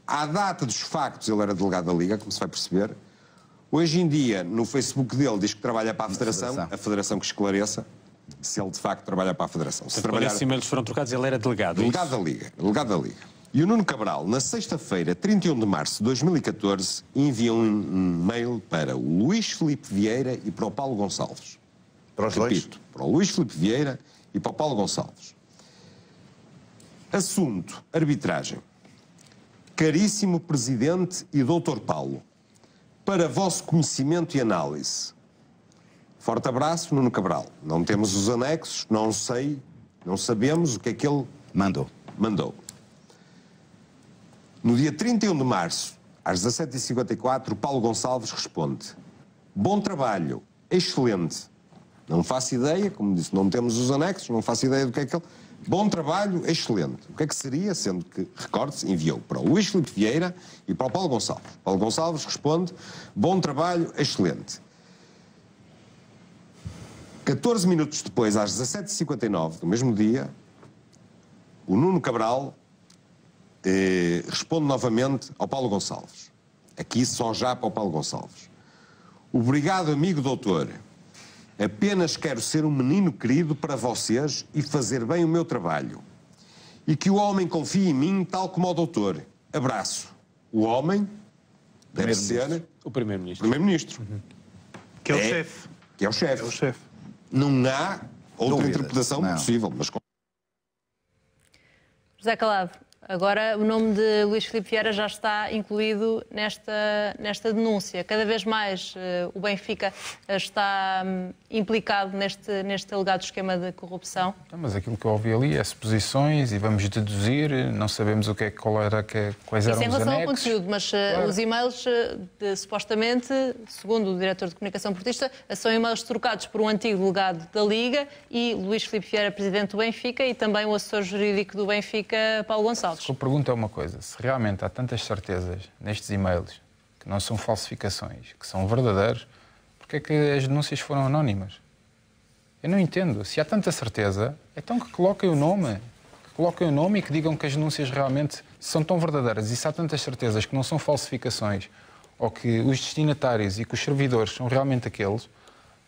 À data dos factos, ele era delegado da Liga, como se vai perceber. Hoje em dia, no Facebook dele, diz que trabalha para a Federação que esclareça se ele de facto trabalha para a Federação. Se quando esses e-mails foram trocados, ele era delegado. Delegado da Liga. E o Nuno Cabral, na sexta-feira, 31 de março de 2014, envia um e-mail para o Luís Filipe Vieira e para o Paulo Gonçalves. Para os Repito, para o Luís Filipe Vieira e para o Paulo Gonçalves. Assunto: arbitragem. Caríssimo Presidente e Doutor Paulo, para vosso conhecimento e análise. Forte abraço, Nuno Cabral. Não temos os anexos, não sabemos o que é que ele mandou. No dia 31 de março, às 17h54, Paulo Gonçalves responde: bom trabalho, excelente. Não faço ideia, como disse, não temos os anexos, não faço ideia do que é que ele... Bom trabalho, excelente. O que é que seria, sendo que, recorde-se, enviou para o Luís Filipe Vieira e para o Paulo Gonçalves. Paulo Gonçalves responde: bom trabalho, excelente. 14 minutos depois, às 17h59 do mesmo dia, o Nuno Cabral responde novamente ao Paulo Gonçalves. Aqui só já para o Paulo Gonçalves. Obrigado, amigo doutor. Apenas quero ser um menino querido para vocês e fazer bem o meu trabalho. E que o homem confie em mim tal como o doutor. Abraço. O homem deve ser... o Primeiro-Ministro. Primeiro-Ministro. Uhum. Que é o chefe. Que é o chefe. Não há outra interpretação possível. Mas... José Calado, agora o nome de Luís Filipe Vieira já está incluído nesta denúncia. Cada vez mais o Benfica está implicado neste alegado esquema de corrupção. Mas aquilo que eu ouvi ali é suposições e vamos deduzir, não sabemos quais eram os anexos. Isso em relação ao conteúdo, mas claro, os e-mails, supostamente, segundo o diretor de comunicação portista, são e-mails trocados por um antigo delegado da Liga e Luís Filipe Vieira, presidente do Benfica, e também o assessor jurídico do Benfica, Paulo Gonçalves. A pergunta é uma coisa: se realmente há tantas certezas nestes e-mails que não são falsificações, que são verdadeiros, porque é que as denúncias foram anónimas? Eu não entendo. Se há tanta certeza, então que coloquem o nome. E que digam que as denúncias realmente são tão verdadeiras. E se há tantas certezas que não são falsificações, ou que os destinatários e que os servidores são realmente aqueles,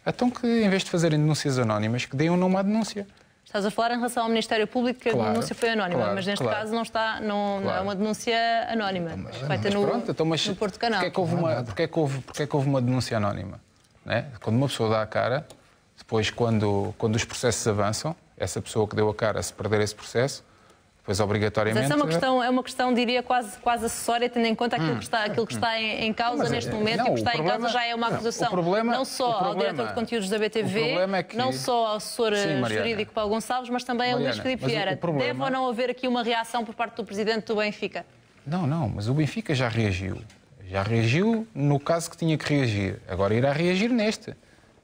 então que, em vez de fazerem denúncias anónimas, que deem um nome à denúncia. Estás a falar em relação ao Ministério Público, que a denúncia foi anónima, mas neste caso não é uma denúncia anónima, feita no Porto Canal. Porquê que houve uma denúncia anónima? Né? Quando uma pessoa dá a cara, depois quando os processos avançam, essa pessoa que deu a cara, se perder esse processo, depois obrigatoriamente... Mas essa é uma questão, diria, quase acessória, tendo em conta aquilo que está em causa neste momento, e o que está em causa já é uma acusação não só ao diretor de conteúdos da BTV, não só ao assessor jurídico Paulo Gonçalves, mas também ao Luís Filipe Vieira. Deve ou não haver aqui uma reação por parte do presidente do Benfica? Não, mas o Benfica já reagiu. Já reagiu no caso que tinha que reagir. Agora irá reagir neste.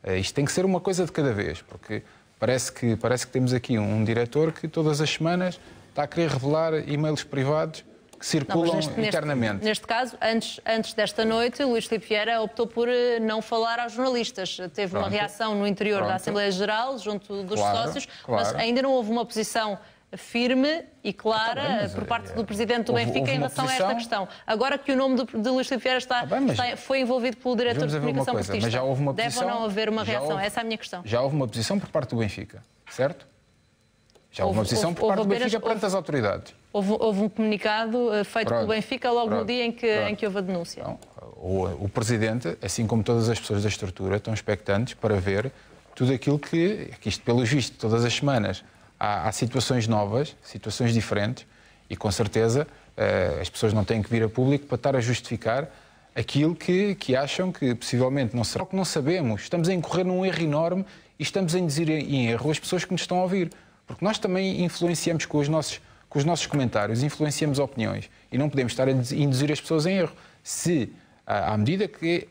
Isto tem que ser uma coisa de cada vez, porque parece que temos aqui um diretor que todas as semanas está a querer revelar e-mails privados que circulam internamente. Neste caso, antes desta noite, Luís Filipe Vieira optou por não falar aos jornalistas. Teve uma reação no interior da Assembleia Geral, junto dos sócios, mas ainda não houve uma posição firme e clara por parte do Presidente do Benfica em relação a esta questão. Agora que o nome de Luís Filipe Vieira foi envolvido pelo diretor de comunicação portista, mas já houve uma posição, deve ou não haver uma reação? Essa é a minha questão. Já houve uma posição por parte do Benfica, certo? Já houve uma posição por parte do Benfica perante as autoridades. Houve um comunicado feito pelo Benfica logo no dia em que houve a denúncia. Então, o Presidente, assim como todas as pessoas da estrutura, estão expectantes para ver tudo aquilo que isto, pelo visto, todas as semanas há situações novas, situações diferentes, e com certeza as pessoas não têm que vir a público para estar a justificar aquilo que acham que possivelmente não será. O que não sabemos, estamos a incorrer num erro enorme e estamos a induzir em erro as pessoas que nos estão a ouvir. Porque nós também influenciamos com os nossos comentários, influenciamos opiniões e não podemos estar a induzir as pessoas em erro. Se, à medida que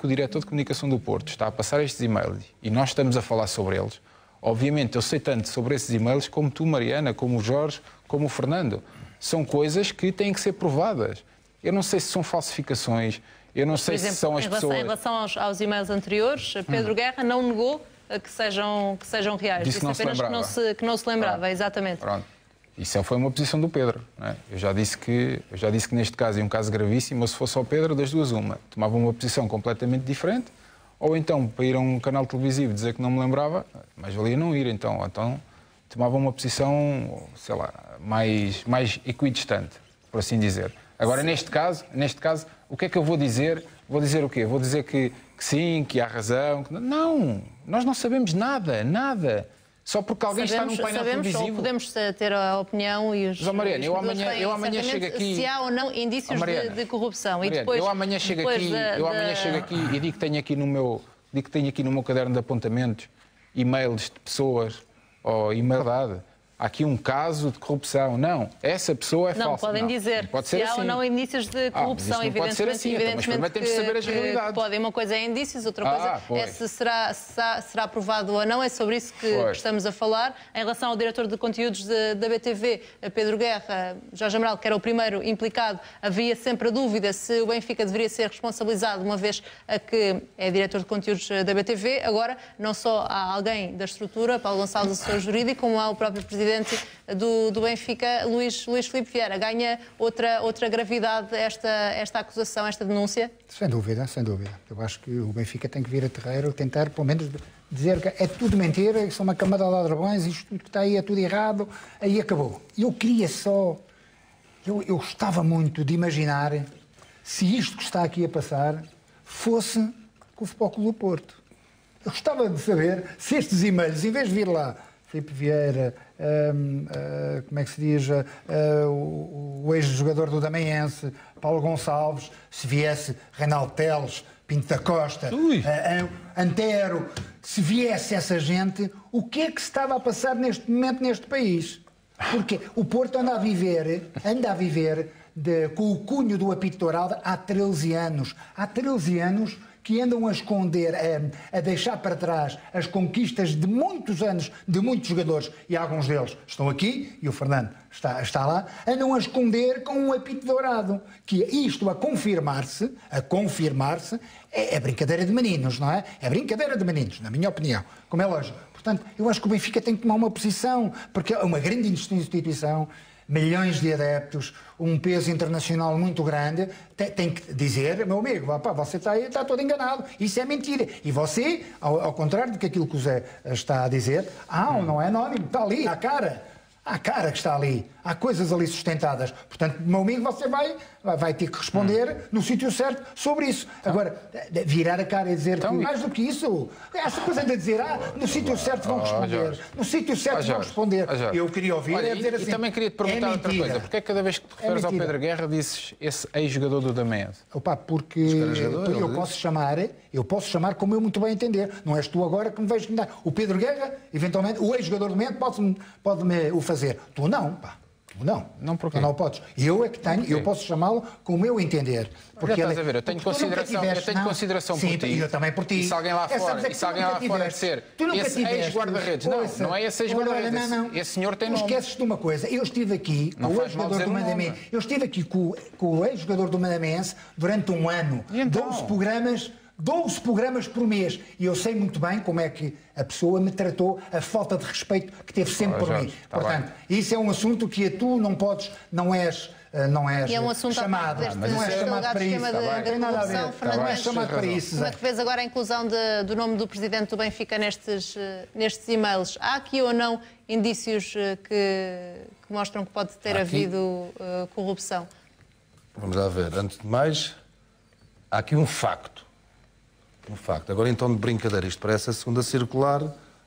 o diretor de comunicação do Porto está a passar estes e-mails e nós estamos a falar sobre eles, obviamente eu sei tanto sobre esses e-mails como tu, Mariana, como o Jorge, como o Fernando. São coisas que têm que ser provadas. Eu não sei se são falsificações, eu não sei se são as pessoas... Em relação aos e-mails anteriores, Pedro Guerra não negou que sejam reais. Disse apenas que não se lembrava, Pronto. Exatamente. Pronto. Isso foi uma posição do Pedro. Não é? Eu já disse que neste caso é um caso gravíssimo, mas se fosse ao Pedro, das duas uma. Tomava uma posição completamente diferente, ou então, para ir a um canal televisivo dizer que não me lembrava, mais valia não ir, então tomava uma posição, sei lá, mais equidistante, por assim dizer. Agora, neste caso, o que é que eu vou dizer? Vou dizer o quê? Vou dizer que sim, que há razão. Não, nós não sabemos nada. Só porque alguém está num painel televisivo... Ou podemos ter a opinião e os... Mariana, eu amanhã chego aqui... Se há ou não indícios de corrupção. Mariana, e depois, eu amanhã chego aqui e digo que tenho aqui no meu caderno de apontamentos e-mails de pessoas ou e-mail dada. Há aqui um caso de corrupção. Não, essa pessoa é falsa. Não, podem dizer pode ser se há assim. ou não indícios de corrupção, mas pode ser assim, mas temos de saber as realidades. Podem, uma coisa é indícios, outra coisa é se será aprovado ou não. É sobre isso que estamos a falar. Em relação ao diretor de conteúdos da BTV, Pedro Guerra, Jorge Amaral, que era o primeiro implicado, havia sempre a dúvida se o Benfica deveria ser responsabilizado, uma vez que é diretor de conteúdos da BTV. Agora, não só há alguém da estrutura, Paulo Gonçalves, assessor jurídico, como há o próprio presidente do Benfica, Luís Filipe Vieira. Ganha outra gravidade esta acusação, esta denúncia? Sem dúvida. Eu acho que o Benfica tem que vir a terreiro, tentar, pelo menos, dizer que é tudo mentira, que são uma camada de ladrões, isto tudo que está aí é tudo errado, aí acabou. Eu queria só... Eu gostava muito de imaginar se isto que está aqui a passar fosse com o Futebol Clube do Porto. Eu gostava de saber se estes e-mails, em vez de vir lá Filipe Vieira, como é que se diz, o ex-jogador do Damaense, Paulo Gonçalves, se viesse Reinaldo Teles, Pinto da Costa, Antero, se viesse essa gente, o que é que se estava a passar neste momento neste país? Porque o Porto anda a viver com o cunho do apito dourado há 13 anos. Há 13 anos que andam a esconder, a deixar para trás as conquistas de muitos anos de muitos jogadores, e alguns deles estão aqui, e o Fernando está lá, andam a esconder com um apito dourado, que isto a confirmar-se, é brincadeira de meninos, não é? É brincadeira de meninos, na minha opinião, como é lógico. Portanto, eu acho que o Benfica tem que tomar uma posição, porque é uma grande instituição, milhões de adeptos, um peso internacional muito grande, tem que dizer, meu amigo, você está todo enganado, isso é mentira. E você, ao contrário do que aquilo que o Zé está a dizer, não é anónimo, está ali, à cara que está ali, há coisas ali sustentadas. Portanto, meu amigo, você vai ter que responder no sítio certo sobre isso. Agora, virar a cara e dizer que mais do que isso, essa coisa de dizer, no sítio certo vão responder, no sítio certo vão responder. Eu queria ouvir dizer assim. E também queria te perguntar outra coisa. Porquê é que cada vez que te referes ao Pedro Guerra dizes esse ex-jogador do Damaense? Porque eu posso chamar como eu muito bem entender. Não és tu agora que me vais dar. O Pedro Guerra, eventualmente, o ex-jogador do Damaense pode-me o fazer. Tu não, Não porquê? Não podes. Eu é que tenho, eu posso chamá-lo como eu entender. Porque estás a ver, eu tenho consideração por ti. Eu também por ti. E se alguém lá fora disser esse ex-guarda-redes, não é esse ex-guarda-redes. Esse senhor tem nome. Esqueces de uma coisa, eu estive aqui com o ex-jogador do Mandamense, com o ex-jogador do Mandamense durante um ano, 12 programas por mês. E eu sei muito bem como é que a pessoa me tratou, a falta de respeito que teve sempre por mim. Portanto, isso é um assunto que tu não podes, não és e é um assunto chamado. Não é chamado para isso. Não é chamado para isso. Como é que vês agora a inclusão do nome do presidente do Benfica nestes e-mails? Há aqui ou não indícios que mostram que pode ter havido corrupção? Vamos lá ver. Antes de mais, há aqui um facto. Agora, então, de brincadeira, isto parece a segunda circular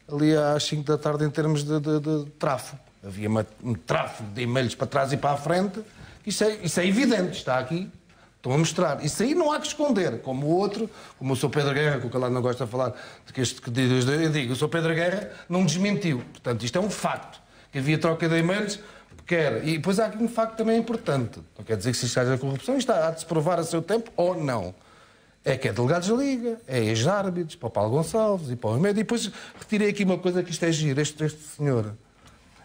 ali às 5 da tarde em termos de tráfego. Havia um tráfego de e-mails para trás e para a frente. Isso é evidente, está aqui. Estão a mostrar. Isso aí não há que esconder. Como o outro, como o Sr. Pedro Guerra, que o Calado não gosta de falar, eu digo, o Sr. Pedro Guerra não desmentiu. Portanto, isto é um facto. Que havia troca de e-mails, e depois há aqui um facto também importante. Não quer dizer que se isto haja corrupção, isto há de se provar a seu tempo ou não. É que é delegados da Liga, é ex-árbitros, para o Paulo Gonçalves e para o Remédio. E depois retirei aqui uma coisa que isto é giro. Este senhor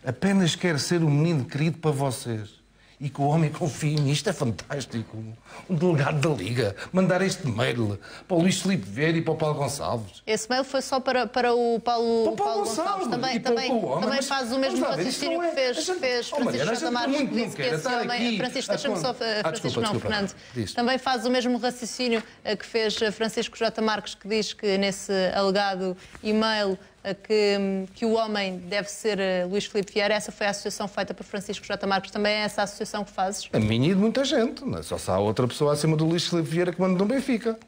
apenas quer ser um menino querido para vocês. E que o homem confie nisto, é fantástico. Um delegado da Liga mandar este mail para o Luís Filipe Vieira e para o Paulo Gonçalves. Esse mail foi só para o Paulo Gonçalves. Também faz o mesmo raciocínio que fez Francisco J. Marques, que disse que esse homem... Francisco, deixa-me só... Francisco não, Fernando. Também faz o mesmo raciocínio que fez Francisco J. Marques, que diz que nesse alegado e-mail que o homem deve ser Luís Filipe Vieira. Essa foi a associação feita por Francisco J. Marques. Também é essa a associação que fazes? A minha e de muita gente. Não é? Só se há outra pessoa acima do Luís Filipe Vieira que manda no Benfica.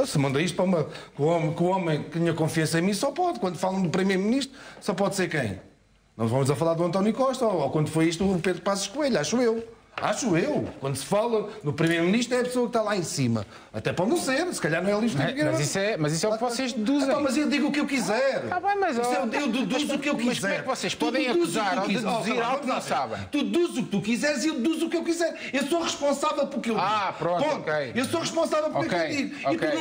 Se manda isto para que o homem que tenha confiança em mim só pode. Quando falam do Primeiro-Ministro, só pode ser quem? Não vamos a falar do António Costa, ou quando foi isto o Pedro Passos Coelho, acho eu. Quando se fala no Primeiro-Ministro, é a pessoa que está lá em cima. Até pode não ser, se calhar não é Luís Filipe Vieira. Mas isso é o que vocês deduzem. Mas eu digo o que eu quiser. Eu deduzo o que eu quiser. Mas como é que vocês podem acusar ou deduzir algo que não sabem? Tu deduzes o que tu quiseres e eu deduzo o que eu quiser. Eu sou responsável pelo que eu digo. Pronto, ok. Eu sou responsável pelo que eu digo. E tu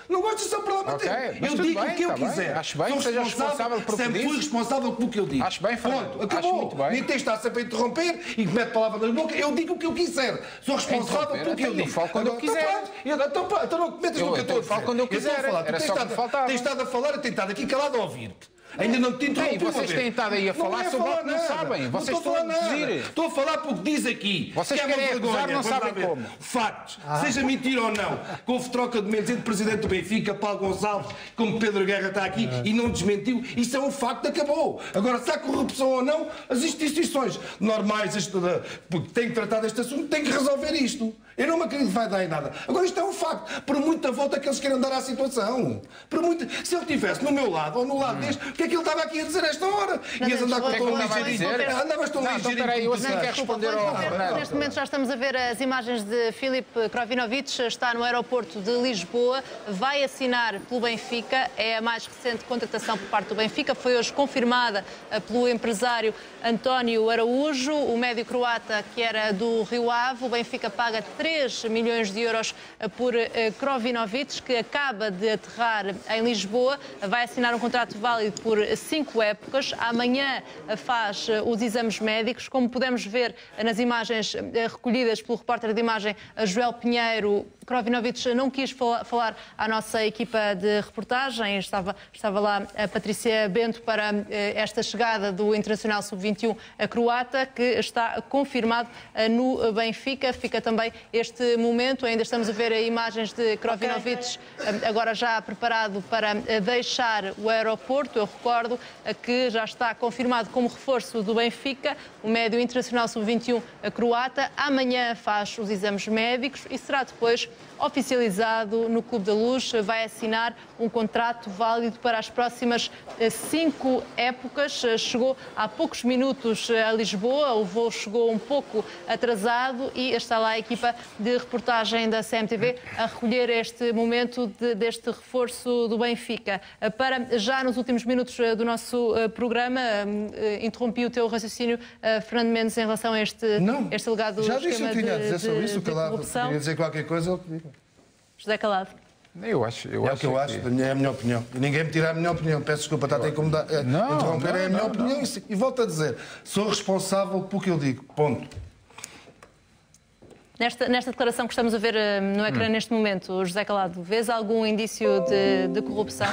não gostas só para lá bater. Eu digo o que eu quiser. Acho bem que seja responsável por sempre fui responsável pelo que eu digo. Acho bem, Fernando. Acabou. Nem tens de estar sempre a interromper e mete palavras na boca. Eu digo o que eu quiser. Sou responsável pelo que eu digo. Eu falo quando eu quiser. Então não metas no que eu estou a dizer. Eu falo quando eu quiser. Era só que faltava. Tens estado a falar, tens estado aqui calado a ouvir-te. Ainda não te interrompi. Vocês têm estado aí a falar sobre o que não sabem. Vocês estão a deduzir. Estou a falar porque diz aqui. Vocês querem acusar, não sabem como. Factos. Seja mentira ou não. Que houve troca de mails entre o Presidente do Benfica, Paulo Gonçalves, como Pedro Guerra está aqui e não desmentiu. Isso é um facto, acabou. Agora, se há corrupção ou não, as instituições normais porque têm que tratar deste assunto, têm que resolver isto. Eu não me acredito que vai dar em nada. Agora, isto é um facto. Por muita volta que eles queiram dar à situação. Se ele estivesse no meu lado ou no lado deste, o que é que ele estava aqui a dizer a esta hora? Ias andar com o tom ligeirinho. Andavas tão ligeirinho. Espera aí, eu nem quero responder ao Fernando. Neste momento já estamos a ver as imagens de Filipe Krovinovic. Está no aeroporto de Lisboa. Vai assinar pelo Benfica. É a mais recente contratação por parte do Benfica. Foi hoje confirmada pelo empresário António Araújo, o médio croata que era do Rio Ave. O Benfica paga 3 milhões de euros por Krovinovic, que acaba de aterrar em Lisboa. Vai assinar um contrato válido por 5 épocas. Amanhã faz os exames médicos. Como podemos ver nas imagens recolhidas pelo repórter de imagem Joel Pinheiro, Krovinovic não quis falar à nossa equipa de reportagem. Estava lá a Patrícia Bento para esta chegada do Internacional Sub-21 croata, que está confirmado no Benfica. Fica também este momento. Ainda estamos a ver imagens de Krovinovic agora já preparado para deixar o aeroporto. Eu recordo que já está confirmado como reforço do Benfica o médio Internacional Sub-21 croata. Amanhã faz os exames médicos e será depois oficializado no Clube da Luz. Vai assinar um contrato válido para as próximas 5 épocas. Chegou há poucos minutos a Lisboa, o voo chegou um pouco atrasado e está lá a equipa de reportagem da CMTV a recolher este momento deste reforço do Benfica. Para já nos últimos minutos do nosso programa, interrompi o teu raciocínio, Fernando Mendes, em relação a este alegado já disse esquema o que tinha a dizer sobre isso, de Calado. corrupção. Queria dizer qualquer coisa, eu digo. José Calado. Eu acho é o que eu acho, é a minha opinião. E ninguém me tira a minha opinião. Peço desculpa, está a incomodar. Interromper é a minha opinião. E volto a dizer, sou responsável pelo que eu digo. Ponto. Nesta declaração que estamos a ver no ecrã neste momento, José Calado, vês algum indício de corrupção?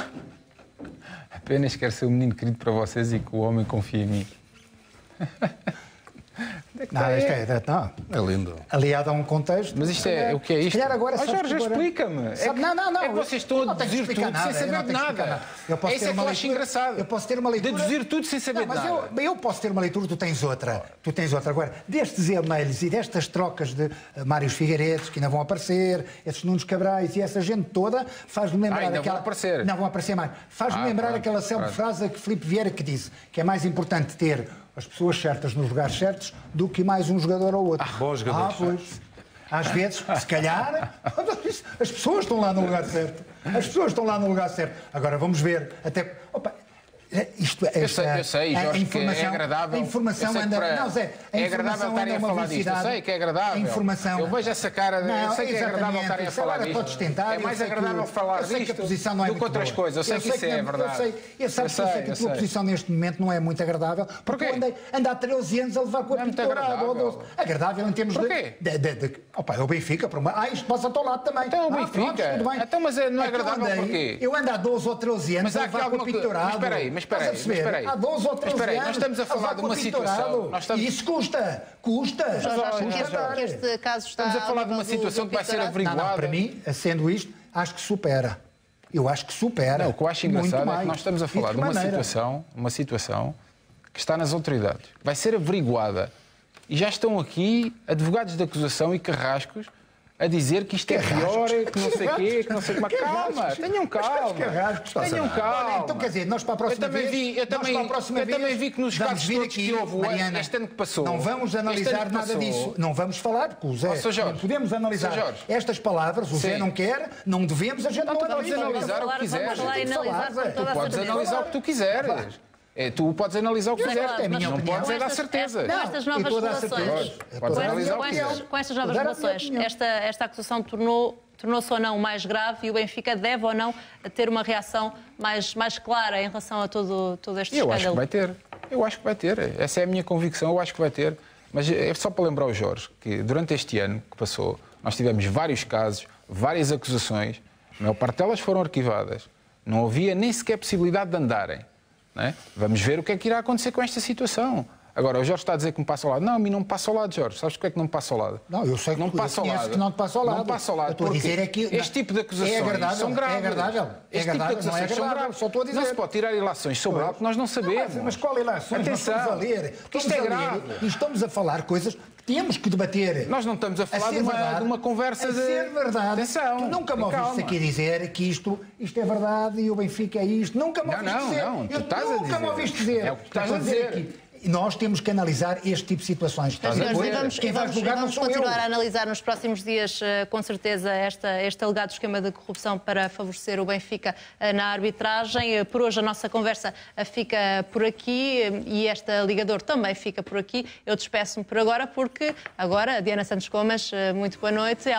Apenas quero ser um menino querido para vocês e que o homem confie em mim. É lindo. Aliado a um contexto. Mas isto é o que é isto? Agora, Jorge, explica-me. Não. É que vocês estão a deduzir tudo sem saber de nada. Isso é que eu acho engraçado. Eu posso ter uma leitura. Deduzir tudo sem saber de nada. Mas eu posso ter uma leitura, tu tens outra. Agora, destes e-mails e destas trocas de Mários Figueiredos, que ainda vão aparecer, esses Nunes Cabrais e essa gente toda, faz-me lembrar ainda aquela... vão aparecer. Não vão aparecer mais. Faz-me lembrar aquela célebre frase que Filipe Vieira que disse, que é mais importante ter as pessoas certas nos lugares certos do que mais um jogador ou outro. Bons jogadores. Pois. Às vezes, se calhar, as pessoas estão lá no lugar certo. Agora, vamos ver até... Isto é, eu sei, Jorge, a informação, que é agradável. A informação anda... Não, Zé, é agradável estarem a falar disto. Eu sei que é agradável. A informação... Eu vejo essa cara... eu sei que é agradável estarem a falar disto. Podes tentar, é mais agradável falar disto do que outras coisas. Eu sei que isso é verdade. Eu sei que a tua posição neste momento não é muito agradável. Porque eu andei há 13 anos a levar com a pintura. Agradável em termos de... Porquê? Opa, é o Benfica. Isto passa ao teu lado também. Então o Benfica. Então, mas não é agradável porquê? Eu ando há 12 ou 13 anos a levar com a pinturado. Mas espera aí. Há 12 ou 13 anos. Nós estamos a falar de uma situação... E isso custa. Mas acham que este caso está... Estamos a falar de uma situação que vai ser averiguada. Não, para mim, sendo isto, acho que supera. Eu acho que supera. Não, o que eu acho engraçado é que nós estamos a falar de uma situação que está nas autoridades. Vai ser averiguada. E já estão aqui advogados de acusação e carrascos a dizer que isto é pior, que não sei o quê, que não sei como. Calma, tenham calma. Tenham calma. Então, quer dizer, nós para a próxima vez... Eu também vi que nos casos todos que houve este ano que passou... Não vamos analisar nada disso. Não vamos falar, porque o Zé... Não podemos analisar estas palavras. O Zé não quer, não devemos, a gente não analisa. Podes analisar o que quiseres. Tu podes analisar o que tu quiseres. Tu podes analisar o que quiseres, não podes dar certeza. Com estas novas relações, com estas novas relações, esta acusação tornou-se ou não mais grave e o Benfica deve ou não ter uma reação mais clara em relação a todo este escândalo? Eu acho que vai ter. Essa é a minha convicção, eu acho que vai ter. Mas é só para lembrar o Jorge que durante este ano que passou, nós tivemos vários casos, várias acusações, a maior parte delas foram arquivadas. Não havia nem sequer possibilidade de andarem. Não é? Vamos ver o que é que irá acontecer com esta situação. Agora, o Jorge está a dizer que me passa ao lado. Não, a mim não me passa ao lado, Jorge. Sabes porque é que não me passa ao lado? Não, eu sei que não passa ao lado. Que não te passa ao lado. Não passa ao lado. Estou a dizer é que este tipo de acusações são graves. É agradável. Este tipo de acusações são graves. Só estou a dizer. Não se pode tirar ilações sobre algo que nós não sabemos. Mas qual ilações? Atenção. Nós estamos a ler. Isto é grave. E estamos a falar coisas que temos que debater. Nós não estamos a falar de uma conversa de... A ser verdade. Atenção. Tu nunca me ouviste aqui dizer que isto é verdade e o Benfica é isto. Nunca me ouviste dizer. Não, tu estás a dizer. Nunca me ouviste dizer. É o que estás a dizer. Nós temos que analisar este tipo de situações. Vamos continuar a analisar nos próximos dias, com certeza, este alegado esquema de corrupção para favorecer o Benfica na arbitragem. Por hoje a nossa conversa fica por aqui e esta Ligador também fica por aqui. Eu despeço-me por agora porque agora, Diana Santos Comas, muito boa noite.